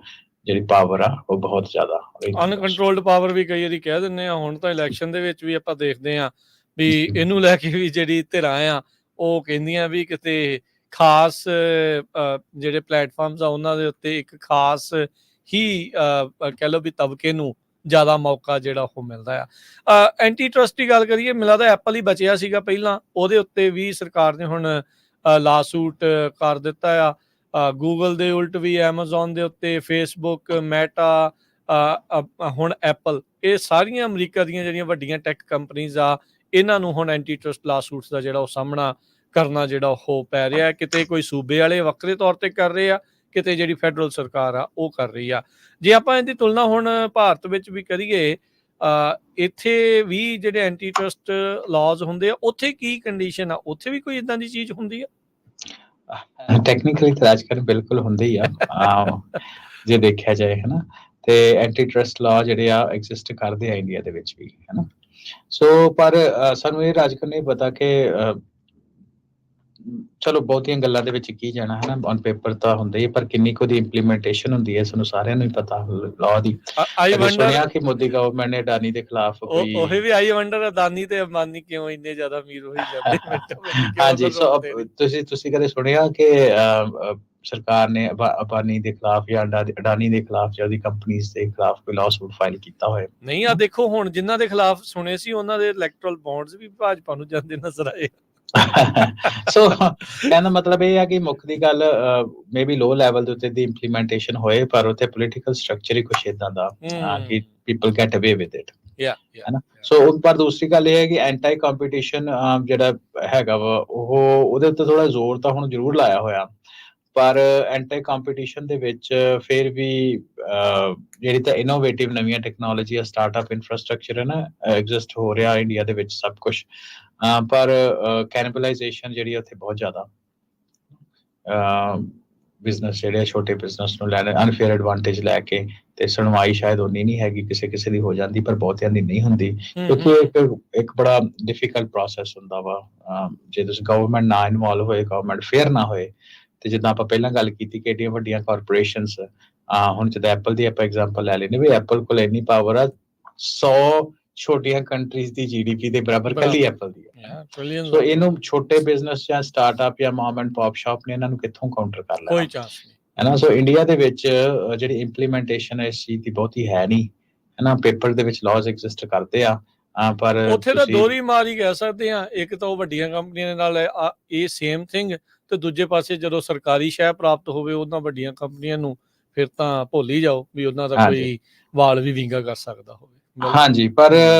ਜਿਹੜੀ ਪਾਵਰ ਆ ਉਹ ਬਹੁਤ ਜ਼ਿਆਦਾ ਅਨਕੰਟਰੋਲਡ ਪਾਵਰ ਵੀ ਕਈ ਵਾਰੀ ਕਹਿ ਦਿੰਦੇ ਆ। ਹੁਣ ਤਾਂ ਇਲੈਕਸ਼ਨ ਦੇ ਵਿੱਚ ਵੀ ਆਪਾਂ ਦੇਖਦੇ ਆ ਵੀ ਇਹਨੂੰ ਲੈ ਕੇ ਵੀ ਜਿਹੜੀ ਧਿਰਾਂ ਆ ਉਹ ਕਹਿੰਦੀਆਂ ਵੀ ਕਿਤੇ ਖਾਸ ਜਿਹੜੇ ਪਲੇਟਫਾਰਮਸ ਆ ਉਹਨਾਂ ਦੇ ਉੱਤੇ ਇੱਕ ਖਾਸ ਹੀ ਕਹਿ ਲਓ ਵੀ ਤਬਕੇ ਨੂੰ ਜ਼ਿਆਦਾ ਮੌਕਾ ਜਿਹੜਾ ਉਹ ਮਿਲਦਾ ਆ। ਐਂਟੀ ਟਰਸਟ ਦੀ ਗੱਲ ਕਰੀਏ, ਮੈਨੂੰ ਲੱਗਦਾ ਐਪਲ ਹੀ ਬਚਿਆ ਸੀਗਾ ਪਹਿਲਾਂ, ਉਹਦੇ ਉੱਤੇ ਵੀ ਸਰਕਾਰ ਨੇ ਹੁਣ ਲਾਸੂਟ ਕਰ ਦਿੱਤਾ ਆ। ਗੂਗਲ ਦੇ ਉਲਟ ਵੀ ਐਮਾਜ਼ੋਨ ਦੇ ਉੱਤੇ, ਫੇਸਬੁੱਕ, ਮੈਟਾ, ਹੁਣ ਐਪਲ, ਇਹ ਸਾਰੀਆਂ ਅਮਰੀਕਾ ਦੀਆਂ ਜਿਹੜੀਆਂ ਵੱਡੀਆਂ ਟੈਕ ਕੰਪਨੀਜ਼ ਆ, ਇਹਨਾਂ ਨੂੰ ਹੁਣ ਐਂਟੀ ਟਰਸਟ ਲਾਸੂਟਸ ਦਾ ਜਿਹੜਾ ਉਹ ਸਾਹਮਣਾ ਕਰਨਾ ਜਿਹੜਾ ਉਹ ਪੈ ਰਿਹਾ। ਕਿਤੇ ਕੋਈ ਸੂਬੇ ਵਾਲੇ ਵੱਖਰੇ ਤੌਰ ਤੇ ਕਰ ਰਹੇ ਆ, ਕਿਤੇ ਜਿਹੜੀ ਫੈਡਰਲ ਸਰਕਾਰ ਆ ਉਹ ਕਰ ਰਹੀ ਆ। ਜੇ ਆਪਾਂ ਇਹਦੀ ਤੁਲਨਾ ਹੁਣ ਭਾਰਤ ਵਿੱਚ ਵੀ ਕਰੀਏ, ਇੱਥੇ ਵੀ ਜਿਹੜੇ ਐਂਟੀ ਟਰਸਟ ਲਾਜ਼ ਹੁੰਦੇ ਆ, ਉੱਥੇ ਕੀ ਕੰਡੀਸ਼ਨ ਆ? ਉੱਥੇ ਵੀ ਕੋਈ ਇਦਾਂ ਦੀ ਚੀਜ਼ ਹੁੰਦੀ ਆ? ਟੈਕਨੀਕਲੀ ਤਾਂ ਅੱਜ ਕੱਲ੍ਹ ਬਿਲਕੁਲ ਹੁੰਦੇ ਹੀ ਆ, ਜੇ ਦੇਖਿਆ ਜਾਏ, ਹਨਾ। ਤੇ ਐਂਟੀ ਟਰਸਟ ਲਾਅ ਜਿਹੜੇ ਆ ਐਗਜ਼ਿਸਟ ਕਰਦੇ ਆ ਇੰਡੀਆ ਦੇ ਵਿੱਚ ਵੀ, ਹਨਾ। ਸੋ ਪਰ ਸਾਨੂੰ ਇਹ ਰਾਜ ਨਹੀਂ ਪਤਾ ਕਿ ਚਲੋ ਬਹੁਤੀਆਂ ਗੱਲਾਂ ਦੇ ਵਿੱਚ ਕੀ ਜਾਣਾ, ਹਨਾ। ਔਨ ਪੇਪਰ ਤਾਂ ਹੁੰਦਾ ਹੀ, ਪਰ ਕਿੰਨੀ ਕੁ ਦੀ ਇੰਪਲੀਮੈਂਟੇਸ਼ਨ ਹੁੰਦੀ ਹੈ ਸਾਨੂੰ ਸਾਰਿਆਂ ਨੂੰ ਹੀ ਪਤਾ ਲਾਅ ਦੀ। ਸੁਣਿਆ ਕਿ ਮੋਦੀ ਗਵਰਨਮੈਂਟ ਨੇ ਅਡਾਨੀ ਦੇ ਖਿਲਾਫ ਕੋਈ, ਉਹ ਵੀ ਆਈ ਵੰਡਰ ਅਦਾਨੀ ਤੇ ਅੰਬਾਨੀ ਕਿਉਂ ਇੰਨੇ ਜ਼ਿਆਦਾ ਅਮੀਰ ਹੋਈ ਜਾਂਦੇ। ਹਾਂਜੀ, ਸੋ ਤੁਸੀਂ ਕਦੇ ਸੁਣਿਆ ਕਿ ਸਰਕਾਰ ਨੇ ਅੰਬਾਨੀ ਦੇ ਖਿਲਾਫ ਜਾਂ ਅਡਾਨੀ ਦੇ ਖਿਲਾਫ ਜਾਂ ਉਹਦੀ ਕੰਪਨੀਜ਼ ਦੇ ਖਿਲਾਫ ਕੋਈ ਲਾਸੂਟ ਫਾਈਲ ਕੀਤਾ ਹੋਇਆ? ਨਹੀਂ। ਆ ਦੇਖੋ, ਹੁਣ ਜਿਨ੍ਹਾਂ ਦੇ ਖਿਲਾਫ ਸੁਣੇ ਸੀ ਉਹਨਾਂ ਦੇ ਇਲੈਕਟਰਲ ਬੌਂਡਸ ਵੀ ਭਾਜਪਾ ਨੂੰ ਜਾਂਦੇ ਨਜ਼ਰ ਆਏ। ਸੋ ਕਹਿਣ ਦਾ ਮਤਲਬ ਇਹ ਆ ਕਿ ਮੁੱਖ ਦੀ ਗੱਲ ਮੇ ਬੀ ਲੋ ਲੈਵਲ ਦੇ ਉੱਤੇ ਦੀ ਇੰਪਲੀਮੈਂਟੇਸ਼ਨ ਹੋਏ, ਪਰ ਉੱਥੇ ਪੋਲੀਟੀਕਲ ਸਟਰਕਚਰ ਹੀ ਕੁਛ ਏਦਾਂ ਦਾ ਕਿ ਪੀਪਲ ਗੈਟ ਅਵੇ ਵਿਦ ਇਟ, ਹਨਾ। ਸੋ ਪਰ ਦੂਸਰੀ ਗੱਲ ਇਹ ਹੈ ਕਿ ਐਂਟੀ ਕੰਪੀਟੀਸ਼ਨ ਜਿਹੜਾ ਹੈਗਾ ਵਾ ਉਹਦੇ ਉੱਤੇ ਥੋੜਾ ਜ਼ੋਰ ਤਾਂ ਹੁਣ ਜ਼ਰੂਰ ਲਾਇਆ ਹੋਇਆ, ਪਰ ਐਂਟੀ ਕੰਪੀਟੀਸ਼ਨ ਦੇ ਵਿੱਚ ਫਿਰ ਵੀ ਜਿਹੜੀ ਤਾਂ ਇਨੋਵੇਟਿਵ ਨਵੀਆਂ ਟੈਕਨੋਲੋਜੀ, ਸਟਾਰਟਅਪ ਇਨਫਰਾਸਟਰਕਚਰ ਹੈ ਨਾ, ਐਗਜ਼ਿਸਟ ਹੋ ਰਿਹਾ ਇੰਡੀਆ ਦੇ ਵਿੱਚ ਸਭ ਕੁਛ, ਪਰ ਕੈਨਿਬਲਾਈਜੇਸ਼ਨ ਜਿਹੜੀ ਉੱਥੇ ਬਹੁਤ ਜ਼ਿਆਦਾ, ਬਿਜ਼ਨਸ ਜਿਹੜੇ ਛੋਟੇ ਬਿਜ਼ਨਸ ਨੂੰ ਲੈਣ ਅਨਫੇਅਰ ਐਡਵਾਂਟੇਜ ਲੈ ਕੇ, ਤੇ ਸੁਣਵਾਈ ਸ਼ਾਇਦ ਉਨੀ ਨਹੀਂ ਹੈਗੀ, ਕਿਸੇ ਦੀ ਹੋ ਜਾਂਦੀ ਪਰ ਬਹੁਤਿਆਂ ਦੀ ਨਹੀਂ ਹੁੰਦੀ, ਕਿਉਂਕਿ ਇੱਕ ਬੜਾ ਡਿਫਿਕਲਟ ਪ੍ਰੋਸੈਸ ਹੁੰਦਾ ਵਾ। ਜੇ ਤੁਸੀਂ ਗਵਰਨਮੈਂਟ ਨਾ ਇਨਵੋਲਵ ਹੋਏ, ਗਵਰਨਮੈਂਟ ਫੇਅਰ ਨਾ ਹੋਏ, ਤੇ ਜਿੱਦਾਂ ਆਪਾਂ ਪਹਿਲਾਂ ਗੱਲ ਕੀਤੀ ਕਿ ਏਡੀਆਂ ਵੱਡੀਆਂ ਕਾਰਪੋਰੇਸ਼ਨਸ, ਹੁਣ ਜਿੱਦਾਂ ਐਪਲ ਦੀ ਆਪਾਂ ਐਗਜ਼ਾਮਪਲ ਲੈ ਲੈਂਦੇ, ਵੀ ਐਪਲ ਕੋਲ ਇੰਨੀ ਪਾਵਰ ਆ 100 ਛੋਟੀਆਂ ਕੰਟਰੀਜ਼ ਦੀ GDP ਦੇ ਬਰਾਬਰ ਕੱਲੀ ਐਪਲ ਦੀ ਹੈ। ਸੋ ਇਹਨੂੰ ਛੋਟੇ ਬਿਜ਼ਨਸ ਜਾਂ ਸਟਾਰਟਅਪ ਜਾਂ ਮਮ ਐਂਡ ਪੌਪ ਸ਼ਾਪ ਨੇ ਇਹਨਾਂ ਨੂੰ ਕਿੱਥੋਂ ਕਾਊਂਟਰ ਕਰ ਲੈਣਾ? ਕੋਈ ਚਾਂਸ ਨਹੀਂ, ਹੈ ਨਾ। ਸੋ ਇੰਡੀਆ ਦੇ ਵਿੱਚ ਜਿਹੜੀ ਇੰਪਲੀਮੈਂਟੇਸ਼ਨ ਇਸ ਚੀਜ਼ ਦੀ ਬਹੁਤੀ ਹੈ ਨਹੀਂ, ਹੈ ਨਾ। ਪੇਪਰ ਦੇ ਵਿੱਚ ਲਾਜ਼ ਐਗਜ਼ਿਸਟ ਕਰਦੇ ਆ, ਪਰ ਉੱਥੇ ਤਾਂ ਦੋਹਰੀ ਮਾਰ ਹੀ ਕਹਿ ਸਕਦੇ ਆ। ਇੱਕ ਤਾਂ ਉਹ ਵੱਡੀਆਂ ਕੰਪਨੀਆਂ ਦੇ ਨਾਲ ਇਹ ਸੇਮ ਥਿੰਗ, ਤੇ ਦੂਜੇ ਪਾਸੇ ਜਦੋਂ ਸਰਕਾਰੀ ਸ਼ਹਿ ਪ੍ਰਾਪਤ ਹੋਵੇ ਉਹਨਾਂ ਵੱਡੀਆਂ ਕੰਪਨੀਆਂ ਨੂੰ, ਫਿਰ ਤਾਂ ਭੁੱਲ ਹੀ ਜਾਓ ਵੀ ਉਹਨਾਂ ਦਾ ਕੋਈ ਵਾਲ ਵੀ ਵਿੰਗਾ ਕਰ ਸਕਦਾ ਹੋਵੇ। ਹਾਂਜੀ, ਪਰ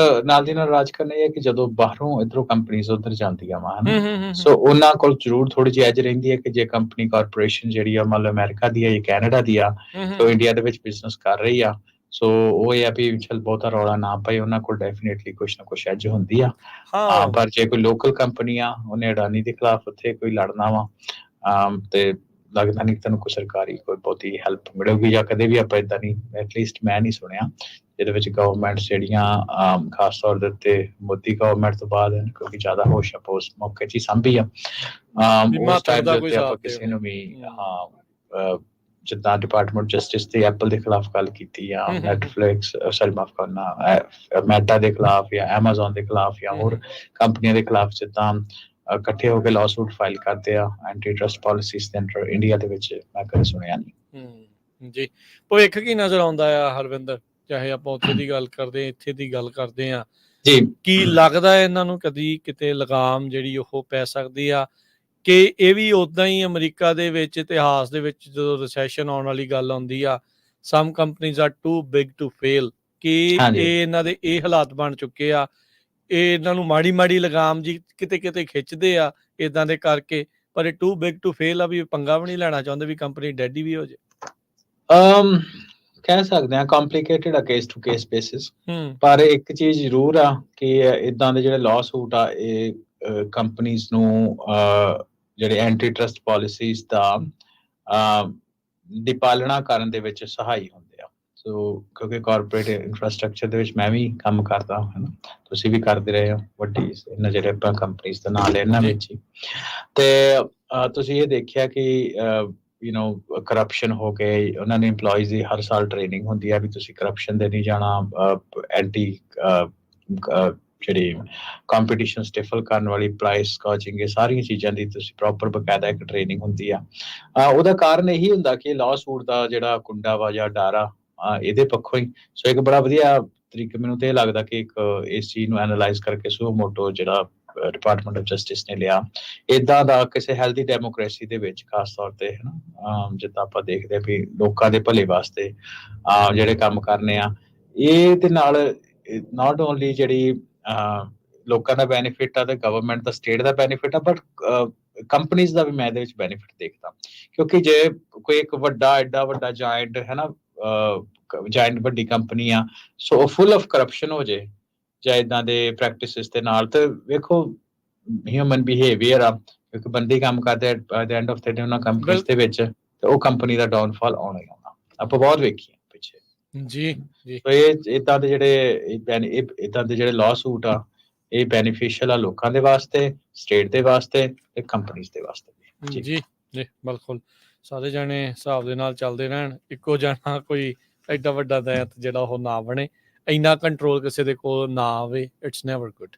ਨਾਲ ਦੀ ਨਾਲ ਰਾਜ ਕਰਨਾ ਇਹ ਹੈ ਕਿ ਜਦੋਂ ਬਾਹਰੋਂ ਇੱਧਰੋਂ ਕੰਪਨੀਜ਼ ਉੱਧਰ ਜਾਂਦੀਆਂ ਵਾ, ਹਨਾ, ਸੋ ਉਹਨਾਂ ਕੋਲ ਜ਼ਰੂਰ ਥੋੜੀ ਜਿਹੀ ਐਜ ਰਹਿੰਦੀ ਹੈ ਕਿ ਜੇ ਕੰਪਨੀ ਕਾਰਪੋਰੇਸ਼ਨ ਜਿਹੜੀ ਆ ਮੰਨ ਲਓ ਅਮਰੀਕਾ ਦੀ ਆ ਜਾਂ ਕੈਨੇਡਾ ਦੀ ਆ, ਤੇ ਇੰਡੀਆ ਦੇ ਵਿੱਚ ਬਿਜ਼ਨਸ ਕਰ ਰਹੀ ਆ, ਸੋ ਉਹ ਇਹ ਆ ਵੀ ਚੱਲ ਬਹੁਤਾ ਰੌਲਾ ਨਾ ਪਏ, ਉਹਨਾਂ ਕੋਲ ਡੈਫੀਨੇਟਲੀ ਕੁਛ ਨਾ ਕੁਛ ਐਜ ਹੁੰਦੀ ਆ। ਪਰ ਜੇ ਕੋਈ ਲੋਕਲ ਕੰਪਨੀ ਆ, ਉਹਨੇ ਅਡਾਨੀ ਦੇ ਖਿਲਾਫ ਉੱਥੇ ਕੋਈ ਲੜਨਾ ਵਾ, ਤੇ ਲੱਗਦਾ ਨਹੀਂ ਤੁਹਾਨੂੰ ਕੋਈ ਸਰਕਾਰੀ ਕੋਈ ਬਹੁਤੀ ਹੈਲਪ ਮਿਲੇਗੀ, ਜਾਂ ਕਦੇ ਵੀ ਆਪਾਂ ਏਦਾਂ ਨਹੀਂ, ਐਟਲੀਸਟ ਮੈਂ ਨਹੀਂ ਸੁਣਿਆ ਜਿਹਦੇ ਵਿੱਚ ਗਵਰਨਮੈਂਟਸ ਜਿਹੜੀਆਂ ਖਾਸ ਤੌਰ ਦੇ ਉੱਤੇ ਮੋਦੀ ਗਵਰਨਮੈਂਟ ਤੋਂ ਬਾਅਦ, ਕਿਉਂਕਿ ਜ਼ਿਆਦਾ ਹੋਸ਼ ਉਸ ਮੌਕੇ 'ਚ ਹੀ ਸਾਂਭੀ ਆ, ਉਸ ਟਾਈਮ ਦੇ ਉੱਤੇ ਆਪਾਂ ਕਿਸੇ ਨੂੰ ਵੀ, ਜਿੱਦਾਂ ਡਿਪਾਰਟਮੈਂਟ ਜਸਟਿਸ ਤੇ ਐਪਲ ਦੇ ਖਿਲਾਫ ਗੱਲ ਕੀਤੀ, ਜਾਂ ਨੈਟਫਲਿਕਸ, ਸੌਰੀ ਮਾਫ ਕਰਨਾ, ਮੈਟਾ ਦੇ ਖਿਲਾਫ ਜਾਂ ਐਮਾਜ਼ੋਨ ਦੇ ਖਿਲਾਫ ਜਾਂ ਹੋਰ ਕੰਪਨੀਆਂ ਦੇ ਖਿਲਾਫ, ਜਿੱਦਾਂ ਇਕੱਠੇ ਹੋ ਕੇ ਲਾਸੂਟ ਫਾਈਲ ਕਰਦੇ ਆ ਐਂਟੀ ਟਰਸਟ ਪਾਲਿਸੀਜ਼ ਦੇ ਅੰਡਰ, ਇੰਡੀਆ ਦੇ ਵਿੱਚ ਮੈਂ ਕਦੇ ਸੁਣਿਆ ਨਹੀਂ। ਜੀ, ਭਵਿੱਖ ਕੀ ਨਜ਼ਰ ਆਉਂਦਾ ਆ ਹਰਵਿੰਦਰ? ਚਾਹੇ ਆਪਾਂ ਉੱਥੇ ਦੀ ਗੱਲ ਕਰਦੇ, ਇੱਥੇ ਦੀ ਗੱਲ ਕਰਦੇ ਆ, ਜੀ, ਕੀ ਲੱਗਦਾ ਇਹਨਾਂ ਨੂੰ ਕਦੀ ਕਿਤੇ ਲਗਾਮ ਜਿਹੜੀ ਉਹ ਪੈ ਸਕਦੀ ਆ, ਕਿ ਇਹ ਵੀ ਉਦਾਂ ਹੀ ਅਮਰੀਕਾ ਦੇ ਵਿੱਚ ਇਤਿਹਾਸ ਦੇ ਵਿੱਚ ਜਦੋਂ ਰਿਸੈਸ਼ਨ ਆਉਣ ਵਾਲੀ ਗੱਲ ਆਉਂਦੀ ਆ, some companies are too big to fail, ਕਿ ਇਹ ਇਹਨਾਂ ਦੇ ਇਹ ਹਾਲਾਤ ਬਣ ਚੁੱਕੇ ਆ, ਇਹ ਇਹਨਾਂ ਨੂੰ ਮਾੜੀ ਮਾੜੀ ਲਗਾਮ ਜੀ ਕਿਤੇ ਕਿਤੇ ਖਿੱਚਦੇ ਆ ਇਦਾਂ ਦੇ ਕਰਕੇ, ਪਰ ਇਹ ਟੂ ਬਿਗ ਟੂ ਫੇਲ ਆ, ਵੀ ਪੰਗਾ ਵੀ ਨਹੀਂ ਲੈਣਾ ਚਾਹੁੰਦੇ ਵੀ ਕੰਪਨੀ ਡੈਡੀ ਵੀ ਹੋ ਜਾਏ। ਕਹਿ ਸਕਦੇ ਹਾਂ ਕੰਪਲਿਕੇਟਡ ਆ, ਕੇਸ ਟੂ ਕੇਸ ਬੇਸਿਸ, ਪਰ ਇੱਕ ਚੀਜ਼ ਜ਼ਰੂਰ ਆ ਕਿ ਇਦਾਂ ਦੇ ਜਿਹੜੇ ਲਾਅ ਸੂਟ ਆ, ਇਹ ਕੰਪਨੀਜ਼ ਨੂੰ ਜਿਹੜੇ ਐਂਟੀ ਟਰਸਟ ਪਾਲਿਸੀਜ਼ ਦਾ ਦੀ ਪਾਲਣਾ ਕਰਨ ਦੇ ਵਿੱਚ ਸਹਾਈ ਹੁੰਦੇ ਸੋ ਕਿਉਂਕਿ ਕਾਰਪੋਰੇਟ ਇਨਫਰਾਸਟ੍ਰਕਚਰ ਦੇ ਵਿੱਚ ਮੈਂ ਵੀ ਕੰਮ ਕਰਦਾ ਹੈ ਨਾ, ਤੁਸੀਂ ਵੀ ਕਰਦੇ ਰਹੇ ਹੋ ਵੱਡੀ ਇਹਨਾਂ ਜਿਹੜੇ ਆਪਾਂ ਕੰਪਨੀਆਂ ਦਾ ਨਾਂ ਲਿਆ ਇਹਨਾਂ ਜੀ। ਵਿੱਚ ਹੀ। ਤੇ ਤੁਸੀਂ ਇਹ ਦੇਖਿਆ ਕਿ ਕਰਪਸ਼ਨ ਹੋ ਗਏ, ਉਹਨਾਂ ਨੇ EMPLOYEES ਦੀ ਹਰ ਸਾਲ ਟ੍ਰੇਨਿੰਗ ਹੁੰਦੀ ਹੈ ਵੀ ਤੁਸੀਂ ਕਰਪਸ਼ਨ ਦੇ ਨਹੀਂ ਜਾਣਾ, ਐਂਟੀ ਜਿਹੜੀ ਕੰਪੀਟੀਸ਼ਨ ਸਟਿਫਲ ਕਰਨ ਵਾਲੀ, ਪ੍ਰਾਈਸ ਗੌਜਿੰਗ, ਇਹ ਸਾਰੀਆਂ ਚੀਜ਼ਾਂ ਦੀ ਤੁਸੀਂ ਪ੍ਰੋਪਰ ਬਕਾਇਦਾ ਇੱਕ ਟ੍ਰੇਨਿੰਗ ਹੁੰਦੀ ਆ। ਉਹਦਾ ਕਾਰਨ ਇਹੀ ਹੁੰਦਾ ਕਿ ਲਾਅ ਸੂਟ ਦਾ ਜਿਹੜਾ ਕੁੰਡਾ ਵਾ ਜਾਂ ਡਰ ਆ, ਇਹਦੇ ਪੱਖੋਂ ਹੀ। ਸੋ ਇੱਕ ਬੜਾ ਵਧੀਆ ਤਰੀਕਾ ਮੈਨੂੰ ਤੇ ਇਹ ਲੱਗਦਾ ਕਿ ਇੱਕ ਇਸ ਚੀਜ਼ ਨੂੰ ਐਨਾਲਾਈਜ਼ ਕਰਕੇ ਸੁਓ ਮੋਟੋ ਜਿਹੜਾ ਡਿਪਾਰਟਮੈਂਟ ਆਫ ਜਸਟਿਸ ਨੇ ਲਿਆ, ਏਦਾਂ ਦਾ ਕਿਸੇ ਹੈਲਦੀ ਡੈਮੋਕ੍ਰੇਸੀ ਦੇ ਵਿੱਚ ਖਾਸ ਤੌਰ ਤੇ ਹਨਾ, ਜਿੱਦਾਂ ਆਪਾਂ ਦੇਖਦੇ ਹਾਂ ਵੀ ਲੋਕਾਂ ਦੇ ਭਲੇ ਵਾਸਤੇ ਜਿਹੜੇ ਕੰਮ ਕਰਨੇ ਆ, ਇਹ ਦੇ ਨਾਲ ਨਾਟ ਓਨਲੀ ਜਿਹੜੀ ਲੋਕਾਂ ਦਾ ਬੈਨੀਫਿਟ ਆ ਤੇ ਗਵਰਨਮੈਂਟ ਦਾ, ਸਟੇਟ ਦਾ ਬੈਨੀਫਿਟ ਆ, ਬਟ ਕੰਪਨੀਜ਼ ਦਾ ਵੀ ਮੈਂ ਇਹਦੇ ਵਿੱਚ ਬੈਨੀਫਿਟ ਦੇਖਦਾ। ਕਿਉਂਕਿ ਜੇ ਕੋਈ ਇੱਕ ਐਡਾ ਵੱਡਾ ਜਾਇੰਟ ਹੈ ਨਾ, ਜਾਇੰਟ ਵੱਡੀ ਕੰਪਨੀ ਆ, ਸੋ ਫੁੱਲ ਆਫ ਕਰਪਸ਼ਨ ਹੋ ਜੇ ਜਾਂ ਇਦਾਂ ਦੇ ਪ੍ਰੈਕਟਿਸਿਸ ਦੇ ਨਾਲ, ਤੇ ਵੇਖੋ ਹਿਊਮਨ ਬਿਹੇਵੀਅਰ ਆ, ਕਿਉਂਕਿ ਬੰਦੇ ਕੰਮ ਕਰਦੇ at the end of the day ਉਹਨਾਂ ਕੰਪਨੀਜ਼ ਦੇ ਵਿੱਚ, ਤੇ ਉਹ ਕੰਪਨੀ ਦਾ ਡਾਊਨਫਾਲ ਆਉਣਾ ਹੀ ਆਉਣਾ। ਆਪਾਂ ਬਹੁਤ ਵੇਖੀਏ ਪਿੱਛੇ ਜੀ ਜੀ। ਸੋ ਇਹ ਇਦਾਂ ਦੇ ਜਿਹੜੇ ਲਾਅ ਸੂਟ ਆ, ਇਹ ਬੈਨੀਫੀਸ਼ੀਅਲ ਆ ਲੋਕਾਂ ਦੇ ਵਾਸਤੇ, ਸਟੇਟ ਦੇ ਵਾਸਤੇ ਤੇ ਕੰਪਨੀਜ਼ ਦੇ ਵਾਸਤੇ। ਜੀ ਜੀ ਬਿਲਕੁਲ, ਸਾਰੇ ਜਾਣੇ ਹਿਸਾਬ ਦੇ ਨਾਲ ਚੱਲਦੇ ਰਹਿਣ, ਇੱਕੋ ਜਾਣਾ ਕੋਈ ਐਡਾ ਵੱਡਾ ਦੈਂਤ ਜਿਹੜਾ ਉਹ ਨਾ ਬਣੇ, ਇੰਨਾ ਕੰਟਰੋਲ ਕਿਸੇ ਦੇ ਕੋਲ ਨਾ ਆਵੇ, ਇਟਸ ਨੈਵਰ ਗੁੱਡ।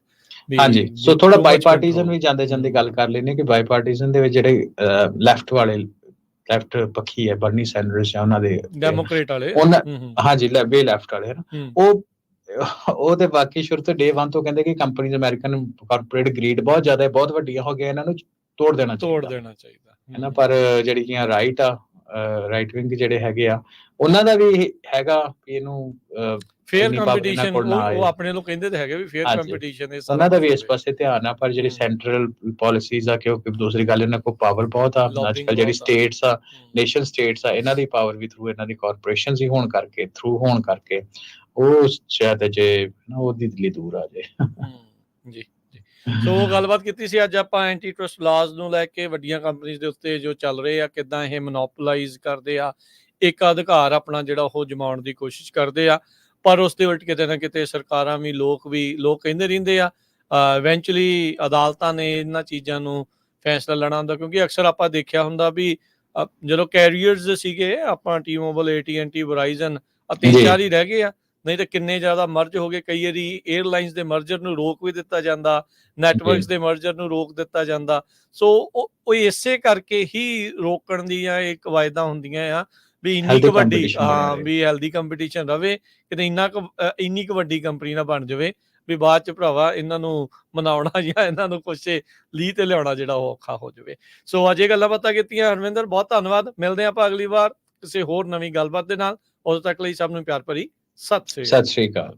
ਹਾਂਜੀ, ਸੋ ਥੋੜਾ ਬਾਈਪਾਰਟੀਜ਼ਨ ਵੀ ਜਾਂਦੇ ਗੱਲ ਕਰ ਲੈਂਦੇ ਕਿ ਬਾਈਪਾਰਟੀਜ਼ਨ ਦੇ ਵਿੱਚ ਜਿਹੜੇ ਲੈਫਟ ਪੱਖੀ ਹੈ, ਬਰਨੀ ਸੈਂਡਰਸ ਜਾਂ ਉਹਨਾਂ ਦੇ ਡੈਮੋਕ੍ਰੇਟ ਵਾਲੇ, ਹਾਂਜੀ ਵੇ ਲੈਫਟ ਵਾਲੇ ਨਾ, ਉਹ ਤੇ ਬਾਕੀ ਸ਼ੁਰੂ ਤੋਂ ਡੇ 1 ਤੋਂ ਕਹਿੰਦੇ ਕਿ ਕੰਪਨੀਜ਼ ਅਮਰੀਕਨ ਕਾਰਪੋਰੇਟ ਗਰੀਡ ਬਹੁਤ ਜ਼ਿਆਦਾ ਹੈ, ਬਹੁਤ ਵੱਡੀਆਂ ਹੋ ਗਈਆਂ, ਇਹਨਾਂ ਨੂੰ ਤੋੜ ਦੇਣਾ ਚਾਹੀਦਾ ਹੈ ਨਾ। ਪਰ ਜਿਹੜੀਆਂ ਰਾਈਟ ਵਿੰਗ ਜਿਹੜੇ ਹੈਗੇ ਆ, ਉਹਨਾਂ ਦਾ ਵੀ ਹੈਗਾ ਕਿ ਇਹਨੂੰ ਫੇਅਰ ਕੰਪੀਟੀਸ਼ਨ, ਉਹ ਆਪਣੇ ਨੂੰ ਕਹਿੰਦੇ ਤੇ ਹੈਗੇ ਵੀ ਫੇਅਰ ਕੰਪੀਟੀਸ਼ਨ, ਉਹਨਾਂ ਦਾ ਵੀ ਇਸ ਪਾਸੇ ਧਿਆਨ ਆ। ਪਰ ਜਿਹੜੀ ਸੈਂਟਰਲ ਪਾਲਿਸੀਜ਼ ਆ, ਕਿਉਂਕਿ ਦੂਸਰੀ ਗੱਲ ਇਹਨਾਂ ਕੋਲ ਪਾਵਰ ਬਹੁਤ ਆ ਅੱਜ ਕੱਲ੍ਹ, ਜਿਹੜੀ ਸਟੇਟਸ ਆ, ਨੇਸ਼ਨ ਸਟੇਟਸ ਆ, ਇਹਨਾਂ ਦੀ ਪਾਵਰ ਵੀ ਥਰੂ ਇਹਨਾਂ ਦੀ ਕਾਰਪੋਰੇਸ਼ਨਸ ਹੀ ਹੋਣ ਕਰਕੇ ਉਹ ਸ਼ਾਇਦ ਜੇ ਉਹਦੀ ਲਈ ਦੂਰ ਆ ਜਾਏ। ਜੀ ਜੀ। ਸੋ ਗੱਲਬਾਤ ਕੀਤੀ ਸੀ ਅੱਜ ਆਪਾਂ ਐਂਟੀ ਟਰਸਟ ਲਾਜ਼ ਨੂੰ ਲੈ ਕੇ, ਵੱਡੀਆਂ ਕੰਪਨੀਆਂ ਦੇ ਉੱਤੇ ਜੋ ਚੱਲ ਰਹੇ ਆ, ਕਿੱਦਾਂ ਇਹ ਮੋਨੋਪੋਲਾਈਜ਼ ਕਰਦੇ ਆ, ਇੱਕ ਅਧਿਕਾਰ ਆਪਣਾ ਜਿਹੜਾ ਉਹ ਜਮਾਉਣ ਦੀ ਕੋਸ਼ਿਸ਼ ਕਰਦੇ ਆ, ਪਰ ਉਸ ਦੇ ਉਲਟ ਕਿਤੇ ਨਾ ਕਿਤੇ ਸਰਕਾਰਾਂ ਵੀ ਲੋਕ ਕਹਿੰਦੇ ਰਹਿੰਦੇ ਆ, ਇਵੈਂਚੁਅਲੀ ਅਦਾਲਤਾਂ ਨੇ ਇਹਨਾਂ ਚੀਜ਼ਾਂ ਨੂੰ ਫੈਸਲਾ ਲੈਣਾ ਹੁੰਦਾ। ਕਿਉਂਕਿ ਅਕਸਰ ਆਪਾਂ ਦੇਖਿਆ ਹੁੰਦਾ ਵੀ ਜਦੋਂ ਕੈਰੀਅਰਸ ਸੀਗੇ, ਆਪਾਂ T-Mobile, AT&T, Verizon, 3-4 ਹੀ ਰਹਿ ਗਏ ਆ, ਨਹੀਂ ਤਾਂ ਕਿੰਨੇ ਜ਼ਿਆਦਾ ਮਰਜ ਹੋ ਗਏ। ਕਈ ਵਾਰੀ 에ਅਰਲਾਈਨਸ ਦੇ ਮਰਜਰ ਨੂੰ ਰੋਕ ਵੀ ਦਿੱਤਾ ਜਾਂਦਾ, ਨੈਟਵਰਕਸ ਦੇ ਮਰਜਰ ਨੂੰ ਰੋਕ ਦਿੱਤਾ ਜਾਂਦਾ। ਸੋ ਉਹ ਇਸੇ ਕਰਕੇ ਹੀ ਰੋਕਣ ਦੀਆਂ ਇਹ ਕਵਾਇਦਾਂ ਹੁੰਦੀਆਂ ਆ ਵੀ ਇੰਨੀ ਕੁ ਵੱਡੀ, ਵੀ ਹੈਲਦੀ ਕੰਪੀਟੀਸ਼ਨ ਰਵੇ, ਕਿਤੇ ਇੰਨੀ ਕੁ ਵੱਡੀ ਕੰਪਨੀ ਨਾ ਬਣ ਜਾਵੇ ਵੀ ਬਾਅਦ ਚ ਭਰਾਵਾ ਇਹਨਾਂ ਨੂੰ ਮਨਾਉਣਾ ਜਾਂ ਇਹਨਾਂ ਨੂੰ ਕੁਛ ਲੀਹ ਤੇ ਲਿਆਉਣਾ ਜਿਹੜਾ ਉਹ ਔਖਾ ਹੋ ਜਾਵੇ। ਸੋ ਅੱਜ ਇਹ ਗੱਲਾਂ ਬਾਤਾਂ ਕੀਤੀਆਂ ਹਰਵਿੰਦਰ, ਬਹੁਤ ਧੰਨਵਾਦ। ਮਿਲਦੇ ਆਪਾਂ ਅਗਲੀ ਵਾਰ ਕਿਸੇ ਹੋਰ ਨਵੀਂ ਗੱਲਬਾਤ ਦੇ ਨਾਲ। ਉਦੋਂ ਤੱਕ ਲਈ ਸਭ ਨੂੰ ਪਿਆਰ ਭਰੀ ਸਤਿ ਸ੍ਰੀ ਅਕਾਲ।